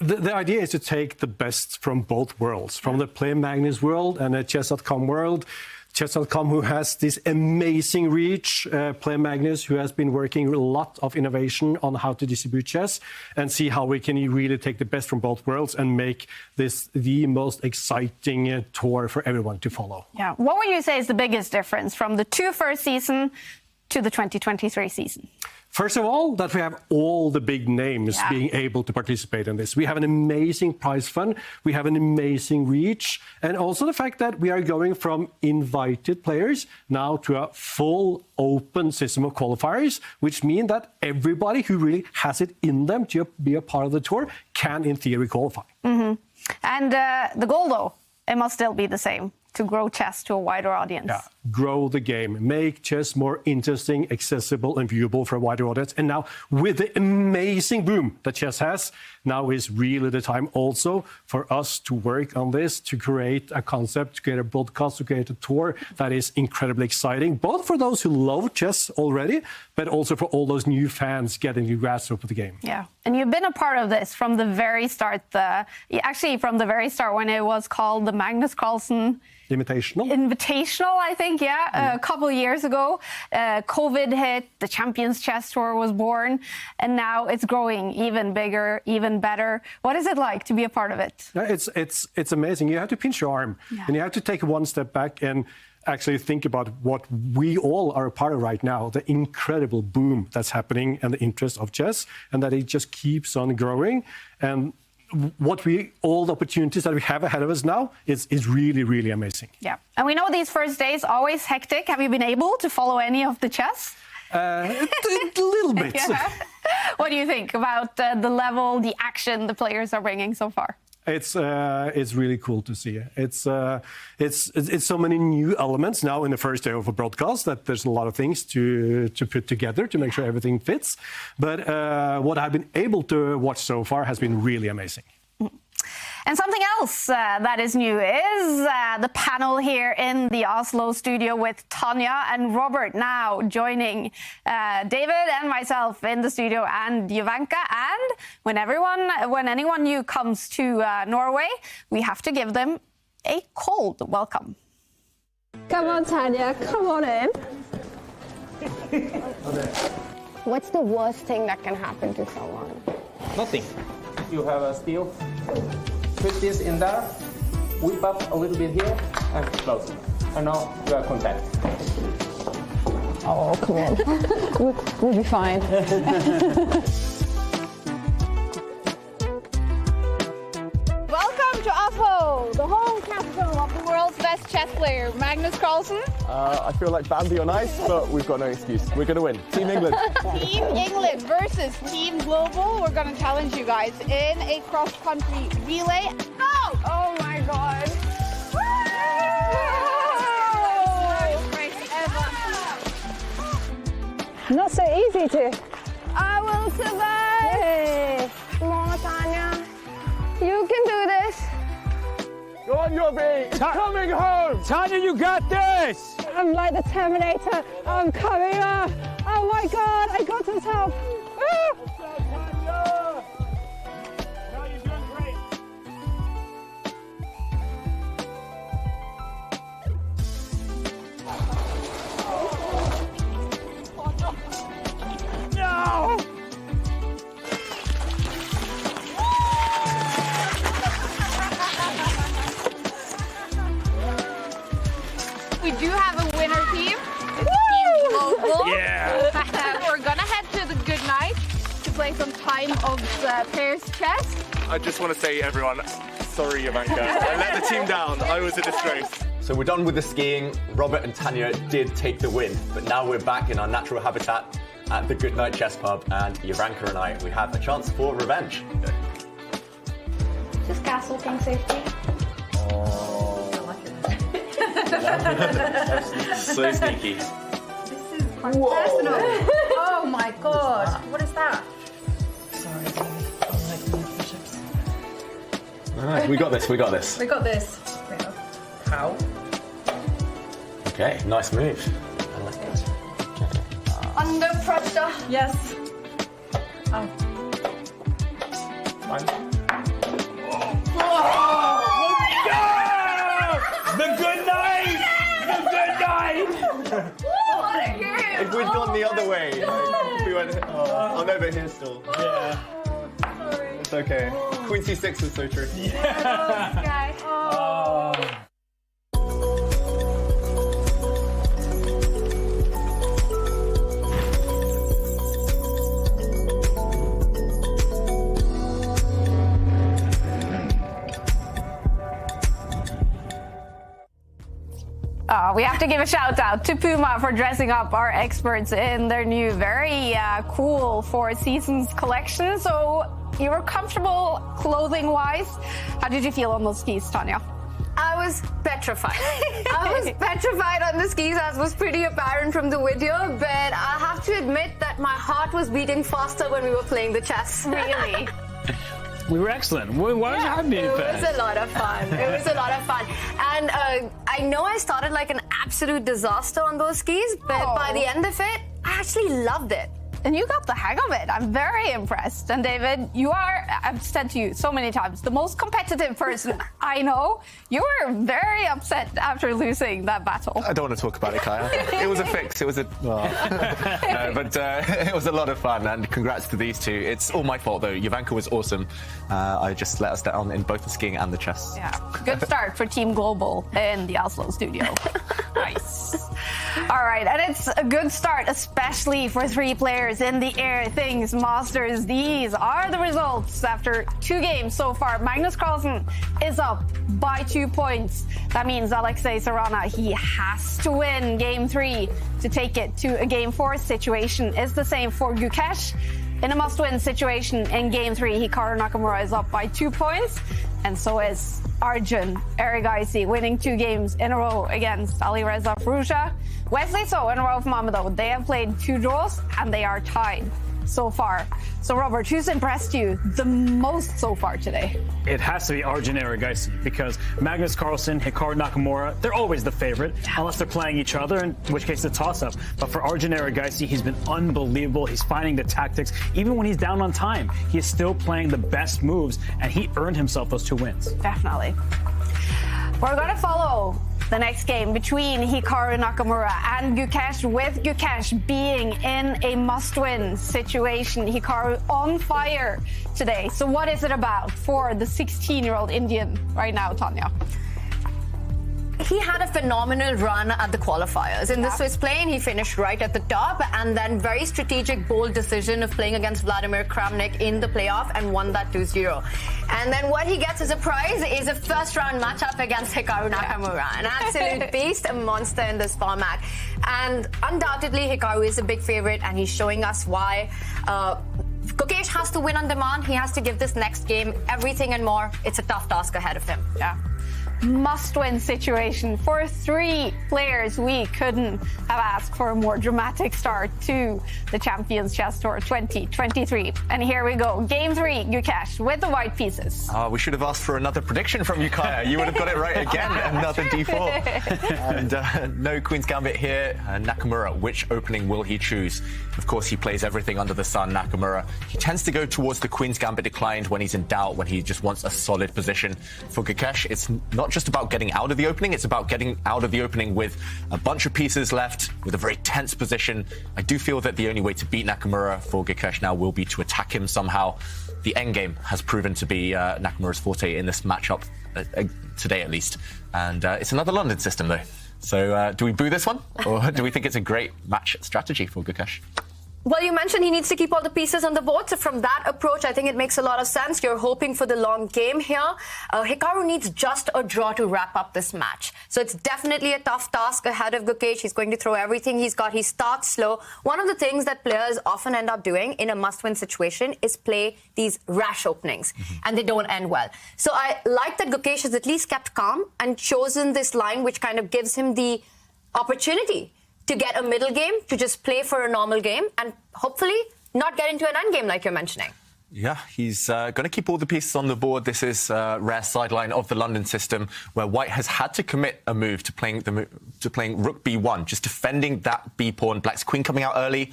The idea is to take the best from both worlds, from the Play Magnus world and the Chess.com world. Chess.com, who has this amazing reach, Play Magnus, who has been working a lot of innovation on how to distribute chess, and see how we can really take the best from both worlds and make this the most exciting tour for everyone to follow. Yeah. What would you say is the biggest difference from the first season to the 2023 season? First of all, that we have all the big names being able to participate in this. We have an amazing prize fund, we have an amazing reach, and also the fact that we are going from invited players now to a full open system of qualifiers, which means that everybody who really has it in them to be a part of the tour can, in theory, qualify. Mm-hmm. And the goal, though, it must still be the same: to grow chess to a wider audience. Yeah, grow the game, make chess more interesting, accessible and viewable for a wider audience. And now with the amazing boom that chess has, now is really the time also for us to work on this, to create a concept, to create a broadcast, to create a tour that is incredibly exciting, both for those who love chess already, but also for all those new fans getting the grasp of the game. Yeah, and you've been a part of this from the very start, actually from the very start when it was called the Magnus Carlsen Invitational, I think, a couple of years ago. COVID hit, the Champions Chess Tour was born, and now it's growing even bigger, even better. What is it like to be a part of it? It's amazing. You have to pinch your arm, and you have to take one step back and actually think about what we all are a part of right now, the incredible boom that's happening and the interest of chess, and that it just keeps on growing. And all the opportunities that we have ahead of us now is really, really amazing. Yeah, and we know these first days always hectic. Have you been able to follow any of the chess? A little bit. Yeah. What do you think about the level, the action the players are bringing so far? It's really cool to see. It's so many new elements now in the first day of a broadcast that there's a lot of things to put together to make sure everything fits. But what I've been able to watch so far has been really amazing. And something else that is new is the panel here in the Oslo studio with Tanya and Robert now joining David and myself in the studio, and Jovanka. And when anyone new comes to Norway, we have to give them a cold welcome. Come on, Tanya, come on in. What's the worst thing that can happen to someone? Nothing. You have a steel. Put this in there, whip up a little bit here, and close it. And now you are contact. Oh, come on. We'll be fine. Welcome to Oslo, the home capital of the world's best chess player, Magnus Carlsen. I feel like Bambi on ice, but we've got no excuse. We're going to win. Team England. Team England versus Team Global. We're going to challenge you guys in a cross-country relay. Go! Oh my God. Not so easy to. I will survive. Yay. Come on, Tanya. You can do this. Go on, Yobi. Coming home. Tanya, you got this. I'm like the Terminator. I'm coming up. Oh my God, I got this help. We do have a winner team. It's Team Global. Yeah. We're gonna head to the good night to play some time of pairs chess. I just want to say, everyone, sorry, Ivanka. I let the team down. I was a disgrace. So we're done with the skiing. Robert and Tanya did take the win, but now we're back in our natural habitat at the Goodnight Chess Pub, and Ivanka and I, we have a chance for revenge. Just castle king safety. So sneaky. This is quite personal. Oh my God. What is that? Sorry, baby. I like my bishops. All right, we got this, we got this. We got this. How? Okay, nice move. I like it. Under pressure. Yes. Oh. Fine. The good night! The good night! What a game! If we'd gone the other way, if we went, I'm over here still. Yeah. Sorry. It's okay. Queen C6 is so tricky. Yeah. Oh. We have to give a shout out to Puma for dressing up our experts in their new, very cool Four Seasons collection. So you were comfortable clothing-wise. How did you feel on those skis, Tanya? I was petrified. I was petrified on the skis, as was pretty apparent from the video, but I have to admit that my heart was beating faster when we were playing the chess. Really? We were excellent. Why was your heart beating fast? It was a lot of fun. It was a lot of fun. And I know I started like an absolute disaster on those skis, but by the end of it, I actually loved it. And you got the hang of it. I'm very impressed. And David, you are, I've said to you so many times, the most competitive person I know. You were very upset after losing that battle. I don't want to talk about it, Kaya. It was a fix. It was a... but it was a lot of fun, and congrats to these two. It's all my fault, though. Ivanka was awesome. I just let us down in both the skiing and the chess. Yeah, good start for Team Global in the Oslo studio. Nice. All right, and it's a good start, especially for three players in the Airthings Masters. These are the results after 2 games so far. Magnus Carlsen is up by 2 points. That means Sarana, he has to win game 3 to take it to a game 4 situation. Is the same for Gukesh. In a must-win situation in game 3, Hikaru-Nakamura is up by 2 points, and so is Arjun Erigaisi, winning 2 games in a row against Erigaisi-Firouzja. Wesley So in a row of Mamedov. They have played 2 draws, and they are tied so far. So, Robert, who's impressed you the most so far today? It has to be Arjun Erigaisi, because Magnus Carlsen, Hikaru-Nakamura, they're always the favorite, unless they're playing each other, in which case it's a toss-up. But for Arjun Erigaisi, he's been unbelievable. He's finding the tactics. Even when he's down on time, he is still playing the best moves, and he earned himself those 2 wins. Definitely. We're going to follow the next game between Hikaru-Nakamura and Gukesh, with Gukesh being in a must-win situation. Hikaru on fire today. So what is it about for the 16-year-old Indian right now, Tanya? he had a phenomenal run at the qualifiers. In the Swiss plane, he finished right at the top, and then very strategic, bold decision of playing against Vladimir Kramnik in the playoff and won that 2-0. And then what he gets as a prize is a first-round matchup against Hikaru Nakamura, an absolute beast, a monster in this format. And undoubtedly, Hikaru is a big favorite, and he's showing us why. Gukesh has to win on demand. He has to give this next game everything and more. It's a tough task ahead of him. Yeah. Must-win situation for 3 players. We couldn't have asked for a more dramatic start to the Champions Chess Tour 2023. And here we go. Game 3, Gukesh, with the white pieces. We should have asked for another prediction from you, Kaya. You would have got it right again. Another D4. And no Queen's Gambit here. Nakamura, which opening will he choose? Of course, he plays everything under the sun, Nakamura. He tends to go towards the Queen's Gambit declined when he's in doubt, when he just wants a solid position. For Gukesh, it's not just about getting out of the opening, it's about getting out of the opening with a bunch of pieces left, with a very tense position. I do feel that the only way to beat Nakamura for Gukesh now will be to attack him somehow. The endgame has proven to be Nakamura's forte in this matchup, today at least. And it's another London system, though. So do we boo this one? Or do we think it's a great match strategy for Gukesh? Well, you mentioned he needs to keep all the pieces on the board. So from that approach, I think it makes a lot of sense. You're hoping for the long game here. Hikaru needs just a draw to wrap up this match. So it's definitely a tough task ahead of Gukesh. He's going to throw everything he's got. He starts slow. One of the things that players often end up doing in a must-win situation is play these rash openings. And they don't end well. So I like that Gukesh has at least kept calm and chosen this line, which kind of gives him the opportunity to get a middle game, to just play for a normal game, and hopefully not get into an end game like you're mentioning. Yeah, he's going to keep all the pieces on the board. This is a rare sideline of the London system where White has had to commit a move to playing Rook B1, just defending that B pawn. Black's queen coming out early.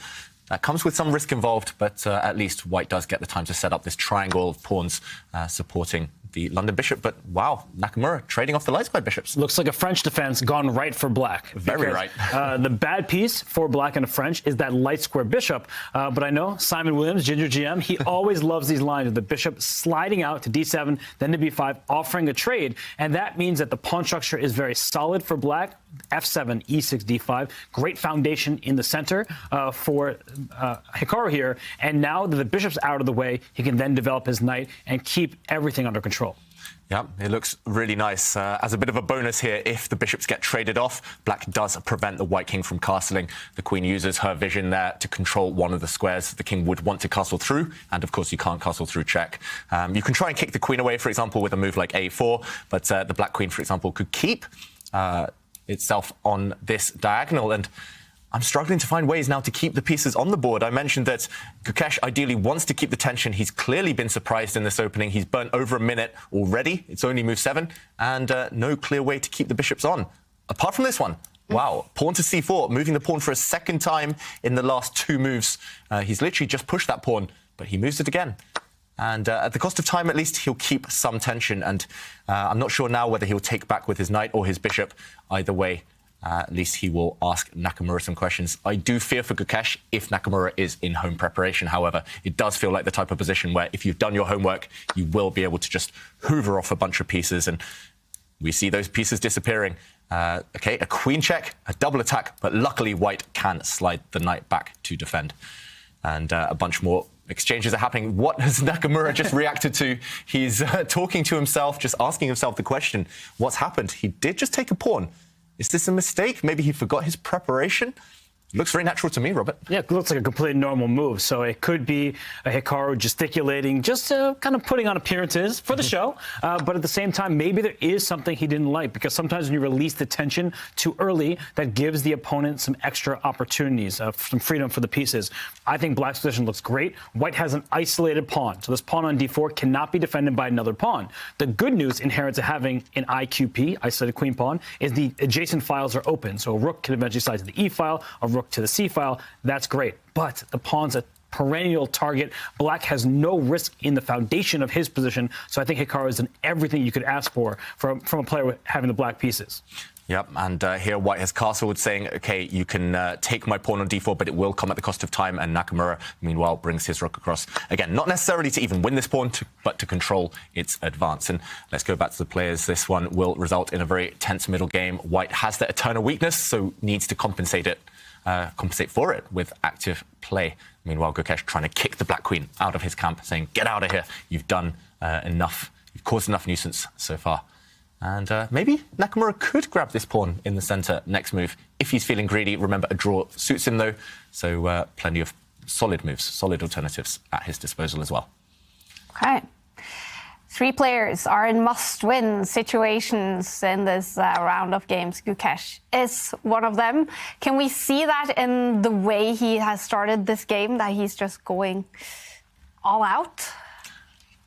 That comes with some risk involved, but at least White does get the time to set up this triangle of pawns supporting the London bishop. But wow, Nakamura trading off the light square bishops. Looks like a French defense gone right for black. Very right. The bad piece for black and a French is that light square bishop. But I know Simon Williams, Ginger GM, he always loves these lines of the bishop sliding out to D7, then to B5, offering a trade. And that means that the pawn structure is very solid for black. F7, E6, D5. Great foundation in the center for Hikaru here. And now that the bishop's out of the way, he can then develop his knight and keep everything under control. Yeah, it looks really nice. As a bit of a bonus here, if the bishops get traded off, black does prevent the white king from castling. The queen uses her vision there to control one of the squares the king would want to castle through. And of course, you can't castle through check. You can try and kick the queen away, for example, with a move like A4. But the black queen, for example, could keep itself on this diagonal. And I'm struggling to find ways now to keep the pieces on the board. I mentioned that Gukesh ideally wants to keep the tension. He's clearly been surprised in this opening. He's burnt over a minute already. It's only move 7, and no clear way to keep the bishops on. Apart from this one, wow, pawn to C4, moving the pawn for a second time in the last 2 moves. He's literally just pushed that pawn, but he moves it again. And at the cost of time, at least, he'll keep some tension. And I'm not sure now whether he'll take back with his knight or his bishop. Either way, at least he will ask Nakamura some questions. I do fear for Gukesh if Nakamura is in home preparation. However, it does feel like the type of position where if you've done your homework, you will be able to just hoover off a bunch of pieces. And we see those pieces disappearing. OK, a queen check, a double attack, but luckily White can slide the knight back to defend. And a bunch more exchanges are happening. What has Nakamura just reacted to? He's talking to himself, just asking himself the question, what's happened? He did just take a pawn. Is this a mistake? Maybe he forgot his preparation? Looks very natural to me, Robert. Yeah, it looks like a completely normal move. So it could be a Hikaru gesticulating, just kind of putting on appearances for the show. But at the same time, maybe there is something he didn't like, because sometimes when you release the tension too early, that gives the opponent some extra opportunities, some freedom for the pieces. I think black's position looks great. White has an isolated pawn. So this pawn on D4 cannot be defended by another pawn. The good news inherent to having an IQP, isolated queen pawn, is the adjacent files are open. So a rook can eventually slide to the E file, a rook to the C file. That's great. But the pawn's a perennial target. Black has no risk in the foundation of his position. So I think Hikaru is in everything you could ask for from a player having the black pieces. Yep, and here White has castled, saying, okay, you can take my pawn on d4, but it will come at the cost of time, and Nakamura, meanwhile, brings his rook across. Again, not necessarily to even win this pawn, but to control its advance. And let's go back to the players. This one will result in a very tense middle game. White has the eternal weakness, so needs to compensate for it with active play. Meanwhile, Gukesh trying to kick the black queen out of his camp, saying, get out of here, you've done enough, you've caused enough nuisance so far. And maybe Nakamura could grab this pawn in the centre next move if he's feeling greedy. Remember, a draw suits him, though, so plenty of solid moves, solid alternatives at his disposal as well. Okay. 3 players are in must-win situations in this round of games. Gukesh is one of them. Can we see that in the way he has started this game, that he's just going all out?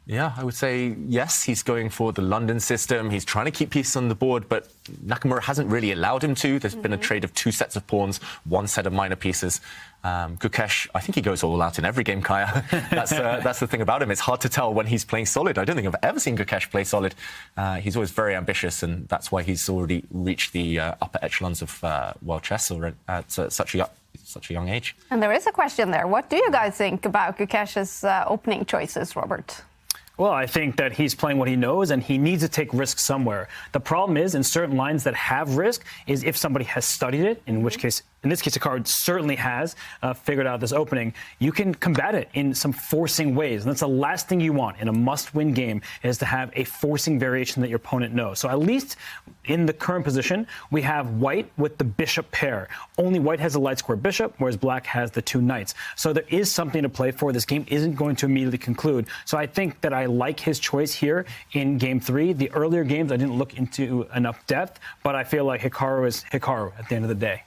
Yeah, I would say yes. He's going for the London system. He's trying to keep pieces on the board, but Nakamura hasn't really allowed him to. There's been a trade of 2 sets of pawns, 1 set of minor pieces. Gukesh, I think he goes all out in every game, Kaya. That's the thing about him. It's hard to tell when he's playing solid. I don't think I've ever seen Gukesh play solid. He's always very ambitious, and that's why he's already reached the upper echelons of world chess at such a young age. And there is a question there. What do you guys think about Gukesh's opening choices, Robert? Well, I think that he's playing what he knows, and he needs to take risks somewhere. The problem is, in certain lines that have risk, is if somebody has studied it, in which case, in this case, Hikaru certainly has figured out this opening, you can combat it in some forcing ways. And that's the last thing you want in a must-win game, is to have a forcing variation that your opponent knows. So at least in the current position, we have White with the bishop pair. Only White has a light square bishop, whereas Black has the 2 knights. So there is something to play for. This game isn't going to immediately conclude. So I think that I like his choice here in game 3. The earlier games, I didn't look into enough depth, but I feel like Hikaru is Hikaru at the end of the day.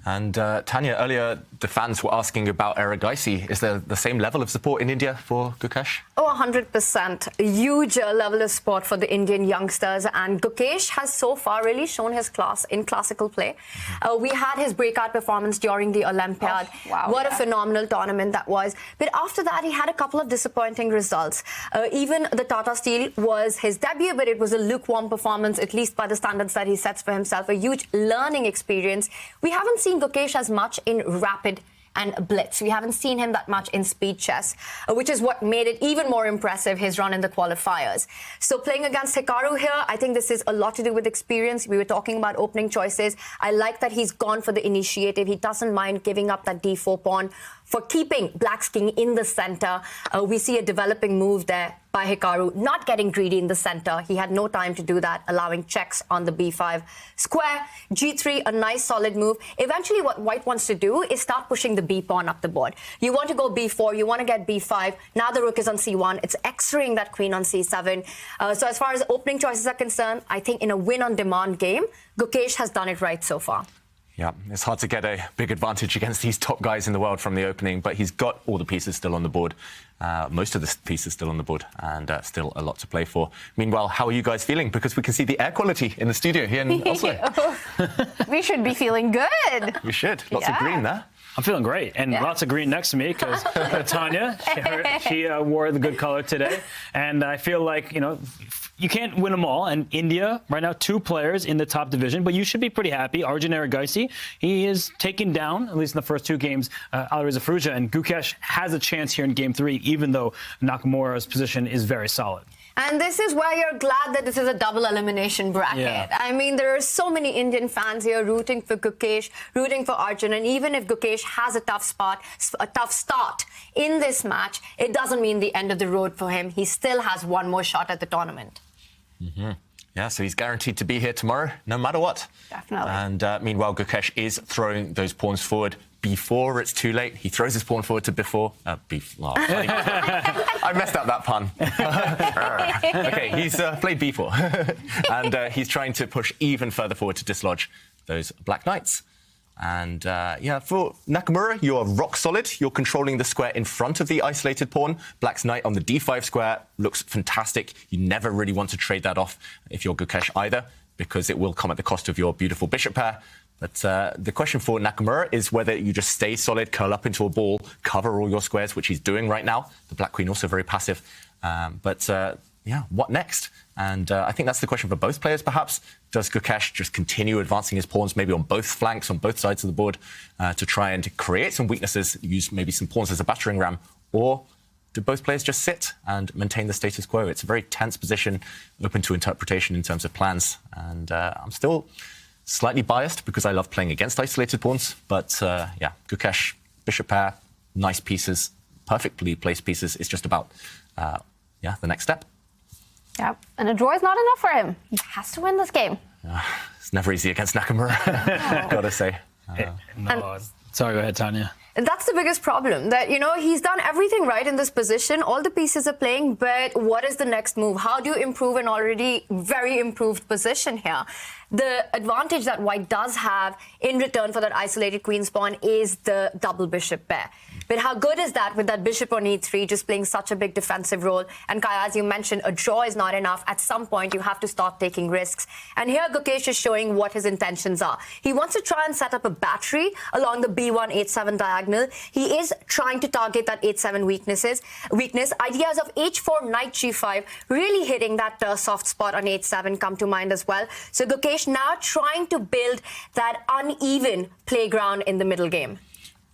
And Tanya, earlier the fans were asking about Erigaisi. Is there the same level of support in India for Gukesh? Oh, 100%. A huge level of support for the Indian youngsters. And Gukesh has so far really shown his class in classical play. We had his breakout performance during the Olympiad. Oh, wow, what a phenomenal tournament that was. But after that, he had a couple of disappointing results. Even the Tata Steel was his debut, but it was a lukewarm performance, at least by the standards that he sets for himself. A huge learning experience. We haven't seen Gukesh as much in rapid and blitz. We haven't seen him that much in speed chess, which is what made it even more impressive, his run in the qualifiers. So playing against Hikaru here, I think this is a lot to do with experience. We were talking about opening choices. I like that he's gone for the initiative. He doesn't mind giving up that d4 pawn for keeping Black's king in the center. We see a developing move there by Hikaru, not getting greedy in the center. He had no time to do that, allowing checks on the b5 square. g3, a nice solid move. Eventually what White wants to do is start pushing the b pawn up the board. You want to go b4, you want to get b5. Now the rook is on c1. It's x-raying that queen on c7. So as far as opening choices are concerned, I think in a win-on-demand game, Gukesh has done it right so far. Yeah, it's hard to get a big advantage against these top guys in the world from the opening, but he's got all the pieces still on the board, most of the pieces still on the board, and still a lot to play for. Meanwhile, how are you guys feeling? Because we can see the air quality in the studio here in Oslo. We should be feeling good. We should. Lots of green there. I'm feeling great, and lots of green next to me because Tanya, she wore the good color today, and I feel like, you know, you can't win them all. And India, right now, 2 players in the top division, but you should be pretty happy. Arjun Erigaisi, he is taken down, at least in the first 2 games, Erigaisi-Firouzja, and Gukesh has a chance here in game 3, even though Nakamura's position is very solid. And this is why you're glad that this is a double elimination bracket. Yeah. I mean, there are so many Indian fans here rooting for Gukesh, rooting for Arjun. And even if Gukesh has a tough start in this match, it doesn't mean the end of the road for him. He still has one more shot at the tournament. Yeah, so he's guaranteed to be here tomorrow, no matter what. Definitely. And meanwhile, Gukesh is throwing those pawns forward before it's too late. He throws his pawn forward to before. I messed up that pun. Okay, he's played b4. And he's trying to push even further forward to dislodge those black knights. And yeah, for Nakamura, you're rock solid. You're controlling the square in front of the isolated pawn. Black's knight on the d5 square looks fantastic. You never really want to trade that off if you're Gukesh either, because it will come at the cost of your beautiful bishop pair. But the question for Nakamura is whether you just stay solid, curl up into a ball, cover all your squares, which he's doing right now. The black queen also very passive. But yeah, what next? And I think that's the question for both players, perhaps. Does Gukesh just continue advancing his pawns maybe on both flanks, on both sides of the board, to try and create some weaknesses, use maybe some pawns as a battering ram? Or do both players just sit and maintain the status quo? It's a very tense position, open to interpretation in terms of plans. And I'm still slightly biased because I love playing against isolated pawns. But yeah, Gukesh, bishop pair, nice pieces, perfectly placed pieces. It's just about, yeah, the next step. Yeah, and a draw is not enough for him. He has to win this game. It's never easy against Nakamura, gotta say. Sorry, go ahead, Tanya. That's the biggest problem, that, you know, he's done everything right in this position. All the pieces are playing, but what is the next move? How do you improve an already very improved position here? The advantage that white does have in return for that isolated queen's pawn is the double bishop pair. But how good is that with that bishop on e3 just playing such a big defensive role? And Kaya, as you mentioned, a draw is not enough. At some point, you have to start taking risks. And here, Gukesh is showing what his intentions are. He wants to try and set up a battery along the b1, h7 diagonal. He is trying to target that h7 weakness. Ideas of h4, knight g5, really hitting that soft spot on h7 come to mind as well. So Gukesh now trying to build that uneven playground in the middle game.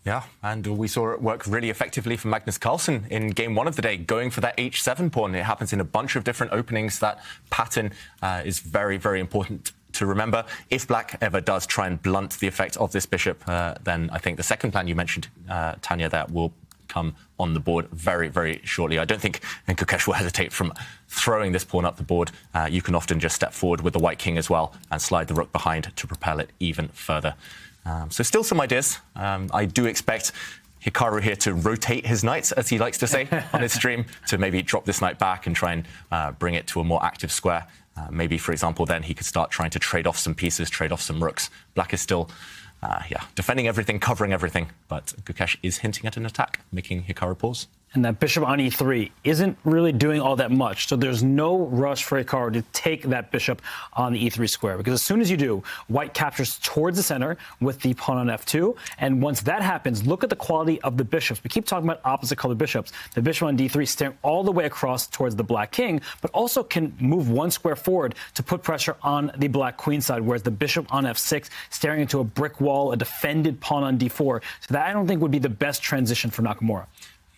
Yeah, and we saw it work really effectively for Magnus Carlsen in game one of the day, going for that h7 pawn. It happens in a bunch of different openings. That pattern is very, very important to remember. If black ever does try and blunt the effect of this bishop, then I think the second plan you mentioned, Tanya, that will come on the board very, very shortly. I don't think Gukesh will hesitate from throwing this pawn up the board. You can often just step forward with the white king as well and slide the rook behind to propel it even further. So still some ideas. I do expect Hikaru here to rotate his knights, as he likes to say on his stream, to maybe drop this knight back and try and bring it to a more active square. Maybe, for example, then he could start trying to trade off some pieces, trade off some rooks. Black is still, defending everything, covering everything. But Gukesh is hinting at an attack, making Hikaru pause. And that bishop on e3 isn't really doing all that much. So there's no rush for Hikaru to take that bishop on the e3 square. Because as soon as you do, white captures towards the center with the pawn on f2. And once that happens, look at the quality of the bishops. We keep talking about opposite color bishops. The bishop on d3 staring all the way across towards the black king, but also can move one square forward to put pressure on the black queen side, whereas the bishop on f6 staring into a brick wall, a defended pawn on d4. So that I don't think would be the best transition for Nakamura.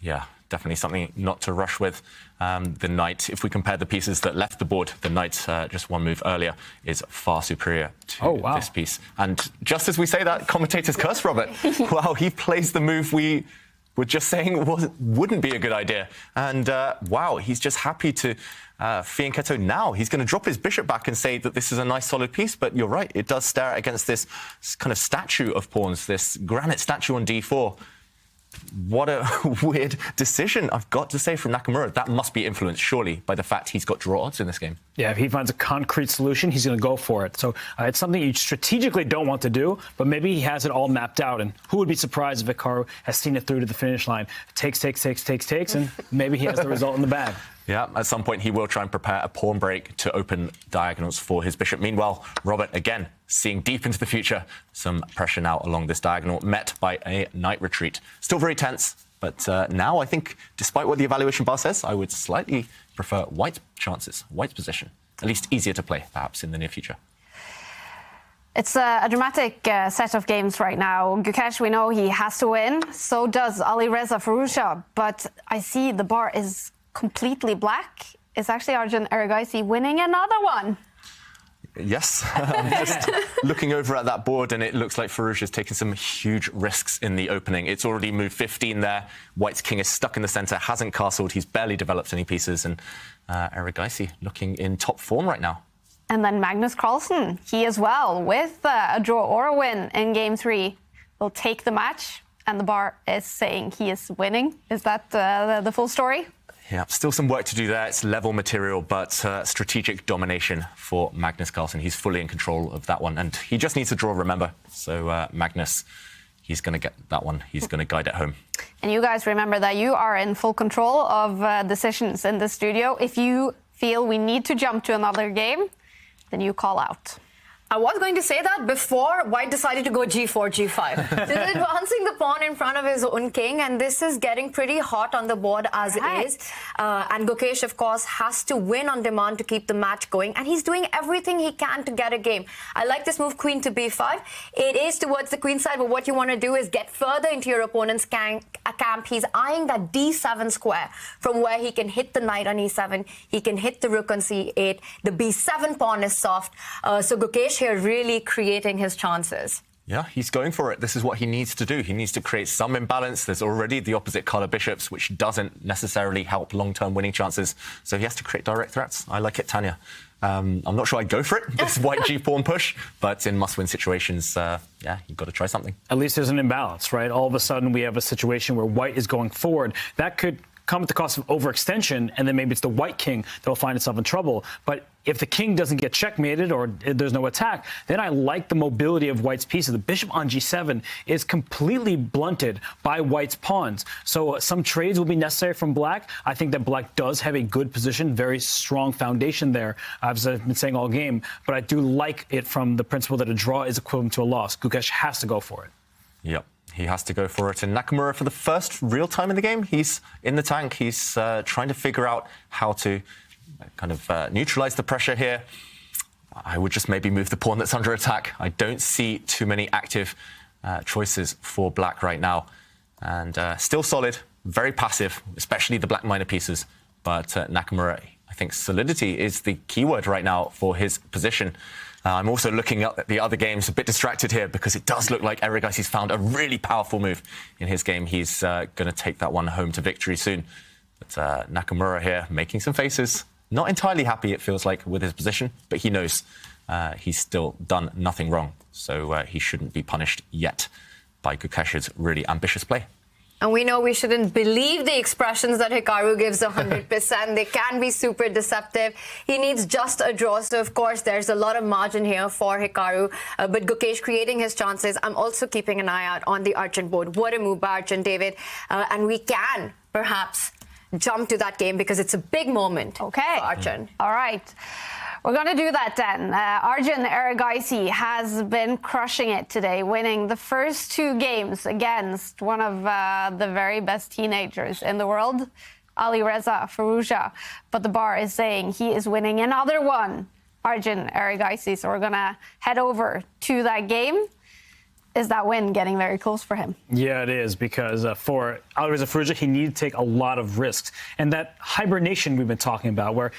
Yeah, definitely something not to rush with. The knight, if we compare the pieces that left the board, the knight just one move earlier is far superior to this piece. And just as we say that, commentators curse Robert. Wow, he plays the move we were just saying wouldn't be a good idea. And wow, he's just happy to fianchetto now. He's going to drop his bishop back and say that this is a nice solid piece, but you're right, it does stare against this kind of statue of pawns, this granite statue on d4. What a weird decision, I've got to say, from Nakamura. That must be influenced, surely, by the fact he's got draw odds in this game. Yeah, if he finds a concrete solution, he's going to go for it. So it's something you strategically don't want to do, but maybe he has it all mapped out. And who would be surprised if Hikaru has seen it through to the finish line? Takes, and maybe he has the result in the bag. Yeah, at some point he will try and prepare a pawn break to open diagonals for his bishop. Meanwhile, Robert, again, seeing deep into the future, some pressure now along this diagonal, met by a knight retreat. Still very tense, but now I think, despite what the evaluation bar says, I would slightly prefer white's chances, white's position. At least easier to play, perhaps, in the near future. It's a dramatic set of games right now. Gukesh, we know he has to win. So does Erigaisi-Firouzja. But I see the bar is completely black. Is actually Arjun Erigaisi winning another one? Yes, just looking over at that board, and it looks like Firouzja's taking some huge risks in the opening. It's already moved 15 there. White's king is stuck in the center, hasn't castled. He's barely developed any pieces, and Erigaisi looking in top form right now. And then Magnus Carlsen, he as well, with a draw or a win in game 3, will take the match, and the bar is saying he is winning. Is that the full story? Yeah, still some work to do there. It's level material, but strategic domination for Magnus Carlsen. He's fully in control of that one, and he just needs to draw, remember. So Magnus, he's going to get that one. He's going to guide it home. And you guys remember that you are in full control of decisions in the studio. If you feel we need to jump to another game, then you call out. I was going to say that before White decided to go G4, G5. Just advancing the pawn in front of his own king, and this is getting pretty hot on the board as is. And Gukesh, of course, has to win on demand to keep the match going, and he's doing everything he can to get a game. I like this move, queen to B5. It is towards the queen side, but what you want to do is get further into your opponent's camp. He's eyeing that D7 square from where he can hit the knight on E7. He can hit the rook on C8. The B7 pawn is soft. So Gukesh here really creating his chances. Yeah, he's going for it. This is what he needs to do. He needs to create some imbalance. There's already the opposite colour bishops, which doesn't necessarily help long-term winning chances. So he has to create direct threats. I like it, Tanya. I'm not sure I'd go for it, this white G-pawn push, but in must-win situations, yeah, you've got to try something. At least there's an imbalance, right? All of a sudden, we have a situation where white is going forward. That could come at the cost of overextension, and then maybe it's the white king that will find itself in trouble. But if the king doesn't get checkmated or there's no attack, then I like the mobility of white's pieces. The bishop on G7 is completely blunted by white's pawns. So some trades will be necessary from black. I think that black does have a good position, very strong foundation there, as I've been saying all game. But I do like it from the principle that a draw is equivalent to a loss. Gukesh has to go for it. Yep. He has to go for it. And Nakamura, for the first real time in the game, he's in the tank. He's trying to figure out how to kind of neutralize the pressure here. I would just maybe move the pawn that's under attack. I don't see too many active choices for black right now. And still solid, very passive, especially the black minor pieces. But Nakamura, I think solidity is the keyword right now for his position. I'm also looking at the other games, a bit distracted here because it does look like Erigaisi's found a really powerful move in his game. He's going to take that one home to victory soon. But Nakamura here making some faces. Not entirely happy, it feels like, with his position, but he knows he's still done nothing wrong. So he shouldn't be punished yet by Gukesh's really ambitious play. And we know we shouldn't believe the expressions that Hikaru gives 100%. They can be super deceptive. He needs just a draw. So, of course, there's a lot of margin here for Hikaru. But Gukesh creating his chances. I'm also keeping an eye out on the Arjun board. What a move by Arjun, David. And we can perhaps jump to that game because it's a big moment for Arjun. All right. We're going to do that then. Arjun Erigaisi has been crushing it today, winning the first two games against one of the very best teenagers in the world, Alireza-Firouzja. But the bar is saying he is winning another one, Arjun Erigaisi. So we're going to head over to that game. Is that win getting very close for him? Yeah, it is, because for Alireza-Firouzja, he needed to take a lot of risks. And that hibernation we've been talking about, where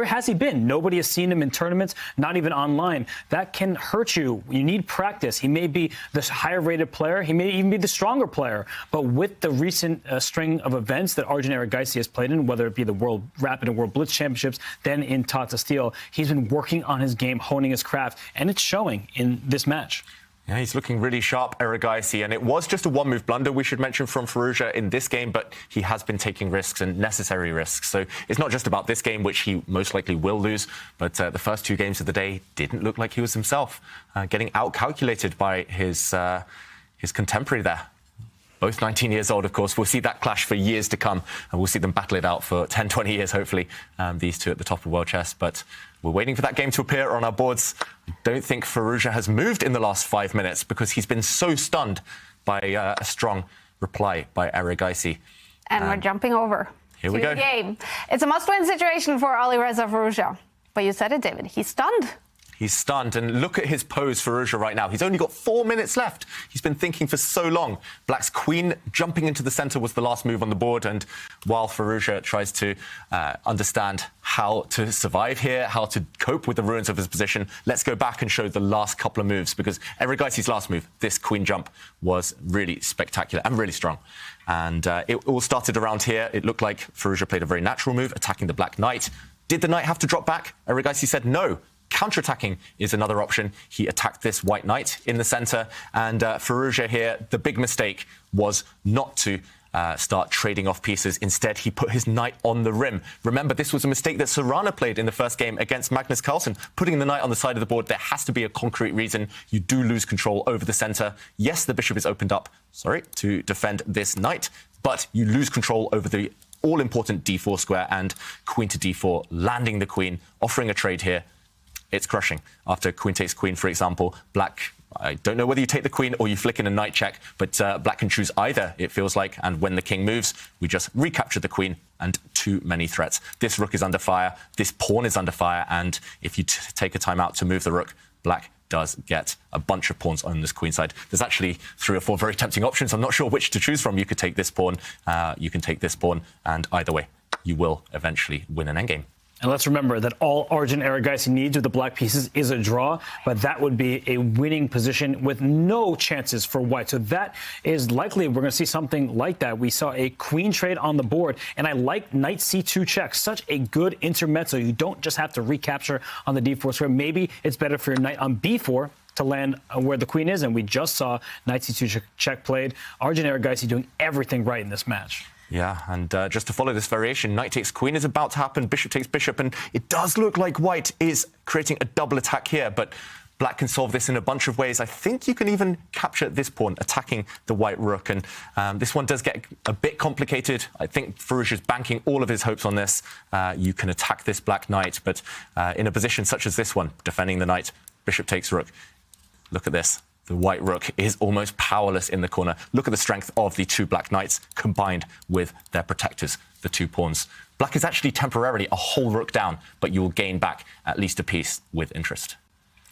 has he been? Nobody has seen him in tournaments, not even online. That can hurt you. You need practice. He may be the higher-rated player. He may even be the stronger player. But with the recent string of events that Arjun Erigaisi has played in, whether it be the World Rapid and World Blitz Championships, then in Tata Steel, he's been working on his game, honing his craft, and it's showing in this match. Yeah, he's looking really sharp, Erigaisi, and it was just a one-move blunder, we should mention, from Firouzja in this game, but he has been taking risks and necessary risks. So it's not just about this game, which he most likely will lose, but the first two games of the day didn't look like he was himself, getting out-calculated by his contemporary there. Both 19 years old, of course. We'll see that clash for years to come, and we'll see them battle it out for 10, 20 years, hopefully, these two at the top of world chess. But we're waiting for that game to appear on our boards. I don't think Firouzja has moved in the last 5 minutes because he's been so stunned by a strong reply by Erigaisi. And we're jumping over to the game. It's a must-win situation for Alireza-Firouzja. But you said it, David. He's stunned. He's stunned, and look at his pose, Firouzja, right now. He's only got 4 minutes left. He's been thinking for so long. Black's queen jumping into the centre was the last move on the board, and while Firouzja tries to understand how to survive here, how to cope with the ruins of his position, let's go back and show the last couple of moves, because Erigaisi's last move, this queen jump, was really spectacular and really strong. And it all started around here. It looked like Firouzja played a very natural move, attacking the black knight. Did the knight have to drop back? Erigaisi said no. Counterattacking is another option. He attacked this white knight in the centre, and Firouzja here, the big mistake was not to start trading off pieces. Instead, he put his knight on the rim. Remember, this was a mistake that Sarana played in the first game against Magnus Carlsen, putting the knight on the side of the board. There has to be a concrete reason. You do lose control over the centre. Yes, the bishop is opened up, to defend this knight, but you lose control over the all-important d4 square and queen to d4, landing the queen, offering a trade here. it's crushing. After queen takes queen, for example, black, I don't know whether you take the queen or you flick in a knight check, but black can choose either, it feels like. And when the king moves, we just recapture the queen, and too many threats. This rook is under fire, this pawn is under fire, and if you take a time out to move the rook, black does get a bunch of pawns on this queen side. There's actually 3 or 4 very tempting options. I'm not sure which to choose from. You could take this pawn, you can take this pawn, and either way, you will eventually win an endgame. And let's remember that all Arjun Erigaisi needs with the black pieces is a draw, but that would be a winning position with no chances for white. So that is likely we're going to see something like that. We saw a queen trade on the board, and I like knight c2 check. Such a good intermezzo. You don't just have to recapture on the d4 square. Maybe it's better for your knight on b4 to land where the queen is, and we just saw knight c2 check played. Arjun Erigaisi doing everything right in this match. Yeah, and just to follow this variation, knight takes queen is about to happen, bishop takes bishop, and it does look like white is creating a double attack here, but black can solve this in a bunch of ways. I think you can even capture this pawn, attacking the white rook, and this one does get a bit complicated. I think Firouzja's banking all of his hopes on this. You can attack this black knight, but in a position such as this one, defending the knight, bishop takes rook. Look at this. The white rook is almost powerless in the corner. Look at the strength of the 2 black knights combined with their protectors, the 2 pawns. Black is actually temporarily a whole rook down, but you will gain back at least a piece with interest.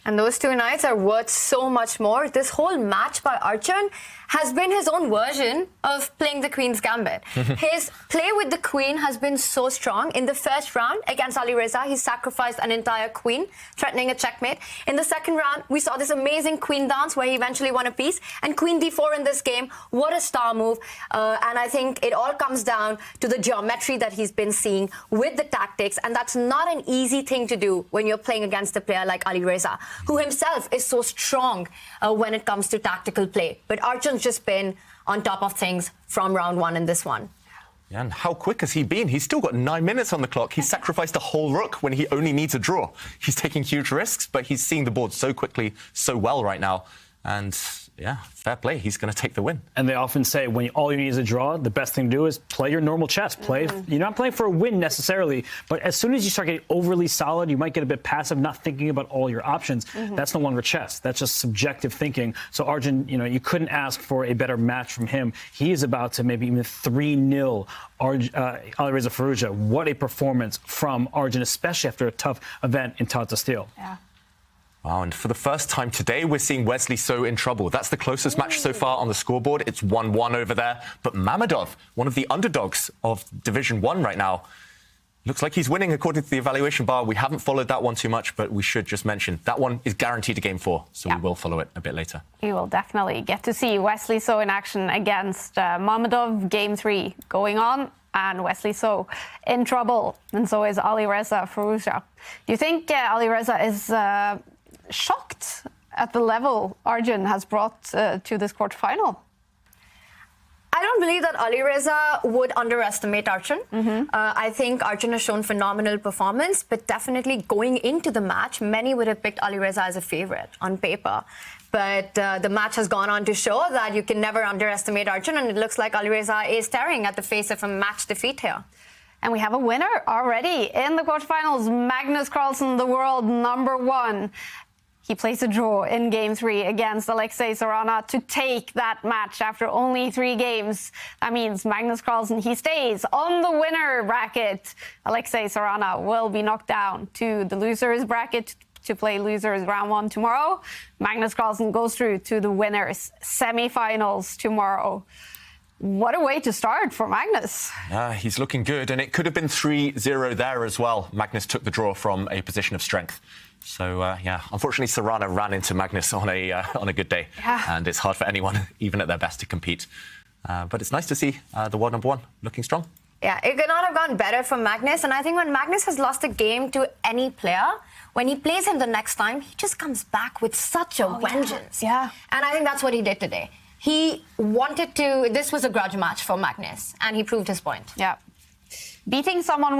And those 2 knights are worth so much more. This whole match by Arjun has been his own version of playing the Queen's Gambit. His play with the Queen has been so strong. In the first round against Alireza, he sacrificed an entire queen, threatening a checkmate. In the second round, we saw this amazing queen dance where he eventually won a piece. And Queen d4 in this game, what a star move. And I think it all comes down to the geometry that he's been seeing with the tactics. And that's not an easy thing to do when you're playing against a player like Alireza, who himself is so strong when it comes to tactical play. But Arjun's just been on top of things from round 1 in this one. Yeah, and how quick has he been? He's still got 9 minutes on the clock. He's sacrificed a whole rook when he only needs a draw. He's taking huge risks, but he's seeing the board so quickly, so well right now. And yeah, fair play. He's going to take the win. And they often say when all you need is a draw, the best thing to do is play your normal chess. You're not playing for a win necessarily, but as soon as you start getting overly solid, you might get a bit passive, not thinking about all your options. That's no longer chess. That's just subjective thinking. So Arjun, you couldn't ask for a better match from him. He is about to maybe even 3-0 Alireza-Firouzja. What a performance from Arjun, especially after a tough event in Tata Steel. Yeah. Wow, and for the first time today, we're seeing Wesley So in trouble. That's the closest match so far on the scoreboard. It's 1-1 over there. But Mamedov, one of the underdogs of Division 1 right now, looks like he's winning according to the evaluation bar. We haven't followed that one too much, but we should just mention that one is guaranteed to game 4, so we will follow it a bit later. You will definitely get to see Wesley So in action against Mamedov. Game 3 going on, and Wesley So in trouble, and so is Alireza-Firouzja. Do you think Alireza is shocked at the level Arjun has brought to this quarterfinal? I don't believe that Alireza would underestimate Arjun. I think Arjun has shown phenomenal performance, but definitely going into the match, many would have picked Alireza as a favorite on paper. But the match has gone on to show that you can never underestimate Arjun, and it looks like Alireza is staring at the face of a match defeat here. And we have a winner already in the quarterfinals, Magnus Carlsen, the world #1. He plays a draw in Game 3 against Alexei-Sarana to take that match after only 3 games. That means Magnus Carlsen, he stays on the winner bracket. Alexei-Sarana will be knocked down to the losers bracket to play losers round 1 tomorrow. Magnus Carlsen goes through to the winners semifinals tomorrow. What a way to start for Magnus. He's looking good, and it could have been 3-0 there as well. Magnus took the draw from a position of strength. So, yeah, unfortunately, Sarana ran into Magnus on a good day. And it's hard for anyone, even at their best, to compete. But it's nice to see the world #1 looking strong. Yeah, it could not have gone better for Magnus. And I think when Magnus has lost a game to any player, when he plays him the next time, he just comes back with such a vengeance. Yeah. And I think that's what he did today. He wanted to... This was a grudge match for Magnus, and he proved his point. Yeah. Beating someone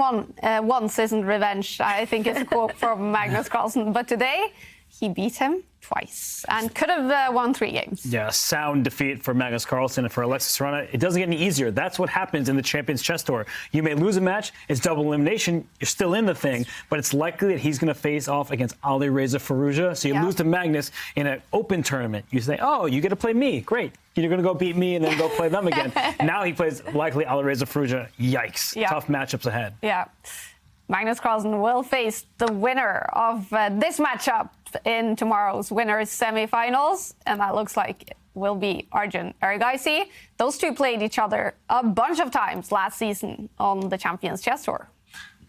once isn't revenge, I think is a quote from Magnus Carlsen. But today, he beat him twice and could have won 3 games. Yeah, sound defeat for Magnus Carlsen and for Sarana. It doesn't get any easier. That's what happens in the Champions Chess Tour. You may lose a match, it's double elimination, you're still in the thing, but it's likely that he's going to face off against Erigaisi-Firouzja. So you lose to Magnus in an open tournament. You say, oh, you get to play me. Great. You're going to go beat me and then go play them again. Now he plays likely Erigaisi-Firouzja. Yikes. Yeah. Tough matchups ahead. Yeah. Magnus Carlsen will face the winner of this matchup in tomorrow's winners semifinals, and that looks like it will be Arjun Erigaisi. Those two played each other a bunch of times last season on the Champions Chess Tour.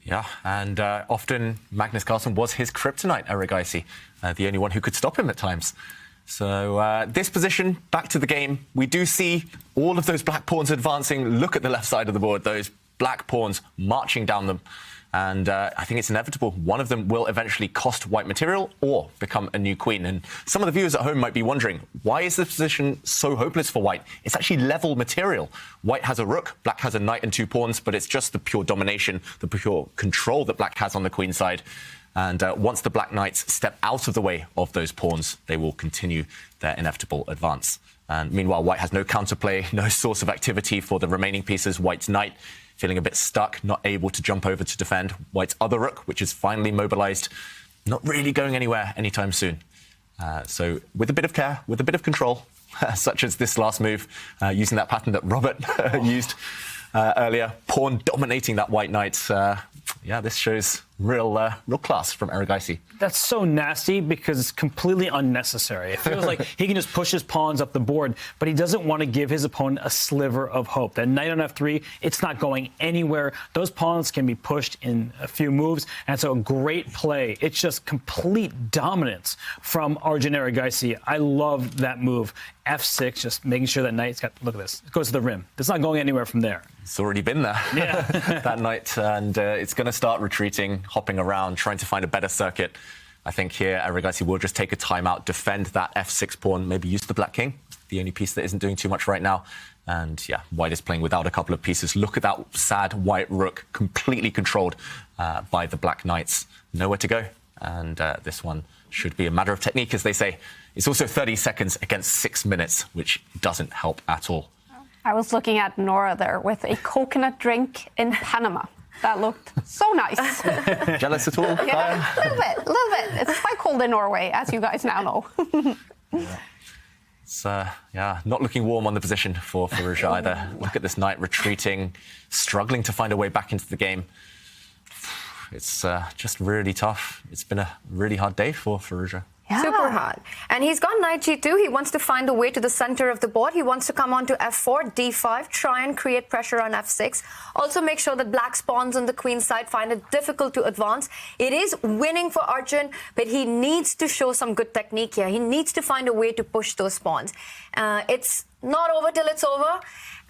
Yeah, and often Magnus Carlsen was his kryptonite, Erigaisi, the only one who could stop him at times. So this position, back to the game, we do see all of those black pawns advancing. Look at the left side of the board, those black pawns marching down them. And I think it's inevitable. One of them will eventually cost white material or become a new queen. And some of the viewers at home might be wondering, why is this position so hopeless for white? It's actually level material. White has a rook, black has a knight and 2 pawns, but it's just the pure domination, the pure control that black has on the queen side. And once the black knights step out of the way of those pawns, they will continue their inevitable advance. And meanwhile, white has no counterplay, no source of activity for the remaining pieces. White's knight feeling a bit stuck, not able to jump over to defend. White's other rook, which is finally mobilized, not really going anywhere anytime soon. So with a bit of care, with a bit of control, such as this last move, using that pattern that Robert used earlier, pawn dominating that white knight. Yeah, this shows real class from Erigaisi. That's so nasty because it's completely unnecessary. It feels like he can just push his pawns up the board, but he doesn't want to give his opponent a sliver of hope. That knight on f3, it's not going anywhere. Those pawns can be pushed in a few moves, and so a great play. It's just complete dominance from Arjun Erigaisi. I love that move. f6, just making sure that knight's got, look at this, it goes to the rim. It's not going anywhere from there. It's already been there, that knight, and it's going to start retreating, hopping around, trying to find a better circuit. I think here Erigaisi will just take a timeout, defend that f6 pawn, maybe use the black king, the only piece that isn't doing too much right now. And yeah, white is playing without a couple of pieces. Look at that sad white rook, completely controlled by the black knights. Nowhere to go. And this one should be a matter of technique, as they say. It's also 30 seconds against 6 minutes, which doesn't help at all. I was looking at Nora there with a coconut drink in Panama. That looked so nice. Jealous at all? Yeah, a little bit. It's quite cold in Norway, as you guys now know. It's not looking warm on the position for Firouzja either. Look at this knight retreating, struggling to find a way back into the game. It's just really tough. It's been a really hard day for Firouzja. Yeah. Super hard. And he's got knight g2. He wants to find a way to the center of the board. He wants to come on to f4, d5, try and create pressure on f6. Also make sure that black's pawns on the queen side find it difficult to advance. It is winning for Arjun, but he needs to show some good technique here. He needs to find a way to push those pawns. It's not over till it's over.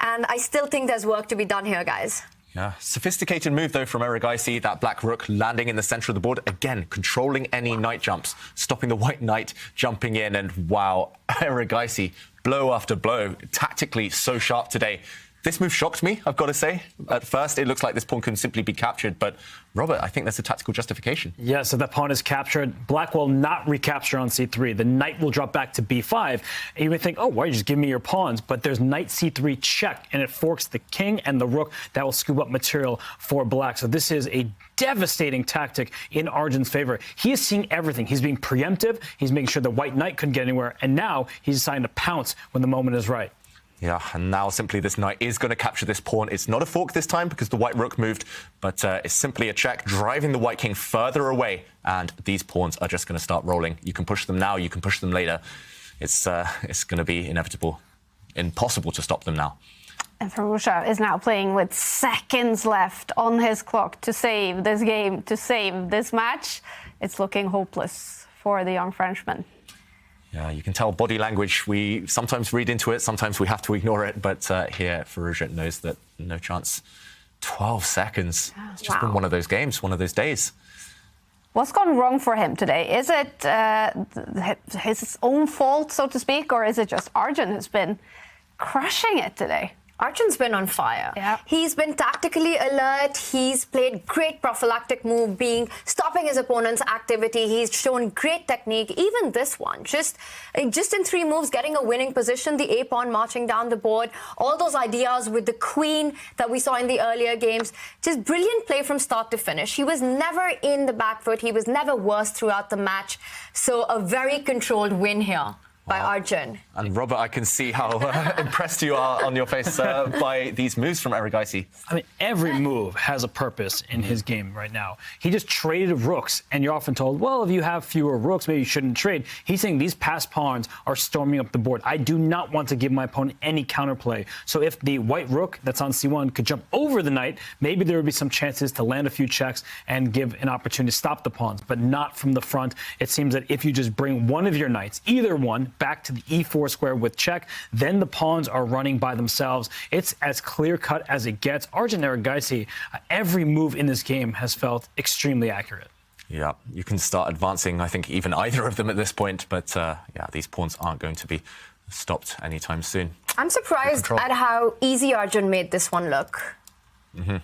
And I still think there's work to be done here, guys. Yeah, sophisticated move, though, from Erigaisi. That black rook landing in the center of the board. Again, controlling any knight jumps, stopping the white knight jumping in. And wow, Erigaisi, blow after blow, tactically so sharp today. This move shocked me, I've got to say. At first, it looks like this pawn can simply be captured, but Robert, I think that's a tactical justification. Yeah, so that pawn is captured. Black will not recapture on c3. The knight will drop back to b5. And you may think, oh, why don't you just give me your pawns? But there's knight c3 check, and it forks the king and the rook. That will scoop up material for black. So this is a devastating tactic in Arjun's favor. He is seeing everything. He's being preemptive. He's making sure the white knight couldn't get anywhere. And now he's deciding to pounce when the moment is right. Yeah, and now simply this knight is going to capture this pawn. It's not a fork this time because the white rook moved, but it's simply a check, driving the white king further away, and these pawns are just going to start rolling. You can push them now, you can push them later. It's going to be inevitable, impossible to stop them now. And Firouzja is now playing with seconds left on his clock to save this game, to save this match. It's looking hopeless for the young Frenchman. Yeah, you can tell body language. We sometimes read into it, sometimes we have to ignore it. But here, Firouzja knows that no chance. 12 seconds. It's just been one of those games, one of those days. What's gone wrong for him today? Is it his own fault, so to speak, or is it just Arjun who's been crushing it today? Arjun's been on fire. Yeah. He's been tactically alert. He's played great prophylactic move, stopping his opponent's activity. He's shown great technique. Even this one, just in 3 moves, getting a winning position, the A-pawn marching down the board, all those ideas with the queen that we saw in the earlier games. Just brilliant play from start to finish. He was never in the back foot. He was never worse throughout the match. So a very controlled win here by Arjun. And Robert, I can see how impressed you are on your face by these moves from Erigaisi. I mean, every move has a purpose in his game right now. He just traded rooks, and you're often told, well, if you have fewer rooks, maybe you shouldn't trade. He's saying these passed pawns are storming up the board. I do not want to give my opponent any counterplay. So if the white rook that's on c1 could jump over the knight, maybe there would be some chances to land a few checks and give an opportunity to stop the pawns, but not from the front. It seems that if you just bring one of your knights, either one, back to the e4 square with check, then the pawns are running by themselves. It's as clear-cut as it gets. Arjun Erigaisi, every move in this game has felt extremely accurate. Yeah, you can start advancing, I think, even either of them at this point, but yeah, these pawns aren't going to be stopped anytime soon. I'm surprised at how easy Arjun made this one look. Mm-hmm.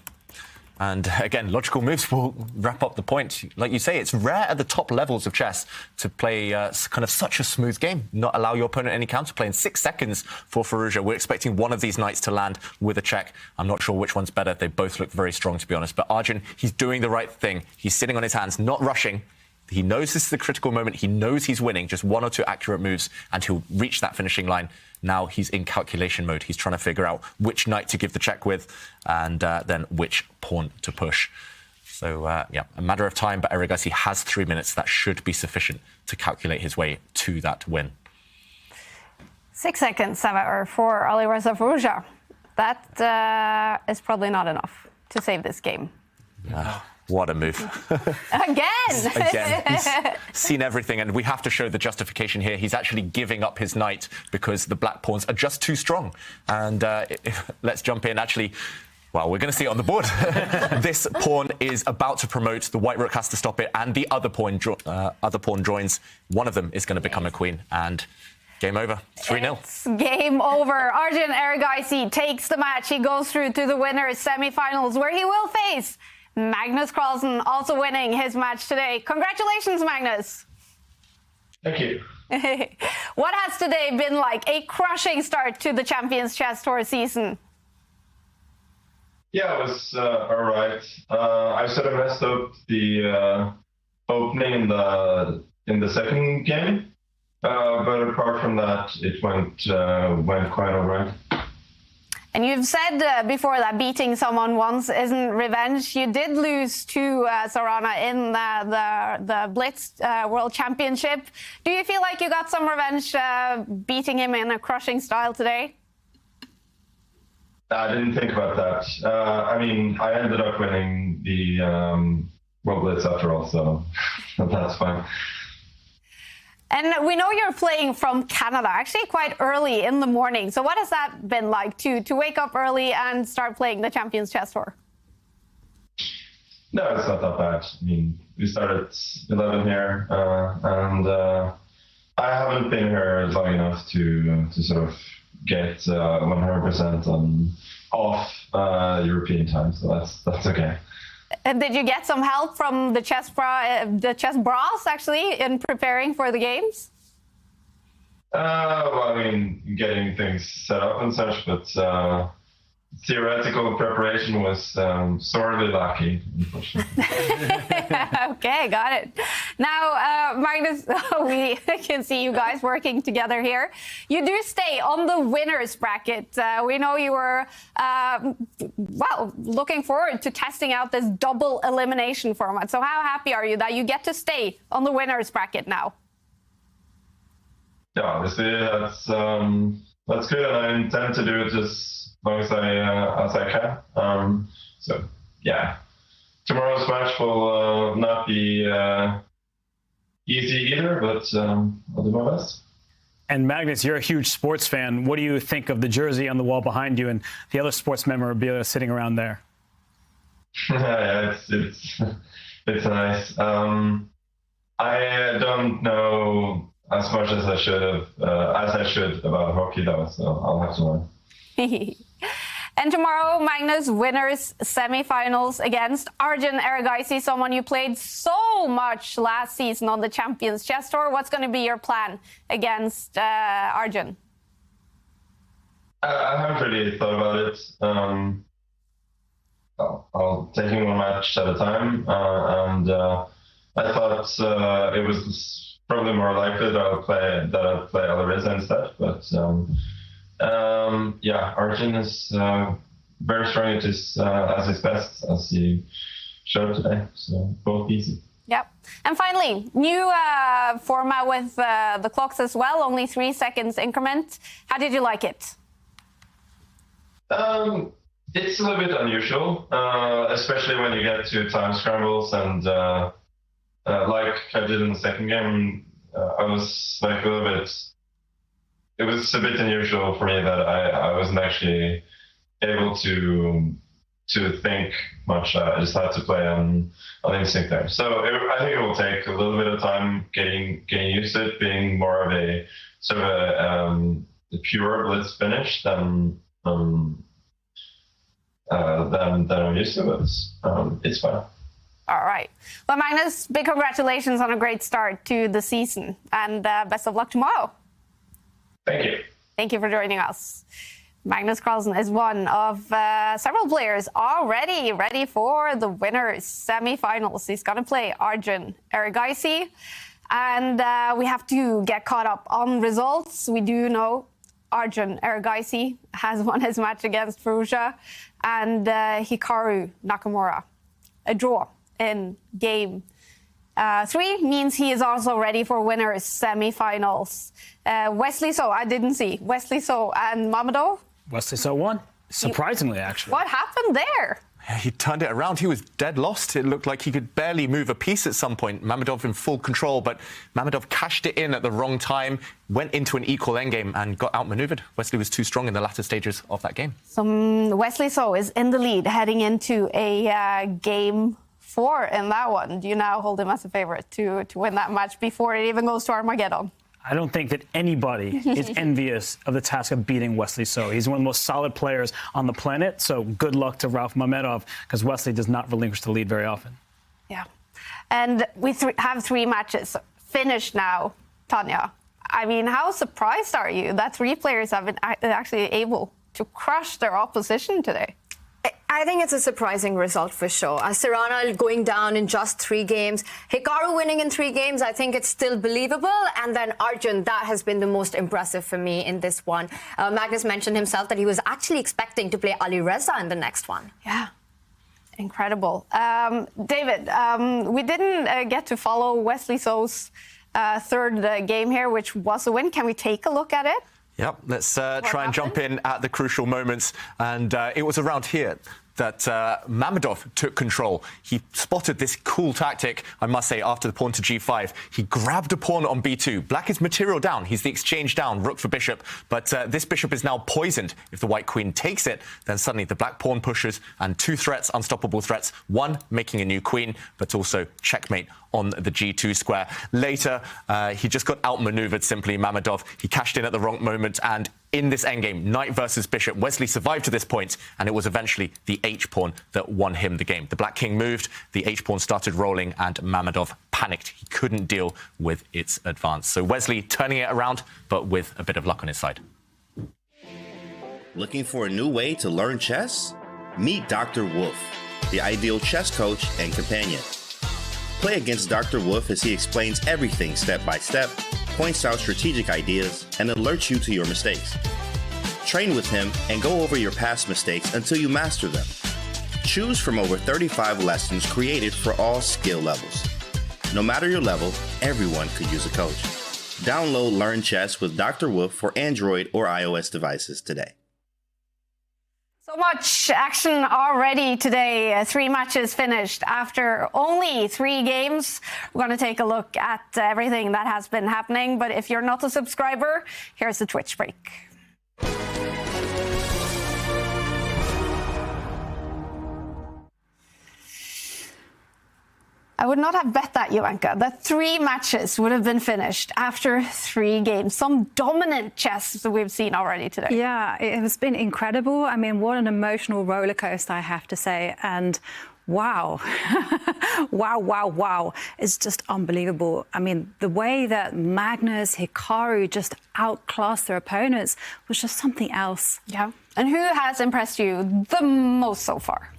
And again, logical moves will wrap up the point. Like you say, it's rare at the top levels of chess to play kind of such a smooth game, not allow your opponent any counterplay. In 6 seconds for Firouzja, we're expecting one of these knights to land with a check. I'm not sure which one's better. They both look very strong, to be honest. But Arjun, he's doing the right thing. He's sitting on his hands, not rushing. He knows this is the critical moment. He knows he's winning. Just 1 or 2 accurate moves, and he'll reach that finishing line. Now he's in calculation mode. He's trying to figure out which knight to give the check with and then which pawn to push. So, yeah, a matter of time, but Erigaisi has 3 minutes. That should be sufficient to calculate his way to that win. 6 seconds, however, for Alireza Firouzja. That is probably not enough to save this game. What a move. Again! Again, he's seen everything, and we have to show the justification here. He's actually giving up his knight because the black pawns are just too strong. And let's jump in. Actually, well, we're going to see it on the board. This pawn is about to promote. The white rook has to stop it, and the other pawn joins. One of them is going to become a queen, and game over. 3-0. It's game over. Arjun Erigaisi takes the match. He goes through to the winners' semifinals, where he will face Magnus Carlsen, also winning his match today. Congratulations, Magnus. Thank you. What has today been like? A crushing start to the Champions Chess Tour season. Yeah, it was all right. I sort of messed up the opening in the second game, but apart from that, it went quite all right. And you've said before that beating someone once isn't revenge. You did lose to Sarana in the Blitz World Championship. Do you feel like you got some revenge beating him in a crushing style today? I didn't think about that. I mean, I ended up winning the World Blitz after all, so that's fine. And we know you're playing from Canada, actually quite early in the morning. So what has that been like to wake up early and start playing the Champions Chess Tour? No, it's not that bad. I mean, we started at 11 here, and I haven't been here long enough to sort of get 100% off European time, so that's okay. Did you get some help from the chess bras actually in preparing for the games? Well, I mean, getting things set up and such, but theoretical preparation was sorely lacking, unfortunately. Okay, got it. Now, Magnus, we can see you guys working together here. You do stay on the winners bracket. We know you were, well, looking forward to testing out this double elimination format. So how happy are you that you get to stay on the winners bracket now? Yeah, obviously, that's good, and I intend to do it just as long as I can. So, yeah. Tomorrow's match will not be easy either, but I'll do my best. And Magnus, you're a huge sports fan. What do you think of the jersey on the wall behind you and the other sports memorabilia sitting around there? Yeah, it's nice. I don't know as much as I should about hockey though, so I'll have to learn. And tomorrow, Magnus, winners semifinals against Arjun Erigaisi, someone you played so much last season on the Champions Chess Tour. What's going to be your plan against Arjun? I haven't really thought about it. I'll take him one match at a time, and I thought it was probably more likely that I'll play Erigaisi instead. But yeah, Arjun is very strong at his best, as he showed today. So both easy. Yep. And finally, new format with the clocks as well, only 3 seconds increment. How did you like it? It's a little bit unusual, especially when you get to time scrambles, and like I did in the second game, I was like a little bit. It was a bit unusual for me that I wasn't actually able to think much. I just had to play on instinct there. So I think it will take a little bit of time getting used to it, being more of a sort of a pure blitz finish than I'm used to, but it's fine. All right. Well, Magnus, big congratulations on a great start to the season, and best of luck tomorrow. Thank you. Thank you for joining us. Magnus Carlsen is one of several players already ready for the winners semifinals. He's going to play Arjun Erigaisi, and we have to get caught up on results. We do know Arjun Erigaisi has won his match against Firouzja, and Hikaru Nakamura. A draw in game 3 means he is also ready for winners semifinals. Wesley So, I didn't see. Wesley So and Mamedov. Wesley So won, surprisingly, actually. What happened there? He turned it around. He was dead lost. It looked like he could barely move a piece at some point. Mamedov in full control, but Mamedov cashed it in at the wrong time, went into an equal endgame and got outmaneuvered. Wesley was too strong in the latter stages of that game. So Wesley So is in the lead heading into a game 4 in that one. Do you now hold him as a favorite to win that match before it even goes to Armageddon? I don't think that anybody is envious of the task of beating Wesley So. He's one of the most solid players on the planet, so good luck to Ralph Mamedov, because Wesley does not relinquish the lead very often. Yeah. And we have 3 matches finished now, Tanya. I mean, how surprised are you that 3 players have been actually able to crush their opposition today? I think it's a surprising result for sure. Sarana going down in just 3 games. Hikaru winning in 3 games, I think it's still believable. And then Arjun, that has been the most impressive for me in this one. Magnus mentioned himself that he was actually expecting to play Alireza in the next one. Yeah. Incredible. David, we didn't get to follow Wesley So's third game here, which was a win. Can we take a look at it? Yep, let's try and jump in at the crucial moments. And it was around here that Mamedov took control. He spotted this cool tactic, I must say, after the pawn to g5. He grabbed a pawn on b2. Black is material down. He's the exchange down, rook for bishop. But this bishop is now poisoned. If the white queen takes it, then suddenly the black pawn pushes, and 2 threats, unstoppable threats. 1, making a new queen, but also checkmate on the g2 square. Later, he just got outmaneuvered simply, Mamedov. He cashed in at the wrong moment, and in this endgame, knight versus bishop, Wesley survived to this point, and it was eventually the h-pawn that won him the game. The black king moved, the h-pawn started rolling, and Mamedov panicked. He couldn't deal with its advance. So Wesley turning it around, but with a bit of luck on his side. Looking for a new way to learn chess? Meet Dr. Wolf, the ideal chess coach and companion. Play against Dr. Wolf as he explains everything step by step, points out strategic ideas, and alerts you to your mistakes. Train with him and go over your past mistakes until you master them. Choose from over 35 lessons created for all skill levels. No matter your level, everyone could use a coach. Download Learn Chess with Dr. Wolf for Android or iOS devices today. So much action already today. 3 matches finished after only 3 games. We're going to take a look at everything that has been happening. But if you're not a subscriber, here's the Twitch break. would not have bet that, Jovanka, that 3 matches would have been finished after 3 games. Some dominant chess that we've seen already today. Yeah, it has been incredible. I mean, what an emotional roller coaster, I have to say. And wow, wow. It's just unbelievable. I mean, the way that Magnus, Hikaru just outclassed their opponents was just something else. Yeah. And who has impressed you the most so far?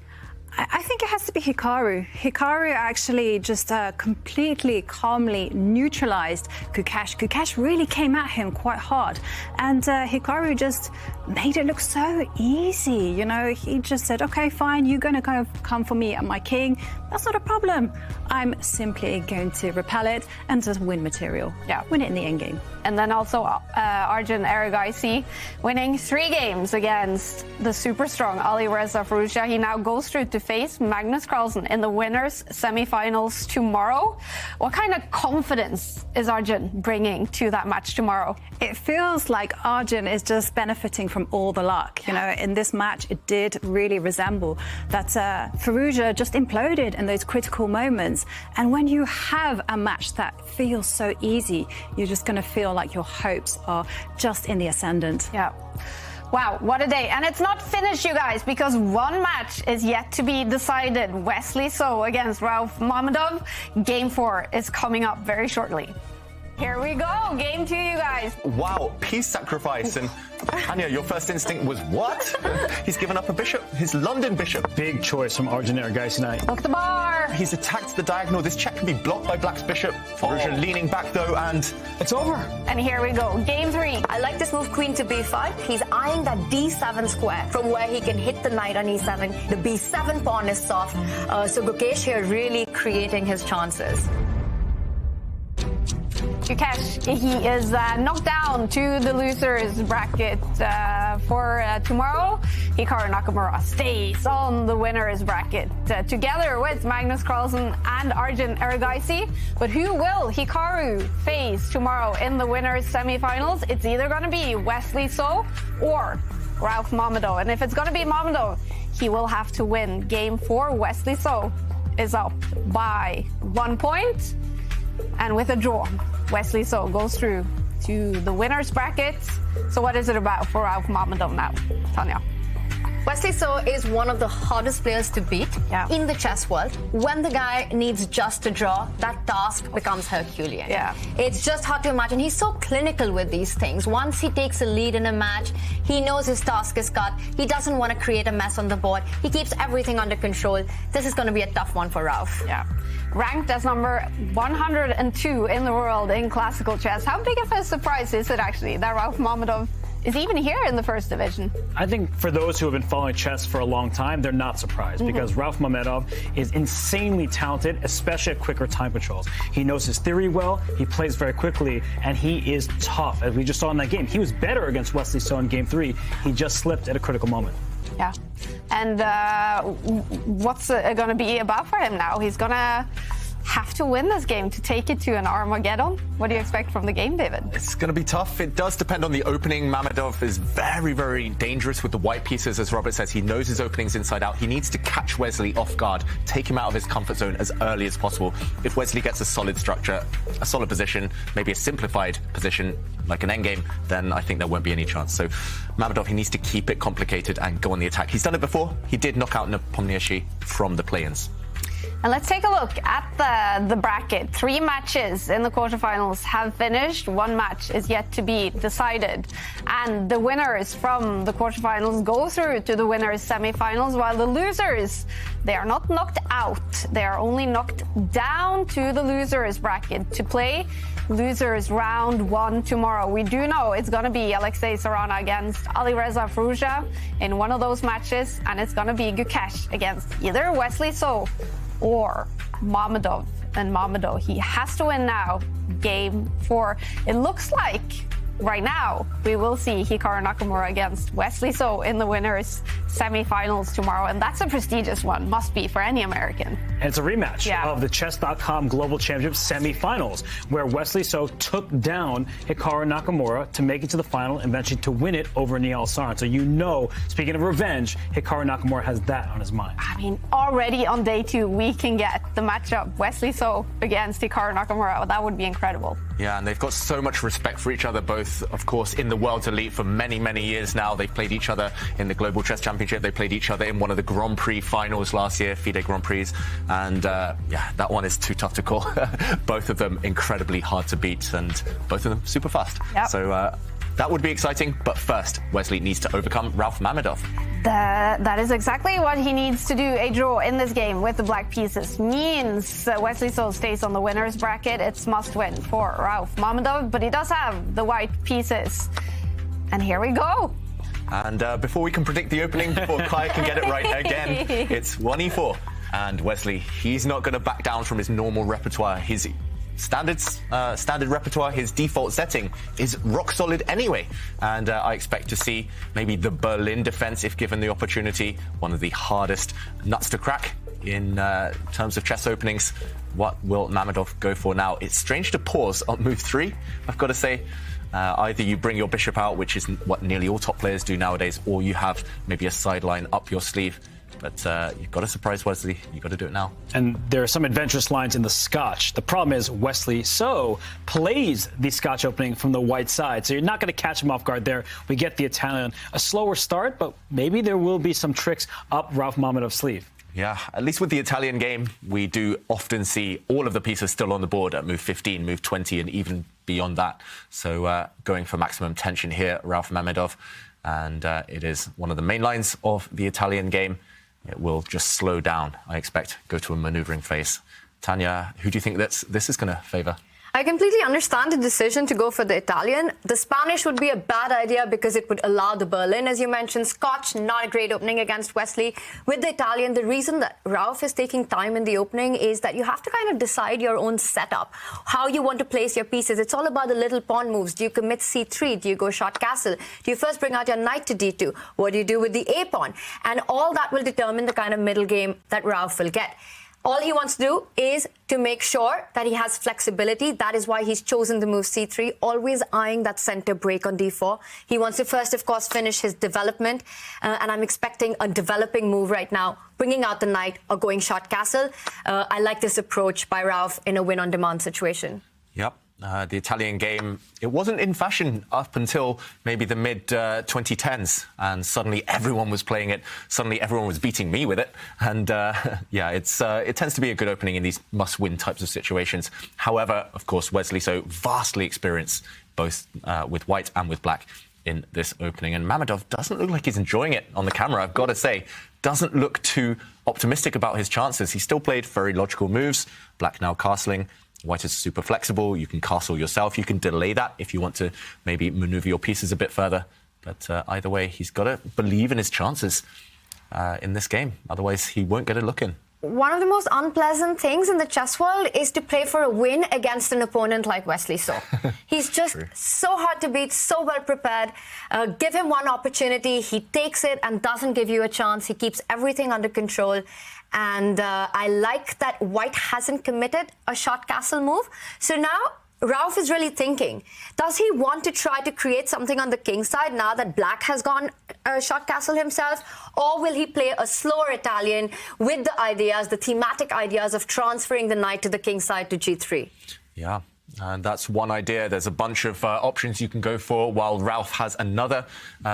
I think it has to be Hikaru. Hikaru actually just completely calmly neutralized Gukesh. Gukesh really came at him quite hard. And Hikaru just made it look so easy. You know, he just said, okay, fine, you're going to come for me and my king. That's not a problem. I'm simply going to repel it and just win material. Yeah. Win it in the endgame. And then also Arjun Erigaisi winning 3 games against the super strong Erigaisi-Firouzja. He now goes through to face Magnus Carlsen in the winners semifinals tomorrow. What kind of confidence is Arjun bringing to that match tomorrow? It feels like Arjun is just benefiting from all the luck. You know, in this match, it did really resemble that Firouzja just imploded in those critical moments. And when you have a match that feels so easy, you're just going to feel like your hopes are just in the ascendant. Yeah. Wow, what a day. And it's not finished, you guys, because one match is yet to be decided. Wesley So against Mamedov. Game 4 is coming up very shortly. Here we go, game 2, you guys. Wow, peace sacrifice. And Tanya, your first instinct was what? He's given up a bishop, his London bishop. Big choice from Arjun Erigaisi tonight. Look the bar. He's attacked the diagonal. This check can be blocked by Black's bishop. Firouzja leaning back though, and it's over. And here we go, game 3. I like this move, queen to b5. He's eyeing that d7 square from where he can hit the knight on e7. The b7 pawn is soft. So Gukesh here really creating his chances. Gukesh, he is knocked down to the losers bracket for tomorrow. Hikaru-Nakamura stays on the winners bracket together with Magnus Carlsen and Arjun Erigaisi. But who will Hikaru face tomorrow in the winners semifinals? It's either going to be Wesley So or Mamedov. And if it's going to be Mamedov, he will have to win game 4. Wesley So is up by 1 point. And with a draw, Wesley So goes through to the winner's bracket. So what is it about for Mamedov now, Tanya? Wesley So is one of the hardest players to beat in the chess world. When the guy needs just a draw, that task becomes Herculean. Yeah. It's just hard to imagine. He's so clinical with these things. Once he takes a lead in a match, he knows his task is cut. He doesn't want to create a mess on the board. He keeps everything under control. This is going to be a tough one for Rauf. Yeah. Ranked as number 102 in the world in classical chess. How big of a surprise is it actually that Mamedov is even here in the first division? I think for those who have been following chess for a long time, they're not surprised because Mamedov is insanely talented, especially at quicker time controls. He knows his theory well, he plays very quickly, and he is tough. As we just saw in that game, he was better against Wesley So in game 3. He just slipped at a critical moment. Yeah. And what's it going to be about for him now? He's going to have to win this game to take it to an Armageddon. What do you expect from the game, David? It's going to be tough. It does depend on the opening. Mamedov is very, very dangerous with the white pieces, as Robert says. He knows his openings inside out. He needs to catch Wesley off guard, take him out of his comfort zone as early as possible. If Wesley gets a solid structure, a solid position, maybe a simplified position, like an endgame, then I think there won't be any chance. So Mamedov, he needs to keep it complicated and go on the attack. He's done it before. He did knock out Nakamura-Gukesh from the play-ins. And let's take a look at the bracket. 3 matches in the quarterfinals have finished. 1 match is yet to be decided. And the winners from the quarterfinals go through to the winners semifinals, while the losers, they are not knocked out. They are only knocked down to the losers bracket to play losers round 1 tomorrow. We do know it's going to be Sarana against Erigaisi-Firouzja in one of those matches, and it's going to be Gukesh against either Wesley So or Mamedov. And Mamedov, he has to win now, game 4. It looks like right now we will see Hikaru-Nakamura against Wesley So in the winners semifinals tomorrow, and that's a prestigious one, must be for any American. And it's a rematch of the Chess.com Global Championship semifinals, where Wesley So took down Hikaru Nakamura to make it to the final and eventually to win it over Nihal Sarana. So you know, speaking of revenge, Hikaru Nakamura has that on his mind. I mean, already on day 2, we can get the matchup Wesley So against Hikaru Nakamura. That would be incredible. Yeah, and they've got so much respect for each other, both, of course, in the world's elite for many, many years now. They've played each other in the Global Chess Championship. They played each other in one of the Grand Prix finals last year, FIDE Grand Prix. And yeah, that one is too tough to call. Both of them incredibly hard to beat, and both of them super fast. Yep. So that would be exciting. But first, Wesley needs to overcome Ralph Mamedov. That is exactly what he needs to do. A draw in this game with the black pieces means Wesley So stays on the winner's bracket. It's must-win for Ralph Mamedov, but he does have the white pieces. And here we go. And before we can predict the opening, before Kai can get it right again, it's 1e4. And Wesley, he's not going to back down from his normal repertoire. His standard repertoire, his default setting is rock solid anyway. And I expect to see maybe the Berlin defense, if given the opportunity, one of the hardest nuts to crack in terms of chess openings. What will Mamedov go for now? It's strange to pause on move 3, I've got to say. Either you bring your bishop out, which is what nearly all top players do nowadays, or you have maybe a sideline up your sleeve. But you've got to surprise Wesley. You've got to do it now. And there are some adventurous lines in the Scotch. The problem is Wesley So plays the Scotch opening from the white side, so you're not going to catch him off guard there. We get the Italian. A slower start, but maybe there will be some tricks up Ralph Mamedov's sleeve. Yeah, at least with the Italian game, we do often see all of the pieces still on the board at move 15, move 20, and even beyond that. So going for maximum tension here, Ralph Mamedov. And it is one of the main lines of the Italian game. It will just slow down, I expect, go to a maneuvering phase. Tanya, who do you think this is going to favour? I completely understand the decision to go for the Italian. The Spanish would be a bad idea because it would allow the Berlin, as you mentioned. Scotch, not a great opening against Wesley. With the Italian, the reason that Ralph is taking time in the opening is that you have to kind of decide your own setup, how you want to place your pieces. It's all about the little pawn moves. Do you commit c3? Do you go short castle? Do you first bring out your knight to d2? What do you do with the a pawn? And all that will determine the kind of middle game that Ralph will get. All he wants to do is to make sure that he has flexibility. That is why he's chosen the move c3, always eyeing that center break on d4. He wants to first, of course, finish his development. And I'm expecting a developing move right now, bringing out the knight or going short castle. I like this approach by Ralph in a win-on-demand situation. Yep. The Italian game, it wasn't in fashion up until maybe the mid-2010s, and suddenly everyone was playing it. Suddenly everyone was beating me with it. And yeah, it tends to be a good opening in these must-win types of situations. However, of course, Wesley So vastly experienced both with white and with black in this opening. And Mamedov doesn't look like he's enjoying it on the camera, I've got to say. Doesn't look too optimistic about his chances. He still played very logical moves. Black now castling. White is super flexible. You can castle yourself. You can delay that if you want to maybe maneuver your pieces a bit further. But either way, he's got to believe in his chances in this game. Otherwise, he won't get a look in. One of the most unpleasant things in the chess world is to play for a win against an opponent like Wesley So. He's just so hard to beat, so well prepared. Give him one opportunity, he takes it and doesn't give you a chance. He keeps everything under control. And I like that white hasn't committed a short castle move. So now Ralph is really thinking, does he want to try to create something on the king side now that black has gone short castle himself? Or will he play a slower Italian with the ideas, the thematic ideas of transferring the knight to the king side to g3? Yeah. And that's one idea. There's a bunch of options you can go for, while Ralph has another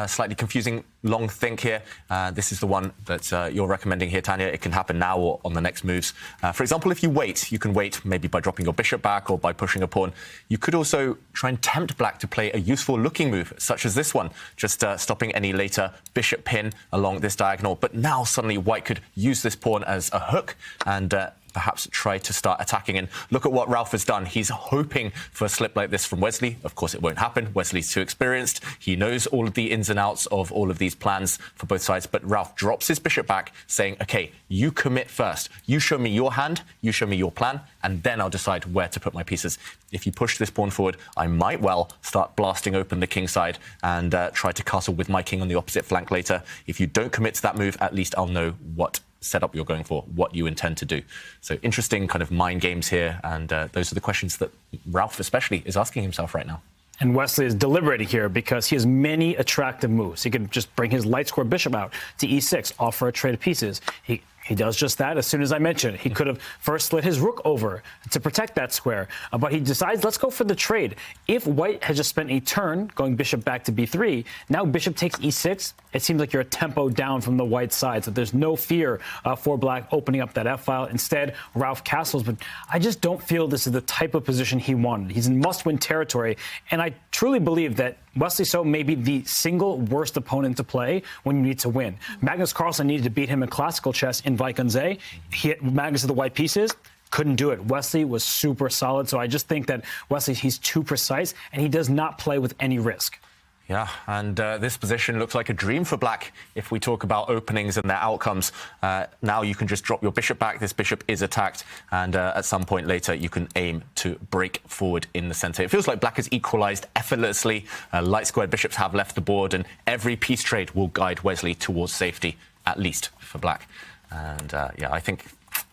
slightly confusing long think here. This is the one that you're recommending here, Tanya. It can happen now or on the next moves. For example, if you wait, you can wait maybe by dropping your bishop back or by pushing a pawn. You could also try and tempt black to play a useful looking move, such as this one, just stopping any later bishop pin along this diagonal. But now suddenly white could use this pawn as a hook and perhaps try to start attacking. And look at what Ralph has done. He's hoping for a slip like this from Wesley. Of course, it won't happen. Wesley's too experienced. He knows all of the ins and outs of all of these plans for both sides. But Ralph drops his bishop back, saying, OK, you commit first. You show me your hand, you show me your plan, and then I'll decide where to put my pieces. If you push this pawn forward, I might well start blasting open the king side and try to castle with my king on the opposite flank later. If you don't commit to that move, at least I'll know what setup you're going for, what you intend to do. So interesting kind of mind games here, and those are the questions that Ralph especially is asking himself right now. And Wesley is deliberating here because he has many attractive moves. He can just bring his light square bishop out to e6, offer a trade of pieces. He does just that as soon as I mentioned it. He could have first slid his rook over to protect that square, but he decides, let's go for the trade. If white has just spent a turn going bishop back to b3, now bishop takes e6, it seems like you're a tempo down from the white side, so there's no fear for black opening up that f-file. Instead, Ralph castles, but I just don't feel this is the type of position he wanted. He's in must-win territory, and I truly believe that Wesley So may be the single worst opponent to play when you need to win. Magnus Carlsen needed to beat him in classical chess in Vaikunze. He hit Magnus of the white pieces, couldn't do it. Wesley was super solid, so I just think that Wesley, he's too precise, and he does not play with any risk. Yeah, and this position looks like a dream for black if we talk about openings and their outcomes. Now you can just drop your bishop back. This bishop is attacked, and at some point later you can aim to break forward in the center. It feels like black has equalized effortlessly. Light squared bishops have left the board, and every piece trade will guide Wesley towards safety, at least for black. And yeah, I think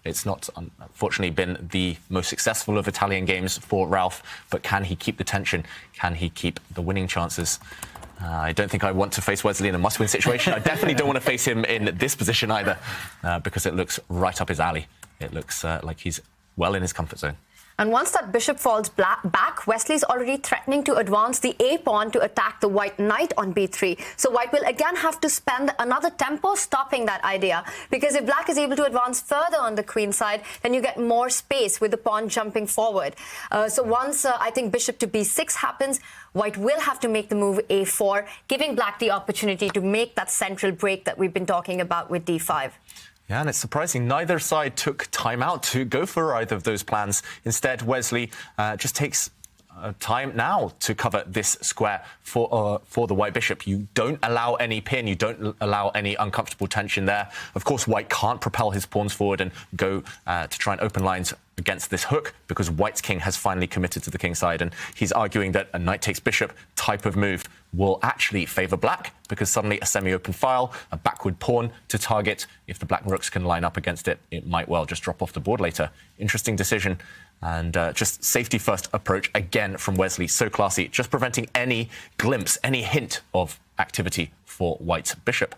it's not, unfortunately, been the most successful of Italian games for Ralph, but can he keep the tension? Can he keep the winning chances? I don't think I want to face Wesley in a must-win situation. I definitely don't want to face him in this position either, because it looks right up his alley. It looks like he's well in his comfort zone. And once that bishop falls back, Wesley's already threatening to advance the a-pawn to attack the white knight on b3. So white will again have to spend another tempo stopping that idea, because if black is able to advance further on the queen side, then you get more space with the pawn jumping forward. So once I think bishop to b6 happens, white will have to make the move a4, giving black the opportunity to make that central break that we've been talking about with d5. Yeah, and it's surprising neither side took time out to go for either of those plans. Instead, Wesley just takes time now to cover this square for the white bishop. You don't allow any pin, you don't allow any uncomfortable tension there. Of course, white can't propel his pawns forward and go to try and open lines against this hook, because white's king has finally committed to the king side, and he's arguing that a knight takes bishop type of move will actually favor black, because suddenly a semi-open file, a backward pawn to target, if the black rooks can line up against it, it might well just drop off the board later. Interesting decision, and just safety first approach again from Wesley. So classy, just preventing any glimpse, any hint of activity for white's bishop.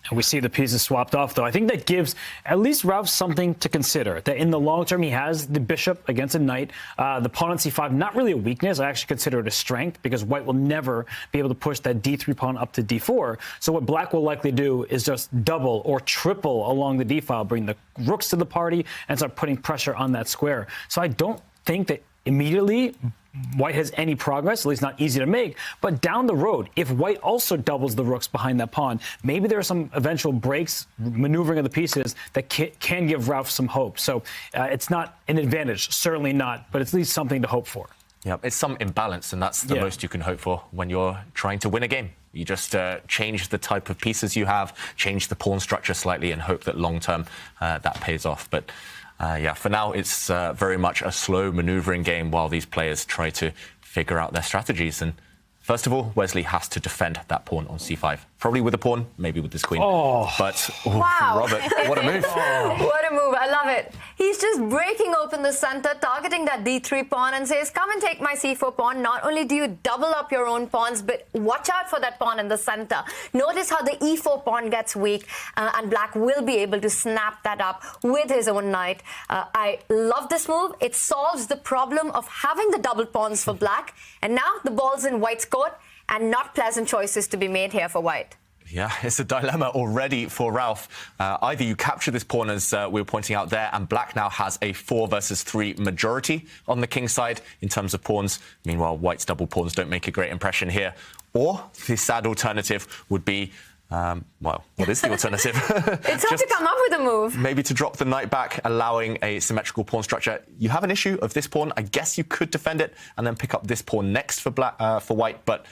And we see the pieces swapped off, though. I think that gives at least Ralph something to consider, that in the long term he has the bishop against a knight. The pawn on c5, not really a weakness. I actually consider it a strength, because white will never be able to push that d3 pawn up to d4. So what black will likely do is just double or triple along the d-file, bring the rooks to the party, and start putting pressure on that square. So I don't think that immediately white has any progress, at least not easy to make. But down the road, if white also doubles the rooks behind that pawn, maybe there are some eventual breaks, maneuvering of the pieces that can give Ralph some hope. So it's not an advantage, certainly not, but it's at least something to hope for. Yeah, it's some imbalance, and that's the most you can hope for when you're trying to win a game. You just change the type of pieces you have, change the pawn structure slightly, and hope that long-term that pays off. But yeah, for now, it's very much a slow maneuvering game while these players try to figure out their strategies. And first of all, Wesley has to defend that pawn on c5. Probably with a pawn, maybe with this queen. Oh. But Wow. Robert, what a move. What a move. I love it. He's just breaking open the center, targeting that d3 pawn, and says, come and take my c4 pawn. Not only do you double up your own pawns, but watch out for that pawn in the center. Notice how the e4 pawn gets weak, and black will be able to snap that up with his own knight. I love this move. It solves the problem of having the double pawns for black, and now the ball's in white's court, and not pleasant choices to be made here for white. Yeah, it's a dilemma already for Ralph. Either you capture this pawn, as we were pointing out there, and black now has a 4 versus 3 majority on the king side in terms of pawns. Meanwhile, white's double pawns don't make a great impression here. Or the sad alternative would be, well, what is the alternative? It's hard to come up with a move. Maybe to drop the knight back, allowing a symmetrical pawn structure. You have an issue of this pawn. I guess you could defend it and then pick up this pawn next for white, but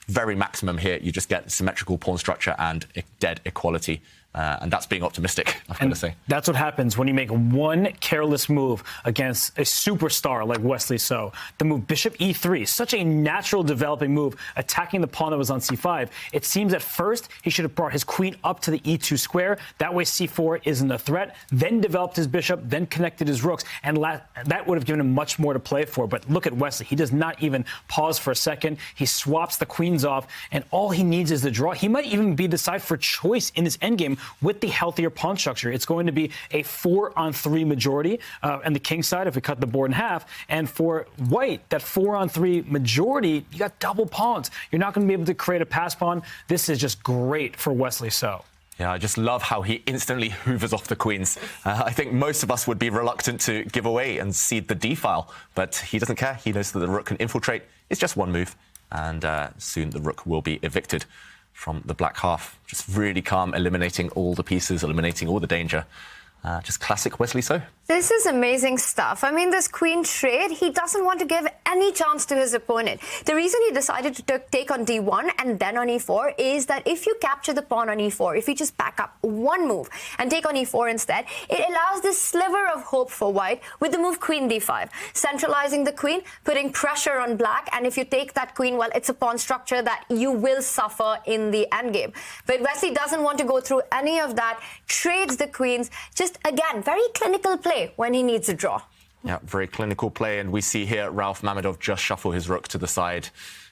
very maximum here. You just get symmetrical pawn structure and dead equality. And that's being optimistic, I'm going to say. That's what happens when you make one careless move against a superstar like Wesley So. The move bishop e3, such a natural developing move, attacking the pawn that was on c5. It seems at first he should have brought his queen up to the e2 square. That way c4 isn't a threat. Then developed his bishop, then connected his rooks. And that would have given him much more to play for. But look at Wesley. He does not even pause for a second. He swaps the queens off, and all he needs is the draw. He might even be the side for choice in this endgame with the healthier pawn structure. It's going to be a 4-on-3 majority on the king side if we cut the board in half. And for white, that 4-on-3 majority, you got double pawns. You're not going to be able to create a pass pawn. This is just great for Wesley So. Yeah, I just love how he instantly hoovers off the queens. I think most of us would be reluctant to give away and cede the d-file, but he doesn't care. He knows that the rook can infiltrate. It's just one move, and soon the rook will be evicted from the black half. Just really calm, eliminating all the pieces, eliminating all the danger. Just classic Wesley So. This is amazing stuff. I mean, this queen trade, he doesn't want to give any chance to his opponent. The reason he decided to take on d1 and then on e4 is that if you capture the pawn on e4, if you just back up one move and take on e4 instead, it allows this sliver of hope for white with the move queen d5, centralizing the queen, putting pressure on black, and if you take that queen, well, it's a pawn structure that you will suffer in the endgame. But Wesley doesn't want to go through any of that, trades the queens, just again, very clinical play when he needs a draw. Yeah, very clinical play. And we see here Rauf Mamedov just shuffle his rook to the side.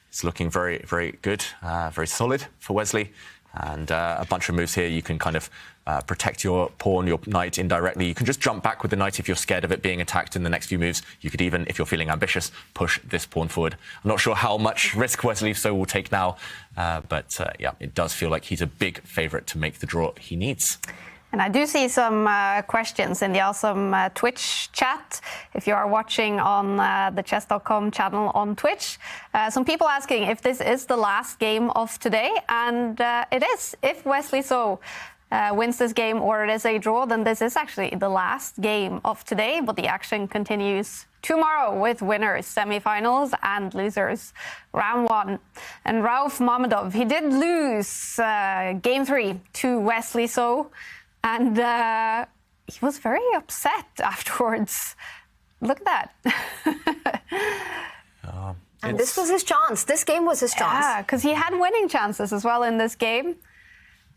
It's looking very, very good, very solid for Wesley. And a bunch of moves here. You can kind of protect your pawn, your knight indirectly. You can just jump back with the knight if you're scared of it being attacked in the next few moves. You could even, if you're feeling ambitious, push this pawn forward. I'm not sure how much risk Wesley So will take now. But yeah, it does feel like he's a big favourite to make the draw he needs. And I do see some questions in the awesome Twitch chat. If you are watching on the chess.com channel on Twitch, some people asking if this is the last game of today. And it is. If Wesley So wins this game or it is a draw, then this is actually the last game of today. But the action continues tomorrow with winners, semifinals, and losers, round 1. And Rauf Mamedov, he did lose game 3 to Wesley So. And he was very upset afterwards. Look at that. And this was his chance. This game was his chance. Yeah, because he had winning chances as well in this game.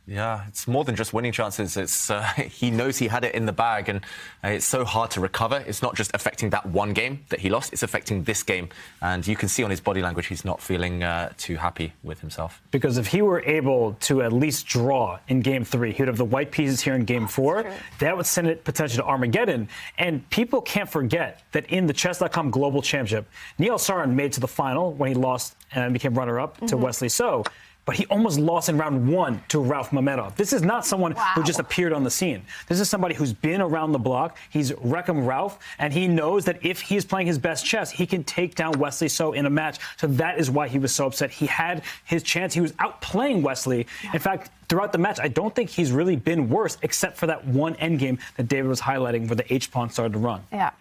Yeah, it's more than just winning chances. It's he knows he had it in the bag, and it's so hard to recover. It's not just affecting that one game that he lost, it's affecting this game. And you can see on his body language he's not feeling too happy with himself. Because if he were able to at least draw in game 3, he would have the white pieces here in game 4. That would send it potentially to Armageddon. And people can't forget that in the Chess.com Global Championship, Neil Sarana made to the final when he lost and became runner-up to Wesley So. But he almost lost in round 1 to Rauf Mamedov. This is not someone who just appeared on the scene. This is somebody who's been around the block. He's Reckham Rauf, and he knows that if he's playing his best chess, he can take down Wesley So in a match. So that is why he was so upset. He had his chance. He was outplaying Wesley. In fact, throughout the match, I don't think he's really been worse, except for that one endgame that David was highlighting where the H-pawn started to run. Yeah.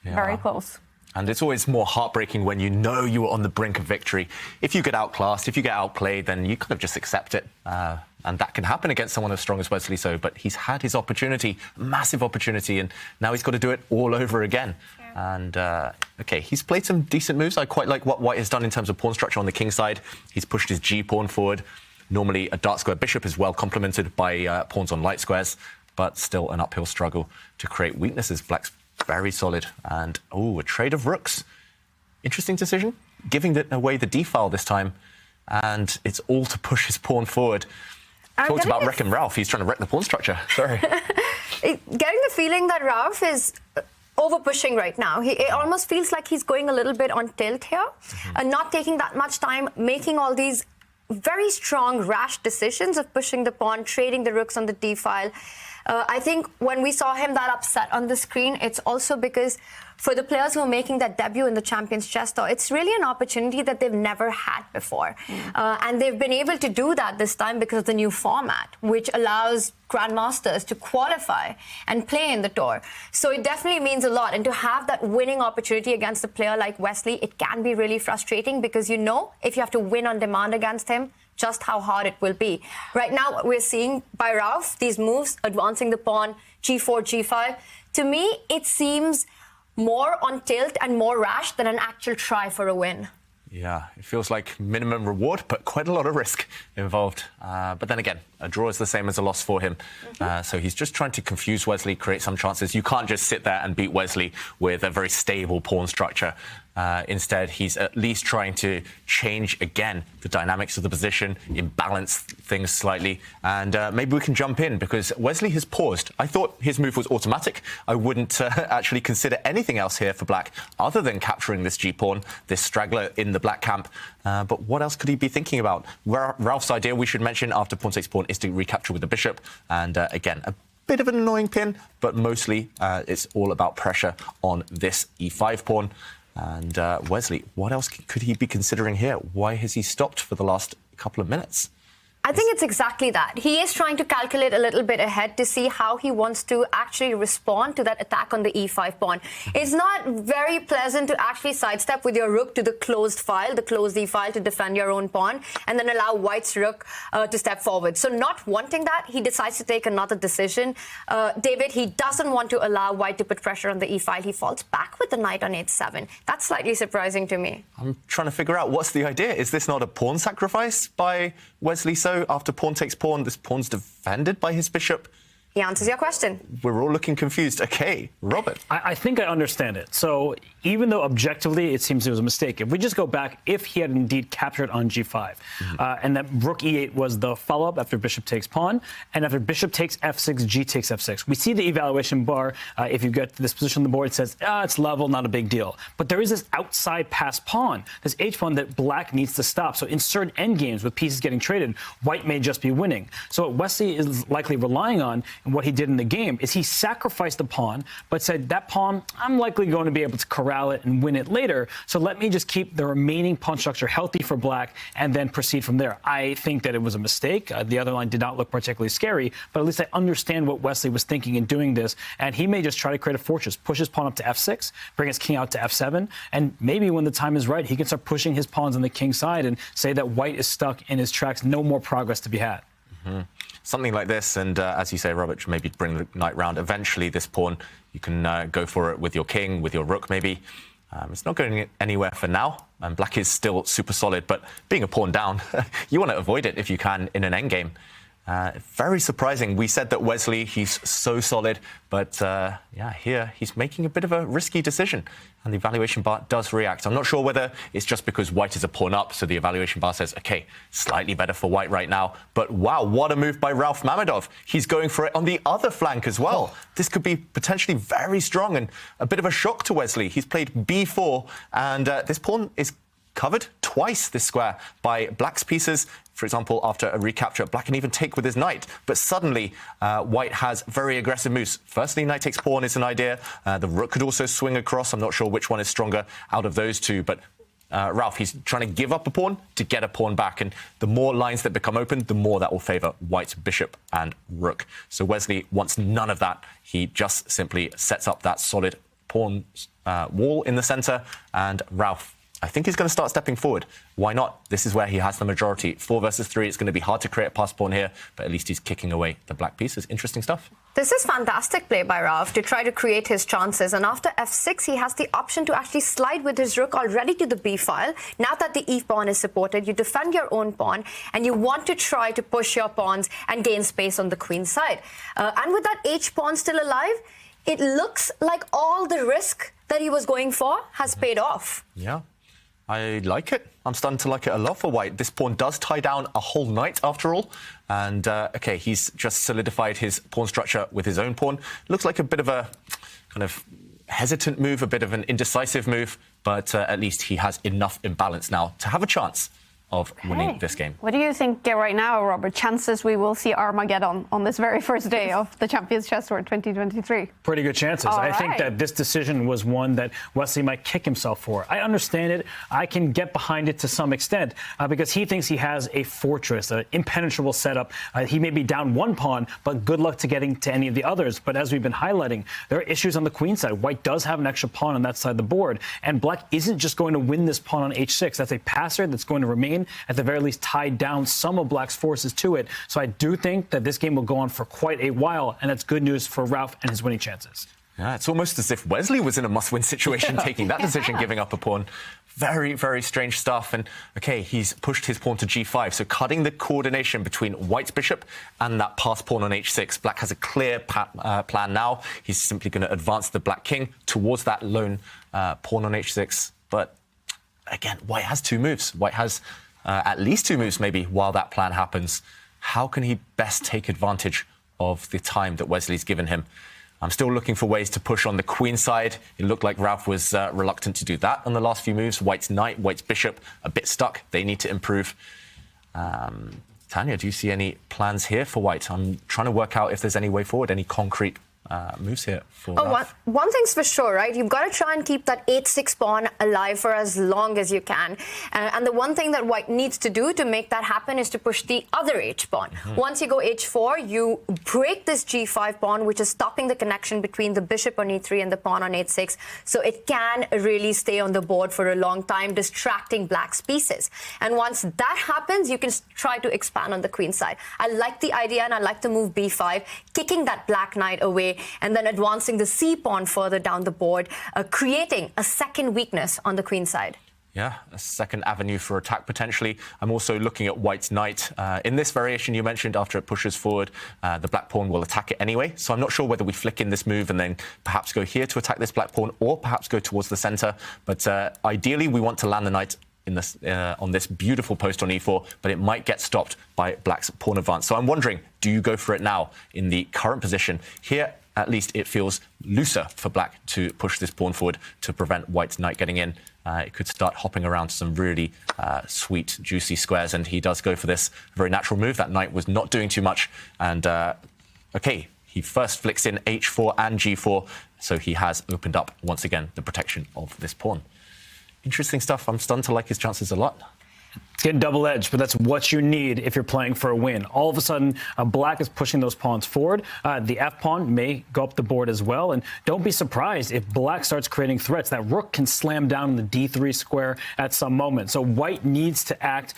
Very close. And it's always more heartbreaking when you know you were on the brink of victory. If you get outclassed, if you get outplayed, then you kind of just accept it. And that can happen against someone as strong as Wesley So. But he's had his opportunity, massive opportunity, and now he's got to do it all over again. Yeah. And, OK, he's played some decent moves. I quite like what White has done in terms of pawn structure on the king side. He's pushed his G-pawn forward. Normally, a dark square bishop is well complemented by pawns on light squares, but still an uphill struggle to create weaknesses. Black's very solid. And, a trade of rooks. Interesting decision. Giving away the d-file this time. And it's all to push his pawn forward. Talked about Reckham Rauf. He's trying to wreck the pawn structure. Sorry. Getting the feeling that Rauf is over-pushing right now. It almost feels like he's going a little bit on tilt here. And not taking that much time, making all these very strong, rash decisions of pushing the pawn, trading the rooks on the d-file. I think when we saw him that upset on the screen, it's also because for the players who are making that debut in the Champions Chess Tour, it's really an opportunity that they've never had before. And they've been able to do that this time because of the new format, which allows grandmasters to qualify and play in the tour. So it definitely means a lot. And to have that winning opportunity against a player like Wesley, it can be really frustrating because you know if you have to win on demand against him, just how hard it will be. Right now, what we're seeing by Rauf, these moves, advancing the pawn, g4, g5, to me, it seems more on tilt and more rash than an actual try for a win. Yeah, it feels like minimum reward, but quite a lot of risk involved. But then again, a draw is the same as a loss for him. So he's just trying to confuse Wesley, create some chances. You can't just sit there and beat Wesley with a very stable pawn structure. Instead, he's at least trying to change, again, the dynamics of the position, imbalance things slightly. And maybe we can jump in, because Wesley has paused. I thought his move was automatic. I wouldn't actually consider anything else here for black other than capturing this g-pawn, this straggler in the black camp. But what else could he be thinking about? Rauf's idea, we should mention, after pawn takes pawn, is to recapture with the bishop. And again, a bit of an annoying pin, but mostly it's all about pressure on this e5 pawn. And Wesley, what else could he be considering here? Why has he stopped for the last couple of minutes? I think it's exactly that. He is trying to calculate a little bit ahead to see how he wants to actually respond to that attack on the e5 pawn. It's not very pleasant to actually sidestep with your rook to the closed file, the closed e file, to defend your own pawn, and then allow white's rook to step forward. So not wanting that, he decides to take another decision. David, he doesn't want to allow white to put pressure on the e file. He falls back with the knight on h7. That's slightly surprising to me. I'm trying to figure out what's the idea. Is this not a pawn sacrifice by Wesley So? After pawn takes pawn, this pawn's defended by his bishop. He answers your question. We're all looking confused. Okay, Robert. I think I understand it. So even though objectively it seems it was a mistake, if we just go back, if he had indeed captured on g5, and that rook e8 was the follow-up after bishop takes pawn, and after bishop takes f6, g takes f6, we see the evaluation bar. If you get to this position on the board, it says, it's level, not a big deal. But there is this outside pass pawn, this h pawn that black needs to stop. So in certain endgames with pieces getting traded, white may just be winning. So what Wesley is likely relying on, and what he did in the game, is he sacrificed the pawn, but said, that pawn, I'm likely going to be able to corral it and win it later, so let me just keep the remaining pawn structure healthy for black and then proceed from there. I think that it was a mistake. The other line did not look particularly scary, but at least I understand what Wesley was thinking in doing this, and he may just try to create a fortress, push his pawn up to f6, bring his king out to f7, and maybe when the time is right, he can start pushing his pawns on the king side and say that white is stuck in his tracks, no more progress to be had. Something like this, and as you say, Robert, maybe bring the knight round. Eventually, this pawn, you can go for it with your king, with your rook, maybe. It's not going anywhere for now, and black is still super solid, but being a pawn down, you want to avoid it if you can in an endgame. Very surprising. We said that Wesley, he's so solid, but yeah, here he's making a bit of a risky decision, and the evaluation bar does react. I'm not sure whether it's just because white is a pawn up, so the evaluation bar says, okay, slightly better for white right now. But wow, what a move by Rauf Mamedov. He's going for it on the other flank as well. This could be potentially very strong and a bit of a shock to Wesley. He's played b4, and this pawn is covered twice, this square, by black's pieces. For example, after a recapture, black can even take with his knight. But suddenly, white has very aggressive moves. Firstly, knight takes pawn is an idea. The rook could also swing across. I'm not sure which one is stronger out of those two. But Rauf, he's trying to give up a pawn to get a pawn back. And the more lines that become open, the more that will favour white's bishop and rook. So Wesley wants none of that. He just simply sets up that solid pawn wall in the centre. And Rauf, I think he's going to start stepping forward. Why not? This is where he has the majority. 4 versus 3, it's going to be hard to create a pass pawn here, but at least he's kicking away the black pieces. Interesting stuff. This is fantastic play by Rauf to try to create his chances. And after f6, he has the option to actually slide with his rook already to the b file. Now that the e pawn is supported, you defend your own pawn, and you want to try to push your pawns and gain space on the queen side. And with that h pawn still alive, it looks like all the risk that he was going for has paid off. Yeah. I like it. I'm starting to like it a lot for white. This pawn does tie down a whole knight after all. And, OK, he's just solidified his pawn structure with his own pawn. Looks like a bit of a kind of hesitant move, a bit of an indecisive move. But at least he has enough imbalance now to have a chance of winning this game. What do you think right now, Robert? Chances we will see Armageddon on this very first day of the Champions Chess Tour 2023? Pretty good chances. I think that this decision was one that Wesley might kick himself for. I understand it. I can get behind it to some extent because he thinks he has a fortress, an impenetrable setup. He may be down one pawn, but good luck to getting to any of the others. But as we've been highlighting, there are issues on the queen side. White does have an extra pawn on that side of the board, and black isn't just going to win this pawn on h6. That's a passer that's going to remain game, at the very least tied down some of Black's forces to it. So I do think that this game will go on for quite a while, and that's good news for Ralph and his winning chances. Yeah, it's almost as if Wesley was in a must-win situation, taking that decision, giving up a pawn. Very, very strange stuff. And, OK, he's pushed his pawn to g5, so cutting the coordination between White's bishop and that passed pawn on h6. Black has a clear plan now. He's simply going to advance the Black king towards that lone pawn on h6. But, again, White has two moves. White has at least two moves, maybe, while that plan happens. How can he best take advantage of the time that Wesley's given him? I'm still looking for ways to push on the queen side. It looked like Ralph was reluctant to do that on the last few moves. White's knight, White's bishop, a bit stuck. They need to improve. Tanya, do you see any plans here for White? I'm trying to work out if there's any way forward, any concrete moves here for Ralph. One thing's for sure, right? You've got to try and keep that h6 pawn alive for as long as you can. And the one thing that White needs to do to make that happen is to push the other h pawn. Once you go h4, you break this g5 pawn, which is stopping the connection between the bishop on e3 and the pawn on h6. So it can really stay on the board for a long time, distracting Black's pieces. And once that happens, you can try to expand on the queen side. I like the idea, and I like the move b5, kicking that Black knight away, and then advancing the c pawn further down the board, creating a second weakness on the queen side. Yeah, a second avenue for attack potentially. I'm also looking at White's knight. In this variation you mentioned, after it pushes forward, the black pawn will attack it anyway. So I'm not sure whether we flick in this move and then perhaps go here to attack this black pawn, or perhaps go towards the center. But ideally, we want to land the knight in this, on this beautiful post on e4, but it might get stopped by Black's pawn advance. So I'm wondering, do you go for it now in the current position? Here, at least it feels looser for Black to push this pawn forward to prevent White's knight getting in. It could start hopping around some really sweet, juicy squares, and he does go for this very natural move. That knight was not doing too much, and OK, he first flicks in h4 and g4, so he has opened up, once again, the protection of this pawn. Interesting stuff. I'm stunned to like his chances a lot. It's getting double-edged, but that's what you need if you're playing for a win. All of a sudden, Black is pushing those pawns forward. The f-pawn may go up the board as well. And don't be surprised if Black starts creating threats. That rook can slam down the d3 square at some moment. So White needs to act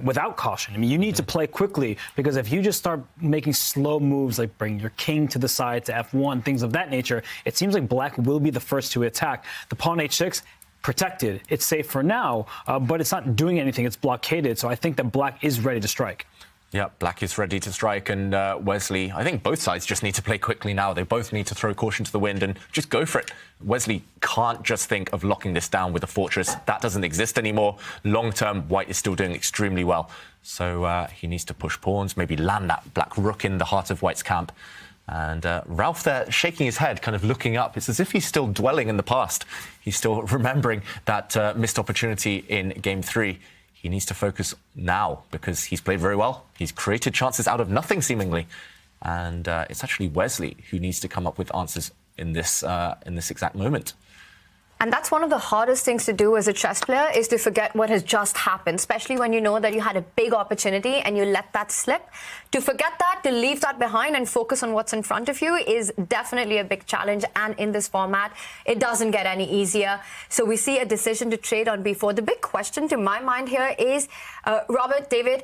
without caution. I mean, you need to play quickly, because if you just start making slow moves, like bring your king to the side to f1, things of that nature, it seems like Black will be the first to attack. The pawn h6, protected. It's safe for now, but it's not doing anything. It's blockaded. So I think that Black is ready to strike. Yeah, Black is ready to strike, and Wesley, I think both sides just need to play quickly now. They both need to throw caution to the wind and just go for it. Wesley can't just think of locking this down with a fortress. That doesn't exist anymore. Long term, White is still doing extremely well. So he needs to push pawns, maybe land that Black rook in the heart of White's camp. And Ralph there shaking his head, kind of looking up. It's as if he's still dwelling in the past. He's still remembering that missed opportunity in Game 3. He needs to focus now, because he's played very well. He's created chances out of nothing, seemingly. And it's actually Wesley who needs to come up with answers in this exact moment. And that's one of the hardest things to do as a chess player, is to forget what has just happened, especially when you know that you had a big opportunity and you let that slip. To forget that, to leave that behind and focus on what's in front of you is definitely a big challenge. And in this format, it doesn't get any easier. So we see a decision to trade on b4. The big question to my mind here is, Robert, David,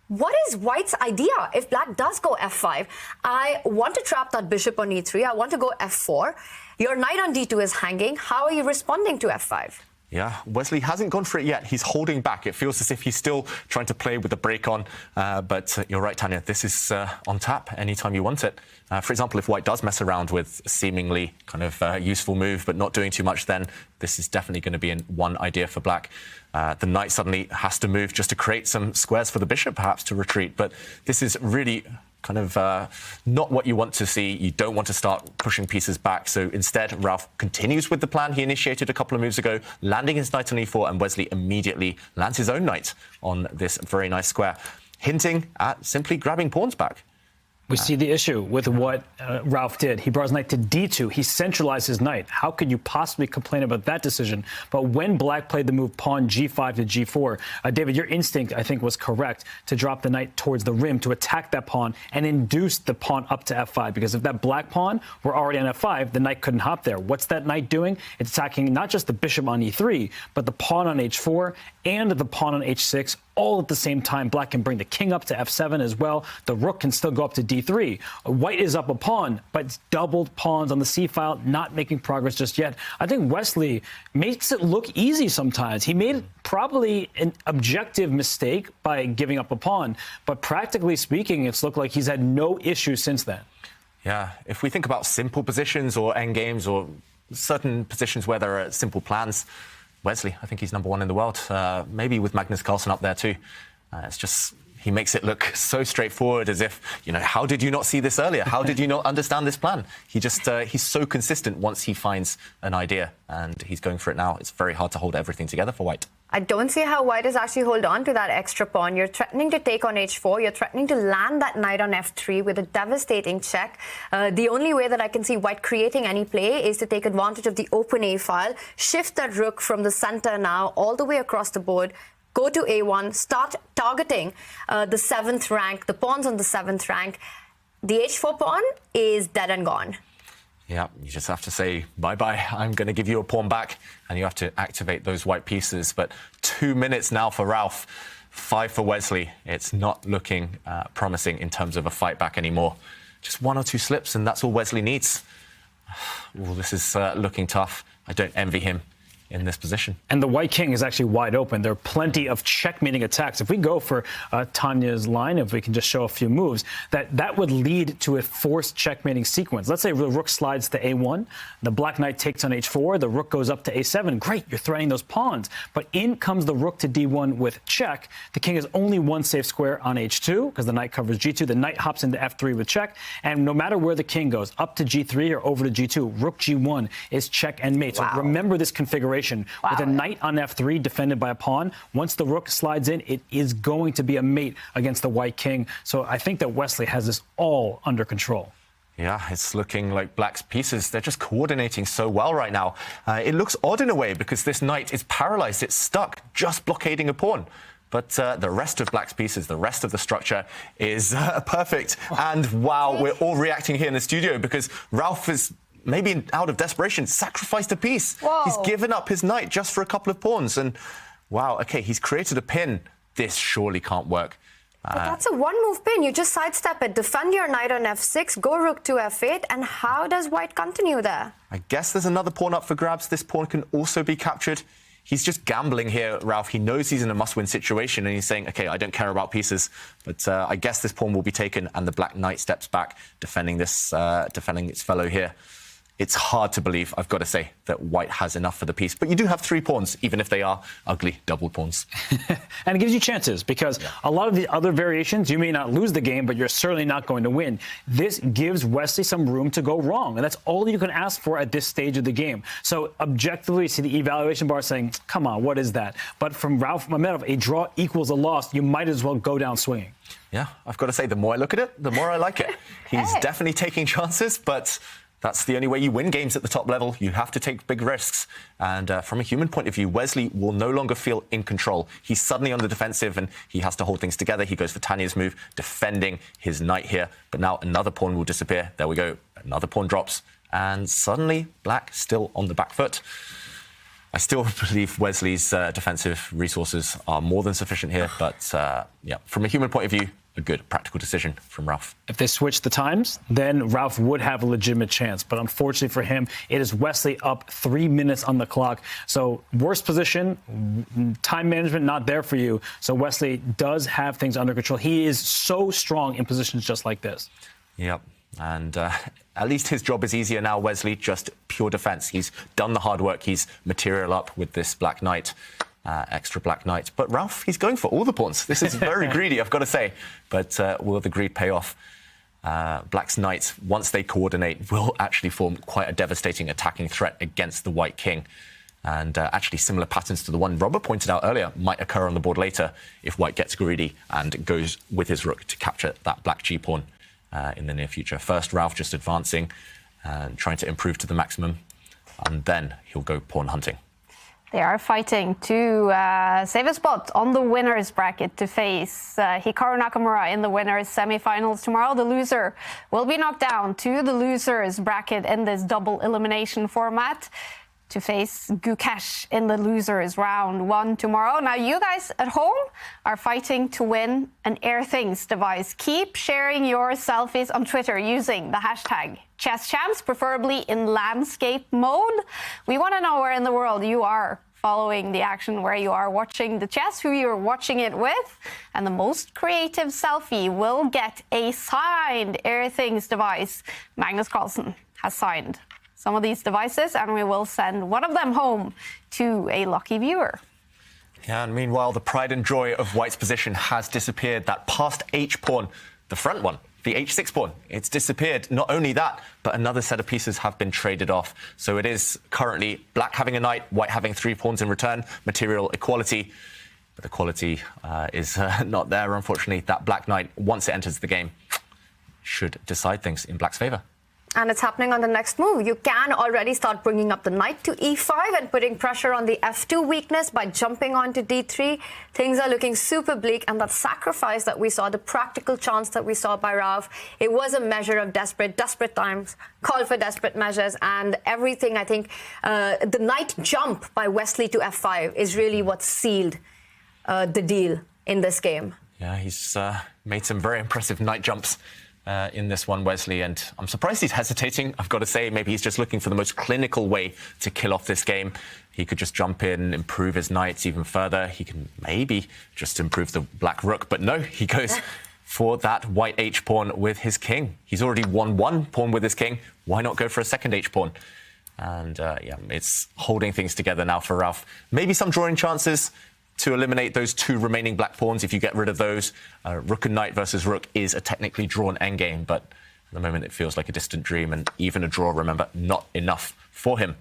what is White's idea if Black does go f5? I want to trap that bishop on e3. I want to go f4. Your knight on d2 is hanging. How are you responding to f5? Yeah, Wesley hasn't gone for it yet. He's holding back. It feels as if he's still trying to play with the break on. But you're right, Tanya, this is on tap anytime you want it. For example, if White does mess around with a seemingly kind of useful move but not doing too much, then this is definitely going to be one idea for Black. The knight suddenly has to move just to create some squares for the bishop, perhaps, to retreat. But this is really kind of not what you want to see. You don't want to start pushing pieces back. So instead, Ralph continues with the plan he initiated a couple of moves ago, landing his knight on e4, and Wesley immediately lands his own knight on this very nice square, hinting at simply grabbing pawns back. We see the issue with what Ralph did. He brought his knight to d2. He centralized his knight. How could you possibly complain about that decision? But when Black played the move pawn g5 to g4, David, your instinct, I think, was correct to drop the knight towards the rim to attack that pawn and induce the pawn up to f5. Because if that black pawn were already on f5, the knight couldn't hop there. What's that knight doing? It's attacking not just the bishop on e3, but the pawn on h4 and the pawn on h6 all at the same time. Black can bring the king up to f7 as well. The rook can still go up to d3. White is up a pawn, but it's doubled pawns on the c file, not making progress just yet. I think Wesley makes it look easy sometimes. He made probably an objective mistake by giving up a pawn, but practically speaking, it's looked like he's had no issue since then. Yeah, if we think about simple positions or endgames or certain positions where there are simple plans, Wesley, I think he's number one in the world. Maybe with Magnus Carlsen up there too. It's just, he makes it look so straightforward, as if, how did you not see this earlier? How did you not understand this plan? He's so consistent once he finds an idea, and he's going for it now. It's very hard to hold everything together for White. I don't see how White is actually hold on to that extra pawn. You're threatening to take on h4. You're threatening to land that knight on f3 with a devastating check. The only way that I can see White creating any play is to take advantage of the open a file, shift that rook from the center now all the way across the board, go to a1, start targeting the 7th rank, the pawns on the 7th rank. The h4 pawn is dead and gone. Yeah, you just have to say, bye-bye, I'm going to give you a pawn back, and you have to activate those white pieces. But 2 minutes now for Ralph, 5 for Wesley. It's not looking promising in terms of a fight back anymore. Just 1 or 2 slips, and that's all Wesley needs. Well, this is looking tough. I don't envy him in this position. And the white king is actually wide open. There are plenty of checkmating attacks. If we go for Tanya's line, if we can just show a few moves, that would lead to a forced checkmating sequence. Let's say the rook slides to a1, the black knight takes on h4, the rook goes up to a7. Great, you're threatening those pawns. But in comes the rook to d1 with check. The king has only one safe square on h2 because the knight covers g2. The knight hops into f3 with check. And no matter where the king goes, up to g3 or over to g2, rook g1 is check and mate. So remember this configuration. With a knight on f3 defended by a pawn, once the rook slides in, it is going to be a mate against the white king. So I think that Wesley has this all under control. Yeah, it's looking like Black's pieces, they're just coordinating so well right now. It looks odd in a way because this knight is paralyzed, it's stuck, just blockading a pawn. But the rest of Black's pieces, the rest of the structure is perfect. And wow, we're all reacting here in the studio because Ralph is maybe out of desperation, sacrificed a piece. Whoa. He's given up his knight just for a couple of pawns. And wow, okay, he's created a pin. This surely can't work. But that's a one-move pin. You just sidestep it, defend your knight on f6, go rook to f8, and how does White continue there? I guess there's another pawn up for grabs. This pawn can also be captured. He's just gambling here, Ralph. He knows he's in a must-win situation, and he's saying, okay, I don't care about pieces, but I guess this pawn will be taken, and the black knight steps back, defending its fellow here. It's hard to believe, I've got to say, that White has enough for the piece. But you do have 3 pawns, even if they are ugly double pawns. And it gives you chances, because a lot of the other variations, you may not lose the game, but you're certainly not going to win. This gives Wesley some room to go wrong, and that's all you can ask for at this stage of the game. So objectively, you see the evaluation bar saying, come on, what is that? But from Ralph Mamedov, a draw equals a loss. You might as well go down swinging. Yeah, I've got to say, the more I look at it, the more I like it. He's definitely taking chances, but that's the only way you win games at the top level. You have to take big risks. And from a human point of view, Wesley will no longer feel in control. He's suddenly on the defensive and he has to hold things together. He goes for Tanya's move, defending his knight here. But now another pawn will disappear. There we go. Another pawn drops. And suddenly, Black still on the back foot. I still believe Wesley's defensive resources are more than sufficient here. But yeah, from a human point of view, a good practical decision from Ralph. If they switch the times, then Ralph would have a legitimate chance. But unfortunately for him, it is Wesley up 3 minutes on the clock. So worst position, time management not there for you. So Wesley does have things under control. He is so strong in positions just like this. Yep. And at least his job is easier now, Wesley, just pure defense. He's done the hard work. He's material up with this black knight. Extra black knight. But Ralph, he's going for all the pawns. This is very greedy, I've got to say. But will the greed pay off? Black's knights, once they coordinate, will actually form quite a devastating attacking threat against the white king. And actually similar patterns to the one Robert pointed out earlier might occur on the board later if White gets greedy and goes with his rook to capture that black g-pawn. in the near future. First, Ralph just advancing and trying to improve to the maximum, and then he'll go pawn hunting. They are fighting to save a spot on the winners bracket to face Hikaru Nakamura in the winners semifinals tomorrow. The loser will be knocked down to the losers bracket in this double elimination format to face Gukesh in the losers round 1 tomorrow. Now, you guys at home are fighting to win an Airthings device. Keep sharing your selfies on Twitter using the hashtag #ChessChamps, preferably in landscape mode. We want to know where in the world you are following the action, where you are watching the chess, who you're watching it with, and the most creative selfie will get a signed Airthings device. Magnus Carlsen has signed some of these devices, and we will send one of them home to a lucky viewer. Yeah, and meanwhile, the pride and joy of White's position has disappeared. That passed H-pawn, the front one, the H6 pawn, it's disappeared. Not only that, but another set of pieces have been traded off. So it is currently Black having a knight, White having 3 pawns in return, material equality. But the quality is not there, unfortunately. That Black knight, once it enters the game, should decide things in Black's favour. And it's happening on the next move. You can already start bringing up the knight to e5 and putting pressure on the f2 weakness by jumping onto d3. Things are looking super bleak, and that sacrifice that we saw, the practical chance that we saw by Ralph, it was a measure of desperate times, call for desperate measures, and everything. I think the knight jump by Wesley to f5 is really what sealed the deal in this game. Yeah, he's made some very impressive knight jumps in this one, Wesley, and I'm surprised he's hesitating. I've got to say, maybe he's just looking for the most clinical way to kill off this game. He could just jump in, improve his knights even further. He can maybe just improve the Black rook, but no, he goes for that White H-pawn with his king. He's already won 1 pawn with his king. Why not go for a second H-pawn? And yeah, it's holding things together now for Ralph. Maybe some drawing chances to eliminate those 2 remaining Black pawns. If you get rid of those, rook and knight versus rook is a technically drawn endgame, but at the moment it feels like a distant dream, and even a draw, remember, not enough for him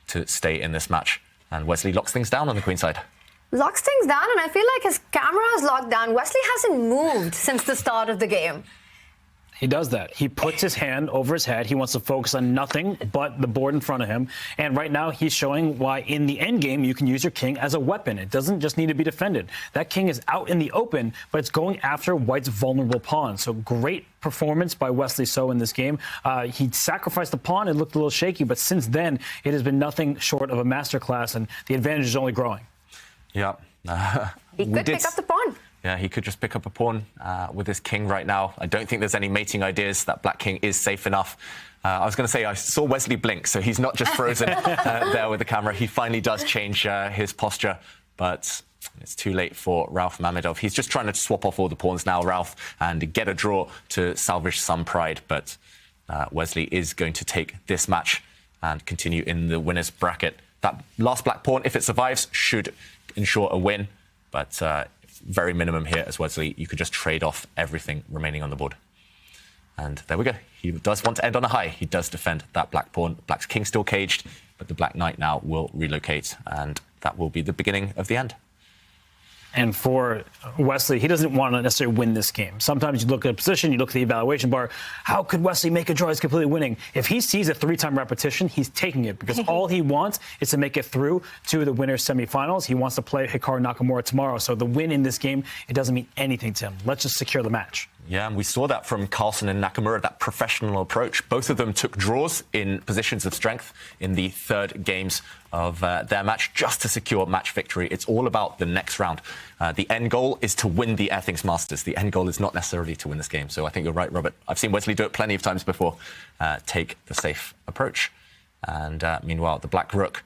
to stay in this match. And Wesley locks things down on the queen side. Locks things down, and I feel like his camera is locked down. Wesley hasn't moved since the start of the game. He does that. He puts his hand over his head. He wants to focus on nothing but the board in front of him. And right now, he's showing why in the end game, you can use your king as a weapon. It doesn't just need to be defended. That king is out in the open, but it's going after White's vulnerable pawn. So great performance by Wesley So in this game. He sacrificed the pawn. It looked a little shaky, but since then, it has been nothing short of a masterclass, and the advantage is only growing. Yeah. He could pick up the pawn. Yeah, he could just pick up a pawn with his king right now. I don't think there's any mating ideas. That Black king is safe enough. I was going to say, I saw Wesley blink, so he's not just frozen there with the camera. He finally does change his posture, but it's too late for Ralph Mamedov. He's just trying to swap off all the pawns now, Ralph, and get a draw to salvage some pride. But Wesley is going to take this match and continue in the winner's bracket. That last Black pawn, if it survives, should ensure a win. But very minimum here as Wesley. You could just trade off everything remaining on the board. And there we go. He does want to end on a high. He does defend that Black pawn. Black's king still caged, but the Black knight now will relocate, and that will be the beginning of the end. And for Wesley, he doesn't want to necessarily win this game. Sometimes you look at a position, you look at the evaluation bar. How could Wesley make a draw? He's completely winning. If he sees a 3-time repetition, he's taking it, because all he wants is to make it through to the winner's semifinals. He wants to play Hikaru Nakamura tomorrow. So the win in this game, it doesn't mean anything to him. Let's just secure the match. Yeah, and we saw that from Carlsen and Nakamura, that professional approach. Both of them took draws in positions of strength in the 3rd games of their match just to secure match victory. It's all about the next round. The end goal is to win the Airthings Masters. The end goal is not necessarily to win this game. So I think you're right, Robert. I've seen Wesley do it plenty of times before. Take the safe approach. And meanwhile, the Black rook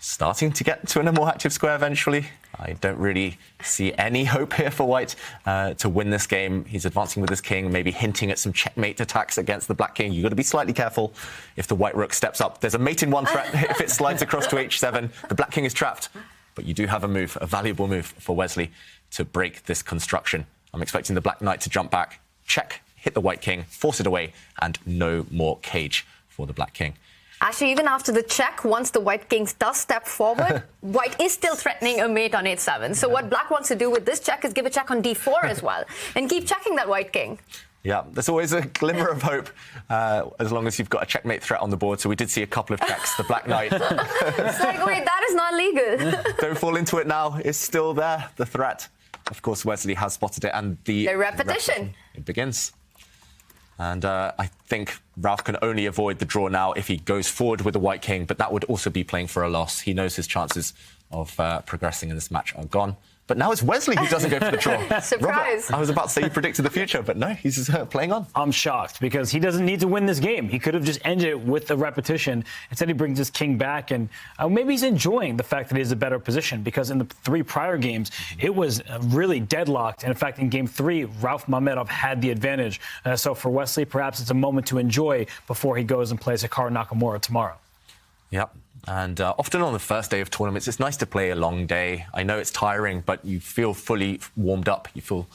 starting to get to a more active square eventually. I don't really see any hope here for White to win this game. He's advancing with his king, maybe hinting at some checkmate attacks against the Black king. You've got to be slightly careful if the White rook steps up. There's a mate in one threat if it slides across to h7. The Black king is trapped, but you do have a move, a valuable move for Wesley to break this construction. I'm expecting the Black knight to jump back, check, hit the White king, force it away, and no more cage for the Black king. Actually, even after the check, once the White king does step forward, White is still threatening a mate on h7. So what Black wants to do with this check is give a check on d4 as well, and keep checking that White king. Yeah, there's always a glimmer of hope as long as you've got a checkmate threat on the board. So we did see a couple of checks. The Black Knight. It's like, wait, that is not legal. Don't fall into it now. It's still there, the threat. Of course, Wesley has spotted it, and the repetition. It begins. And I think Ralph can only avoid the draw now if he goes forward with the White King, but that would also be playing for a loss. He knows his chances of progressing in this match are gone. But now it's Wesley who doesn't go for the draw. Surprise. Robert, I was about to say you predicted the future, but no, he's playing on. I'm shocked because he doesn't need to win this game. He could have just ended it with a repetition. Instead, he brings his king back, and maybe he's enjoying the fact that he's a better position because in the 3 prior games, it was really deadlocked. And in fact, in game 3, Ralph Mamedov had the advantage. So for Wesley, perhaps it's a moment to enjoy before he goes and plays Hikaru-Nakamura tomorrow. Yep. And often on the first day of tournaments, it's nice to play a long day. I know it's tiring, but you feel fully warmed up. You feel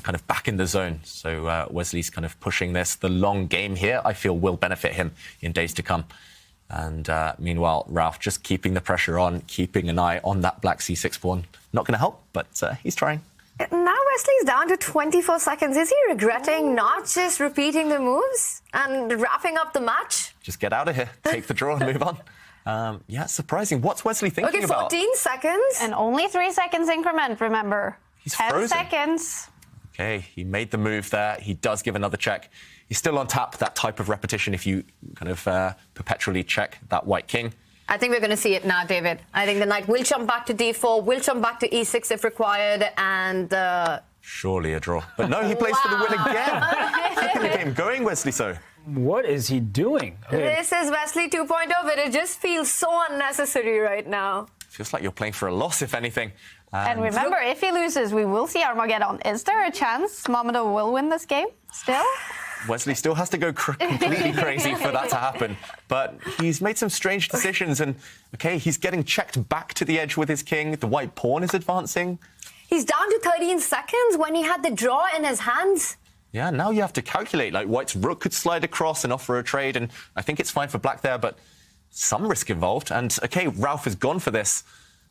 kind of back in the zone. So Wesley's kind of pushing this. The long game here, I feel, will benefit him in days to come. And meanwhile, Ralph just keeping the pressure on, keeping an eye on that black c6 pawn. Not going to help, but he's trying. Now Wesley's down to 24 seconds. Is he regretting not just repeating the moves and wrapping up the match? Just get out of here. Take the draw and move on. Yeah, surprising. What's Wesley thinking about? Okay, 14 seconds. And only 3 seconds increment, remember. He's 10 frozen. seconds. Okay, he made the move there. He does give another check. He's still on tap, that type of repetition, if you kind of perpetually check that White King. I think we're going to see it now, David. I think the knight will jump back to d4, will jump back to e6 if required, and... Surely a draw. But no, he plays for the win again. Keeping the game going, Wesley So. What is he doing? This is Wesley 2.0, but it just feels so unnecessary right now. Feels like you're playing for a loss, if anything. And remember, if he loses, we will see Armageddon. Is there a chance Mamedov will win this game still? Wesley still has to go completely crazy for that to happen. But he's made some strange decisions. And, OK, he's getting checked back to the edge with his king. The white pawn is advancing. He's down to 13 seconds when he had the draw in his hands. Yeah, now you have to calculate. Like, white's rook could slide across and offer a trade, and I think it's fine for black there, but some risk involved. And, OK, Ralph has gone for this.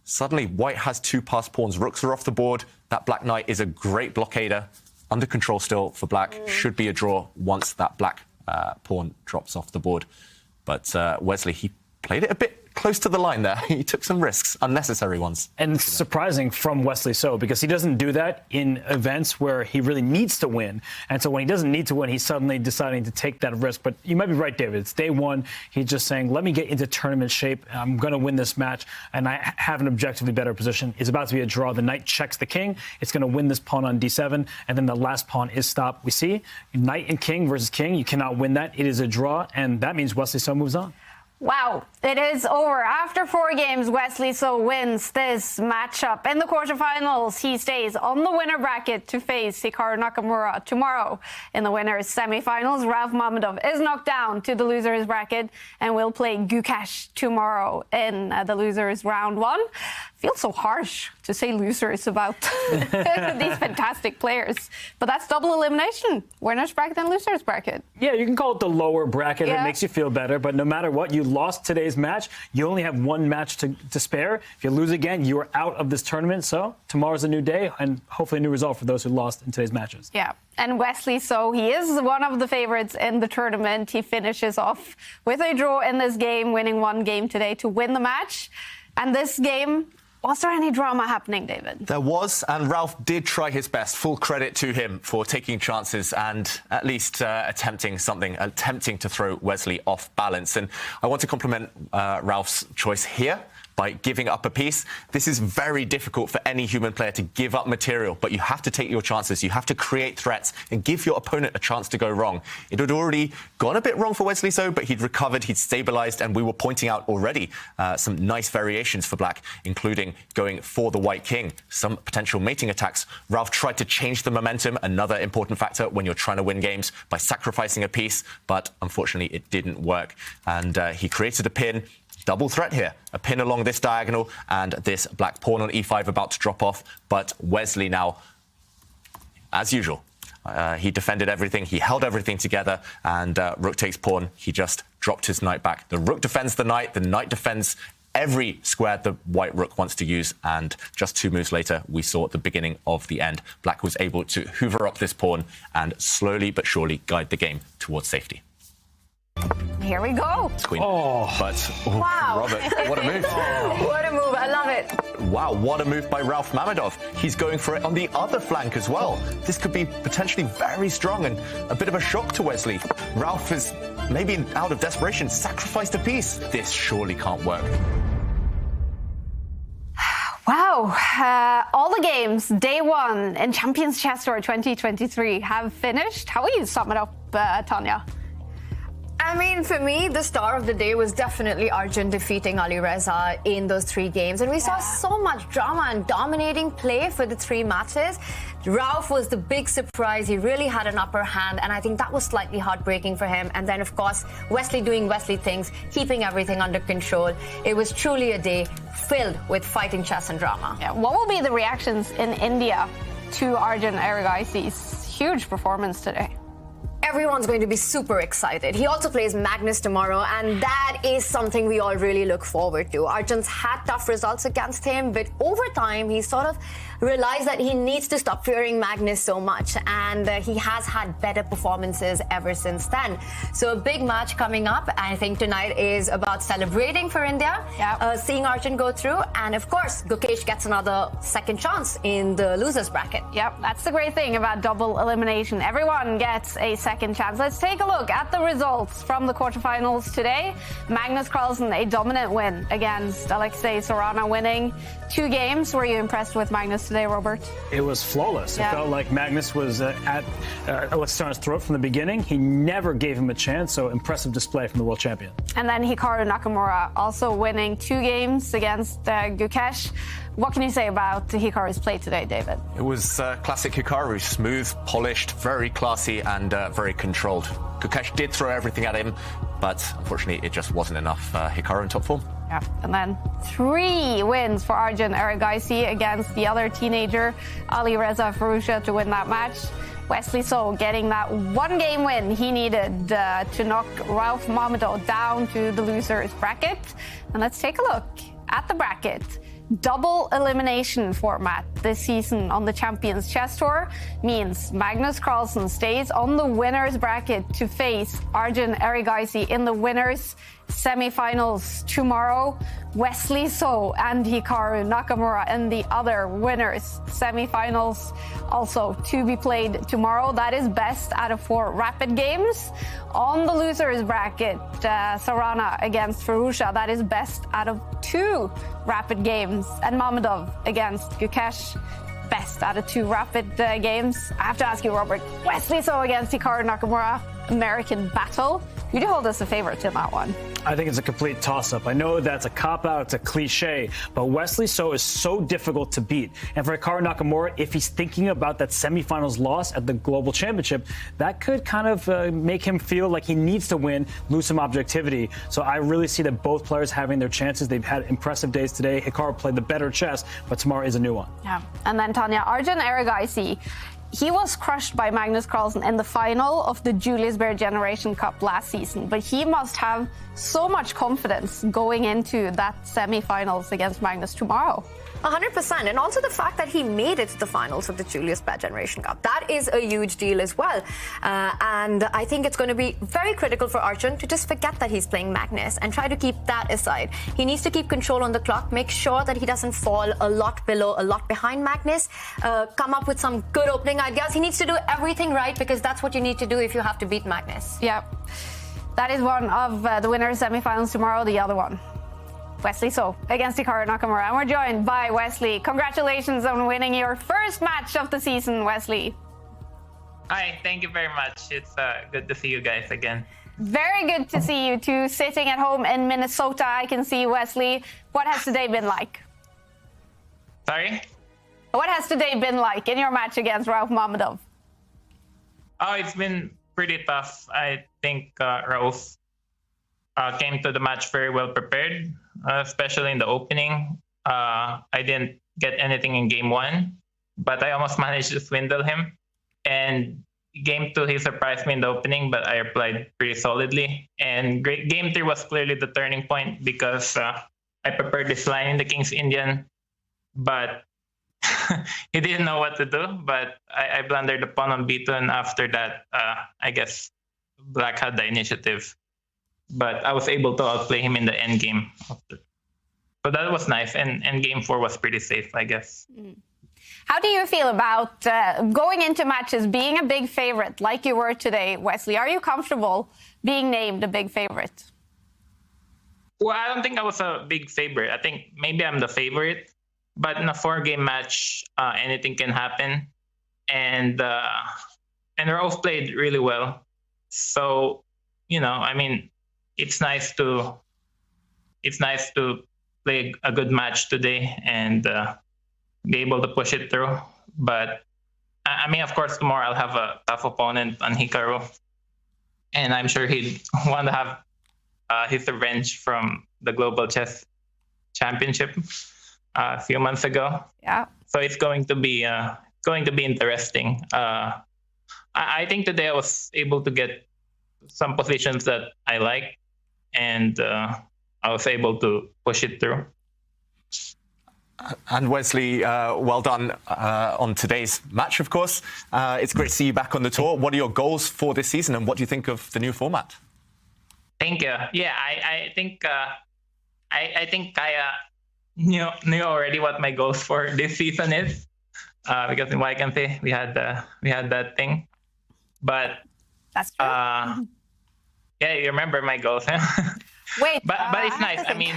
Suddenly, white has 2 passed pawns. Rooks are off the board. That black knight is a great blockader. Under control still for black. Should be a draw once that black pawn drops off the board. But Wesley, he played it a bit close to the line there. He took some risks, unnecessary ones. And it's surprising from Wesley So, because he doesn't do that in events where he really needs to win. And so when he doesn't need to win, he's suddenly deciding to take that risk. But you might be right, David. It's day 1. He's just saying, let me get into tournament shape. I'm going to win this match, and I have an objectively better position. It's about to be a draw. The knight checks the king. It's going to win this pawn on d7, and then the last pawn is stopped. We see knight and king versus king. You cannot win that. It is a draw, and that means Wesley So moves on. Wow, it is over. After 4 games, Wesley So wins this matchup. In the quarterfinals, he stays on the winner bracket to face Hikaru-Nakamura tomorrow. In the winners' semifinals, Ralph Mamedov is knocked down to the losers bracket and will play Gukesh tomorrow in the losers round 1. Feels so harsh to say losers about these fantastic players. But that's double elimination. Winners bracket and losers bracket. Yeah, you can call it the lower bracket. Yeah. It makes you feel better. But no matter what, you lost today's match. You only have 1 match to spare. If you lose again, you are out of this tournament. So tomorrow's a new day and hopefully a new result for those who lost in today's matches. Yeah. And Wesley So, he is one of the favorites in the tournament. He finishes off with a draw in this game, winning 1 game today to win the match. And this game... Was there any drama happening, David? There was, and Ralph did try his best. Full credit to him for taking chances and at least attempting to throw Wesley off balance. And I want to compliment Ralph's choice here by giving up a piece. This is very difficult for any human player to give up material, but you have to take your chances. You have to create threats and give your opponent a chance to go wrong. It had already gone a bit wrong for Wesley So, but he'd recovered, he'd stabilized, and we were pointing out already some nice variations for black, including going for the white king, some potential mating attacks. Ralph tried to change the momentum, another important factor when you're trying to win games, by sacrificing a piece, but unfortunately it didn't work. And he created a pin. Double threat here, a pin along this diagonal and this black pawn on e5 about to drop off. But Wesley now, as usual, he defended everything, he held everything together, and rook takes pawn, he just dropped his knight back. The rook defends the knight defends every square the white rook wants to use, and just 2 moves later, we saw the beginning of the end. Black was able to hoover up this pawn and slowly but surely guide the game towards safety. Here we go. Queen. But Wow. Robert, what a move. What a move. I love it. Wow, what a move by Ralph Mamedov. He's going for it on the other flank as well. This could be potentially very strong and a bit of a shock to Wesley. Ralph is maybe out of desperation sacrificed a piece. This surely can't work. Wow, all the games, day one in Champions Chess Tour 2023 have finished. How will you sum it up, Tanya? I mean, for me, the star of the day was definitely Arjun defeating Alireza in those 3 games. And we saw so much drama and dominating play for the 3 matches. Ralph was the big surprise. He really had an upper hand, and I think that was slightly heartbreaking for him. And then, of course, Wesley doing Wesley things, keeping everything under control. It was truly a day filled with fighting chess and drama. Yeah, what will be the reactions in India to Arjun Erigaisi's huge performance today? Everyone's going to be super excited. He also plays Magnus tomorrow, and that is something we all really look forward to. Arjun's had tough results against him, but over time, he sort of realized that he needs to stop fearing Magnus so much, and he has had better performances ever since then. So a big match coming up. I think tonight is about celebrating for India, seeing Arjun go through, and of course, Gukesh gets another second chance in the losers bracket. Yep, that's the great thing about double elimination. Everyone gets a second chance. Let's take a look at the results from the quarterfinals today. Magnus Carlsen, a dominant win against Sarana, winning 2 games. Were you impressed with Magnus today, Robert? It was flawless. Yeah. It felt like Magnus was at Sarana's throat from the beginning. He never gave him a chance, so impressive display from the world champion. And then Hikaru-Nakamura also winning 2 games against Gukesh. What can you say about Hikaru's play today, David? It was classic Hikaru, smooth, polished, very classy and very controlled. Gukesh did throw everything at him, but unfortunately it just wasn't enough. Hikaru in top form. Yeah, and then 3 wins for Arjun Erigaisi against the other teenager, Erigaisi-Firouzja, to win that match. Wesley So getting that 1-game win he needed to knock Ralph Mamedov down to the losers bracket. And let's take a look at the bracket. Double elimination format this season on the Champions Chess Tour means Magnus Carlsen stays on the winners bracket to face Arjun Erigaisi in the winners semifinals tomorrow. Wesley So and Hikaru-Nakamura in the other winners semifinals, also to be played tomorrow. That is best out of 4 rapid games. On the losers bracket, Sarana against Firouzja, that is best out of 2 rapid games. And Mamedov against Gukesh, best out of 2 rapid games. I have to ask you, Robert, Wesley So against Hikaru-Nakamura, American battle. You do hold us a favorite in that one. I think it's a complete toss-up. I know that's a cop-out, it's a cliche, but Wesley So is so difficult to beat. And for Hikaru-Nakamura, if he's thinking about that semifinals loss at the Global Championship, that could kind of make him feel like he needs to win, lose some objectivity. So I really see that both players having their chances. They've had impressive days today. Hikaru played the better chess, but tomorrow is a new one. Yeah. And then Tanya, Arjun Erigaisi, he was crushed by Magnus Carlsen in the final of the Julius Baer Generation Cup last season, but he must have so much confidence going into that semifinals against Magnus tomorrow. 100%. And also the fact that he made it to the finals of the Julius Baer Generation Cup. That is a huge deal as well. And I think it's going to be very critical for Arjun to just forget that he's playing Magnus and try to keep that aside. He needs to keep control on the clock, make sure that he doesn't fall a lot below, a lot behind Magnus, come up with some good opening ideas. He needs to do everything right because that's what you need to do if you have to beat Magnus. Yeah. That is one of the winners semifinals tomorrow, the other one. Wesley So against Hikaru-Nakamura. And we're joined by Wesley. Congratulations on winning your first match of the season, Wesley. Hi, thank you very much. It's good to see you guys again. Very good to see you two sitting at home in Minnesota. I can see Wesley. What has today been like? Sorry? What has today been like in your match against Ralph Mamedov? Oh, it's been pretty tough. I think Ralph came to the match very well prepared, especially in the opening. I didn't get anything in game 1, but I almost managed to swindle him. And game 2, he surprised me in the opening, but I replied pretty solidly. And game 3 was clearly the turning point because I prepared this line in the King's Indian, but he didn't know what to do. But I blundered the pawn on b2, and after that, I guess Black had the initiative. But I was able to outplay him in the endgame. So that was nice, and game 4 was pretty safe, I guess. How do you feel about going into matches being a big favorite like you were today, Wesley? Are you comfortable being named a big favorite? Well, I don't think I was a big favorite. I think maybe I'm the favorite, but in a 4-game match, anything can happen. And Rauf played really well. So, I mean, it's nice to play a good match today and be able to push it through. But I mean, of course, tomorrow I'll have a tough opponent on Hikaru, and I'm sure he'd want to have his revenge from the Global Chess Championship a few months ago. Yeah. So it's going to be interesting. I think today I was able to get some positions that I like, and I was able to push it through. And Wesley, well done on today's match, of course. It's great to see you back on the tour. What are your goals for this season, and what do you think of the new format? Thank you. Yeah, I think I knew already what my goals for this season is, because in Waikante we had that thing. But that's true. Yeah, you remember my goals, huh? Wait, but it's nice. I mean,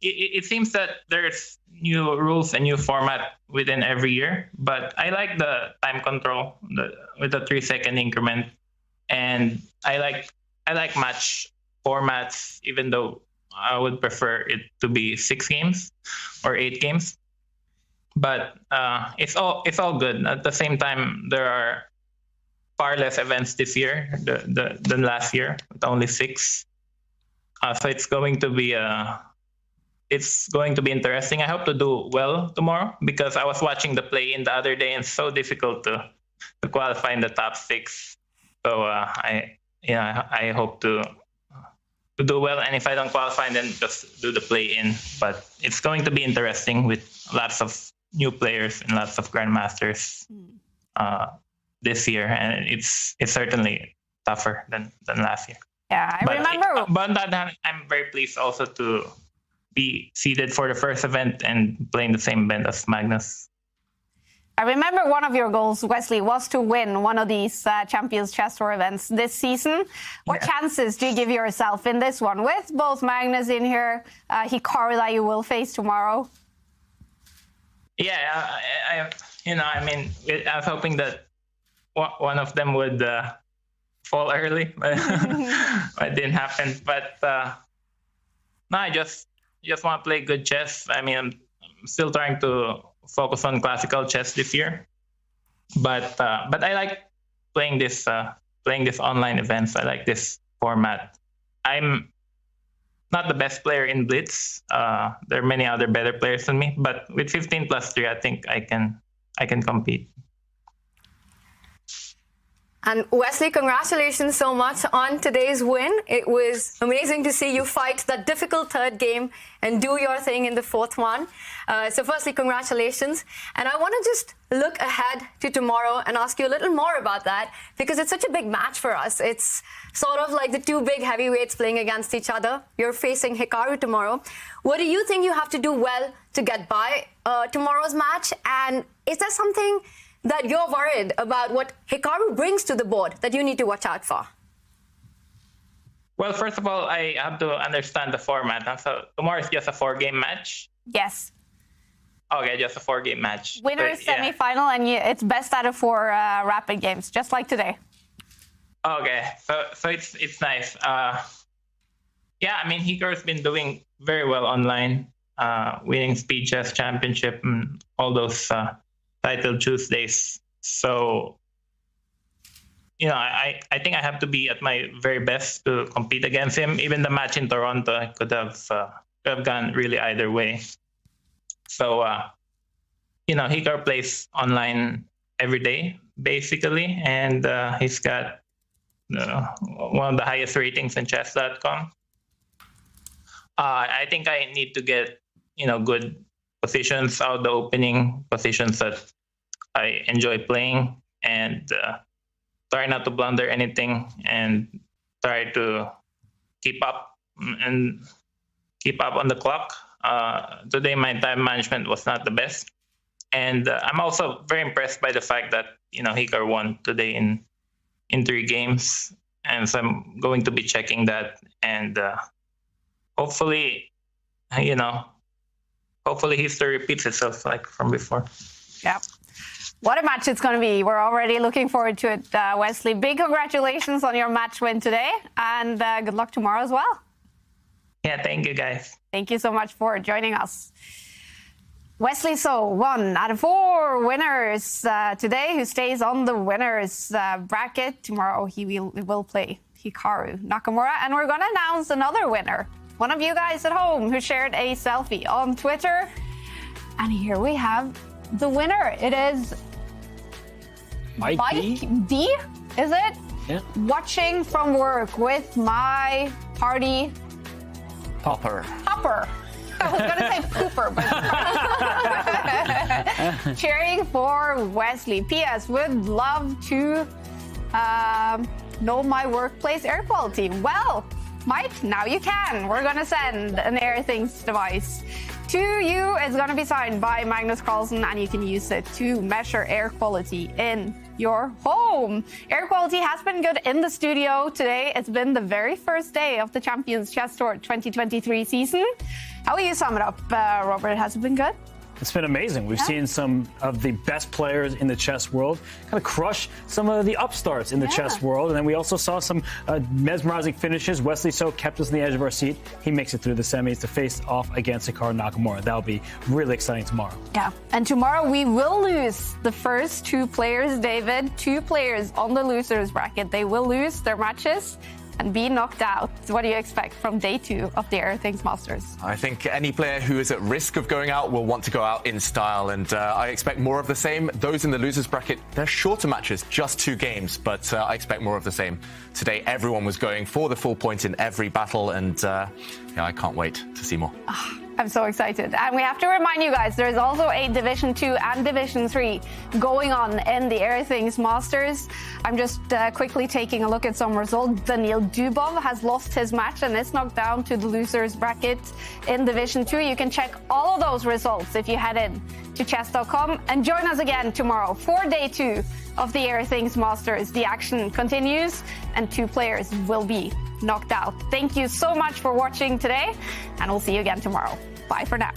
it seems that there's new rules and new format within every year. But I like the time control with the 3-second increment, and I like match formats, even though I would prefer it to be 6 games or 8 games. But it's all good. At the same time, there are far less events this year than last year, with only 6. So it's going to be interesting. I hope to do well tomorrow, because I was watching the play-in the other day, and it's so difficult to qualify in the top 6. So I hope to do well, and if I don't qualify, then just do the play-in. But it's going to be interesting with lots of new players and lots of grandmasters this year, and it's certainly tougher than last year. Yeah, I remember. But on that hand, I'm very pleased also to be seeded for the first event and playing the same event as Magnus. I remember one of your goals, Wesley, was to win one of these Champions Chess Tour events this season. What chances do you give yourself in this one, with both Magnus in here, Hikaru that you will face tomorrow? Yeah, I was hoping that one of them would fall early, but it didn't happen. But no, I just want to play good chess. I mean, I'm still trying to focus on classical chess this year, but I like playing this online events. I like this format. I'm not the best player in Blitz. There are many other better players than me, but with 15+3, I think I can compete. And Wesley, congratulations so much on today's win. It was amazing to see you fight that difficult 3rd game and do your thing in the 4th one. So firstly, congratulations. And I want to just look ahead to tomorrow and ask you a little more about that, because it's such a big match for us. It's sort of like the 2 big heavyweights playing against each other. You're facing Hikaru tomorrow. What do you think you have to do well to get by tomorrow's match? And is there something that you're worried about what Hikaru brings to the board that you need to watch out for? Well, first of all, I have to understand the format. So tomorrow is just a 4-game match? Yes. Okay, just a 4-game match. Winner is semi-final, and it's best out of 4 rapid games, just like today. Okay, so it's nice. Yeah, I mean, Hikaru's been doing very well online, winning Speed Chess Championship and all those Title Tuesdays. So, I think I have to be at my very best to compete against him. Even the match in Toronto could have gone really either way. So, Hikaru plays online every day, basically, and he's got one of the highest ratings in chess.com. I think I need to get, good positions out the opening, positions that I enjoy playing, and try not to blunder anything, and try to keep up on the clock. Today, my time management was not the best. And I'm also very impressed by the fact that, Hikaru won today in 3 games. And so I'm going to be checking that. And hopefully history repeats itself like from before. Yeah. What a match it's going to be. We're already looking forward to it, Wesley. Big congratulations on your match win today. And good luck tomorrow as well. Yeah, thank you, guys. Thank you so much for joining us. Wesley So, 1 out of 4 winners today, who stays on the winners bracket. Tomorrow he will play Hikaru Nakamura. And we're going to announce another winner. One of you guys at home who shared a selfie on Twitter. And here we have the winner. It is Mike D, is it? Yeah. Watching from work with my party Popper. I was going to say pooper, but cheering for Wesley. P.S. Would love to know my workplace air quality. Well, Mike, now you can. We're going to send an Airthings device to you. It's going to be signed by Magnus Carlsen, and you can use it to measure air quality in your home. Air quality has been good in the studio today. It's been the very first day of the Champions Chess Tour 2023 season. How will you sum it up, Robert? Has it been good? It's been amazing. We've seen some of the best players in the chess world kind of crush some of the upstarts in the chess world. And then we also saw some mesmerizing finishes. Wesley So kept us on the edge of our seat. He makes it through the semis to face off against Hikaru Nakamura. That'll be really exciting tomorrow. Yeah. And tomorrow we will lose the first 2 players, David. 2 players on the losers bracket. They will lose their matches and be knocked out. What do you expect from day 2 of the Airthings Masters? I think any player who is at risk of going out will want to go out in style, and I expect more of the same. Those in the losers bracket, they're shorter matches, just 2 games, but I expect more of the same. Today, everyone was going for the full point in every battle, and I can't wait to see more. I'm so excited. And we have to remind you guys, there's also a Division 2 and Division 3 going on in the Airthings Masters. I'm just quickly taking a look at some results. Daniil Dubov has lost his match and is knocked down to the losers bracket in Division 2. You can check all of those results if you head in to chess.com and join us again tomorrow for day 2 of the Airthings Masters. The action continues and 2 players will be knocked out. Thank you so much for watching today, and we'll see you again tomorrow. Bye for now.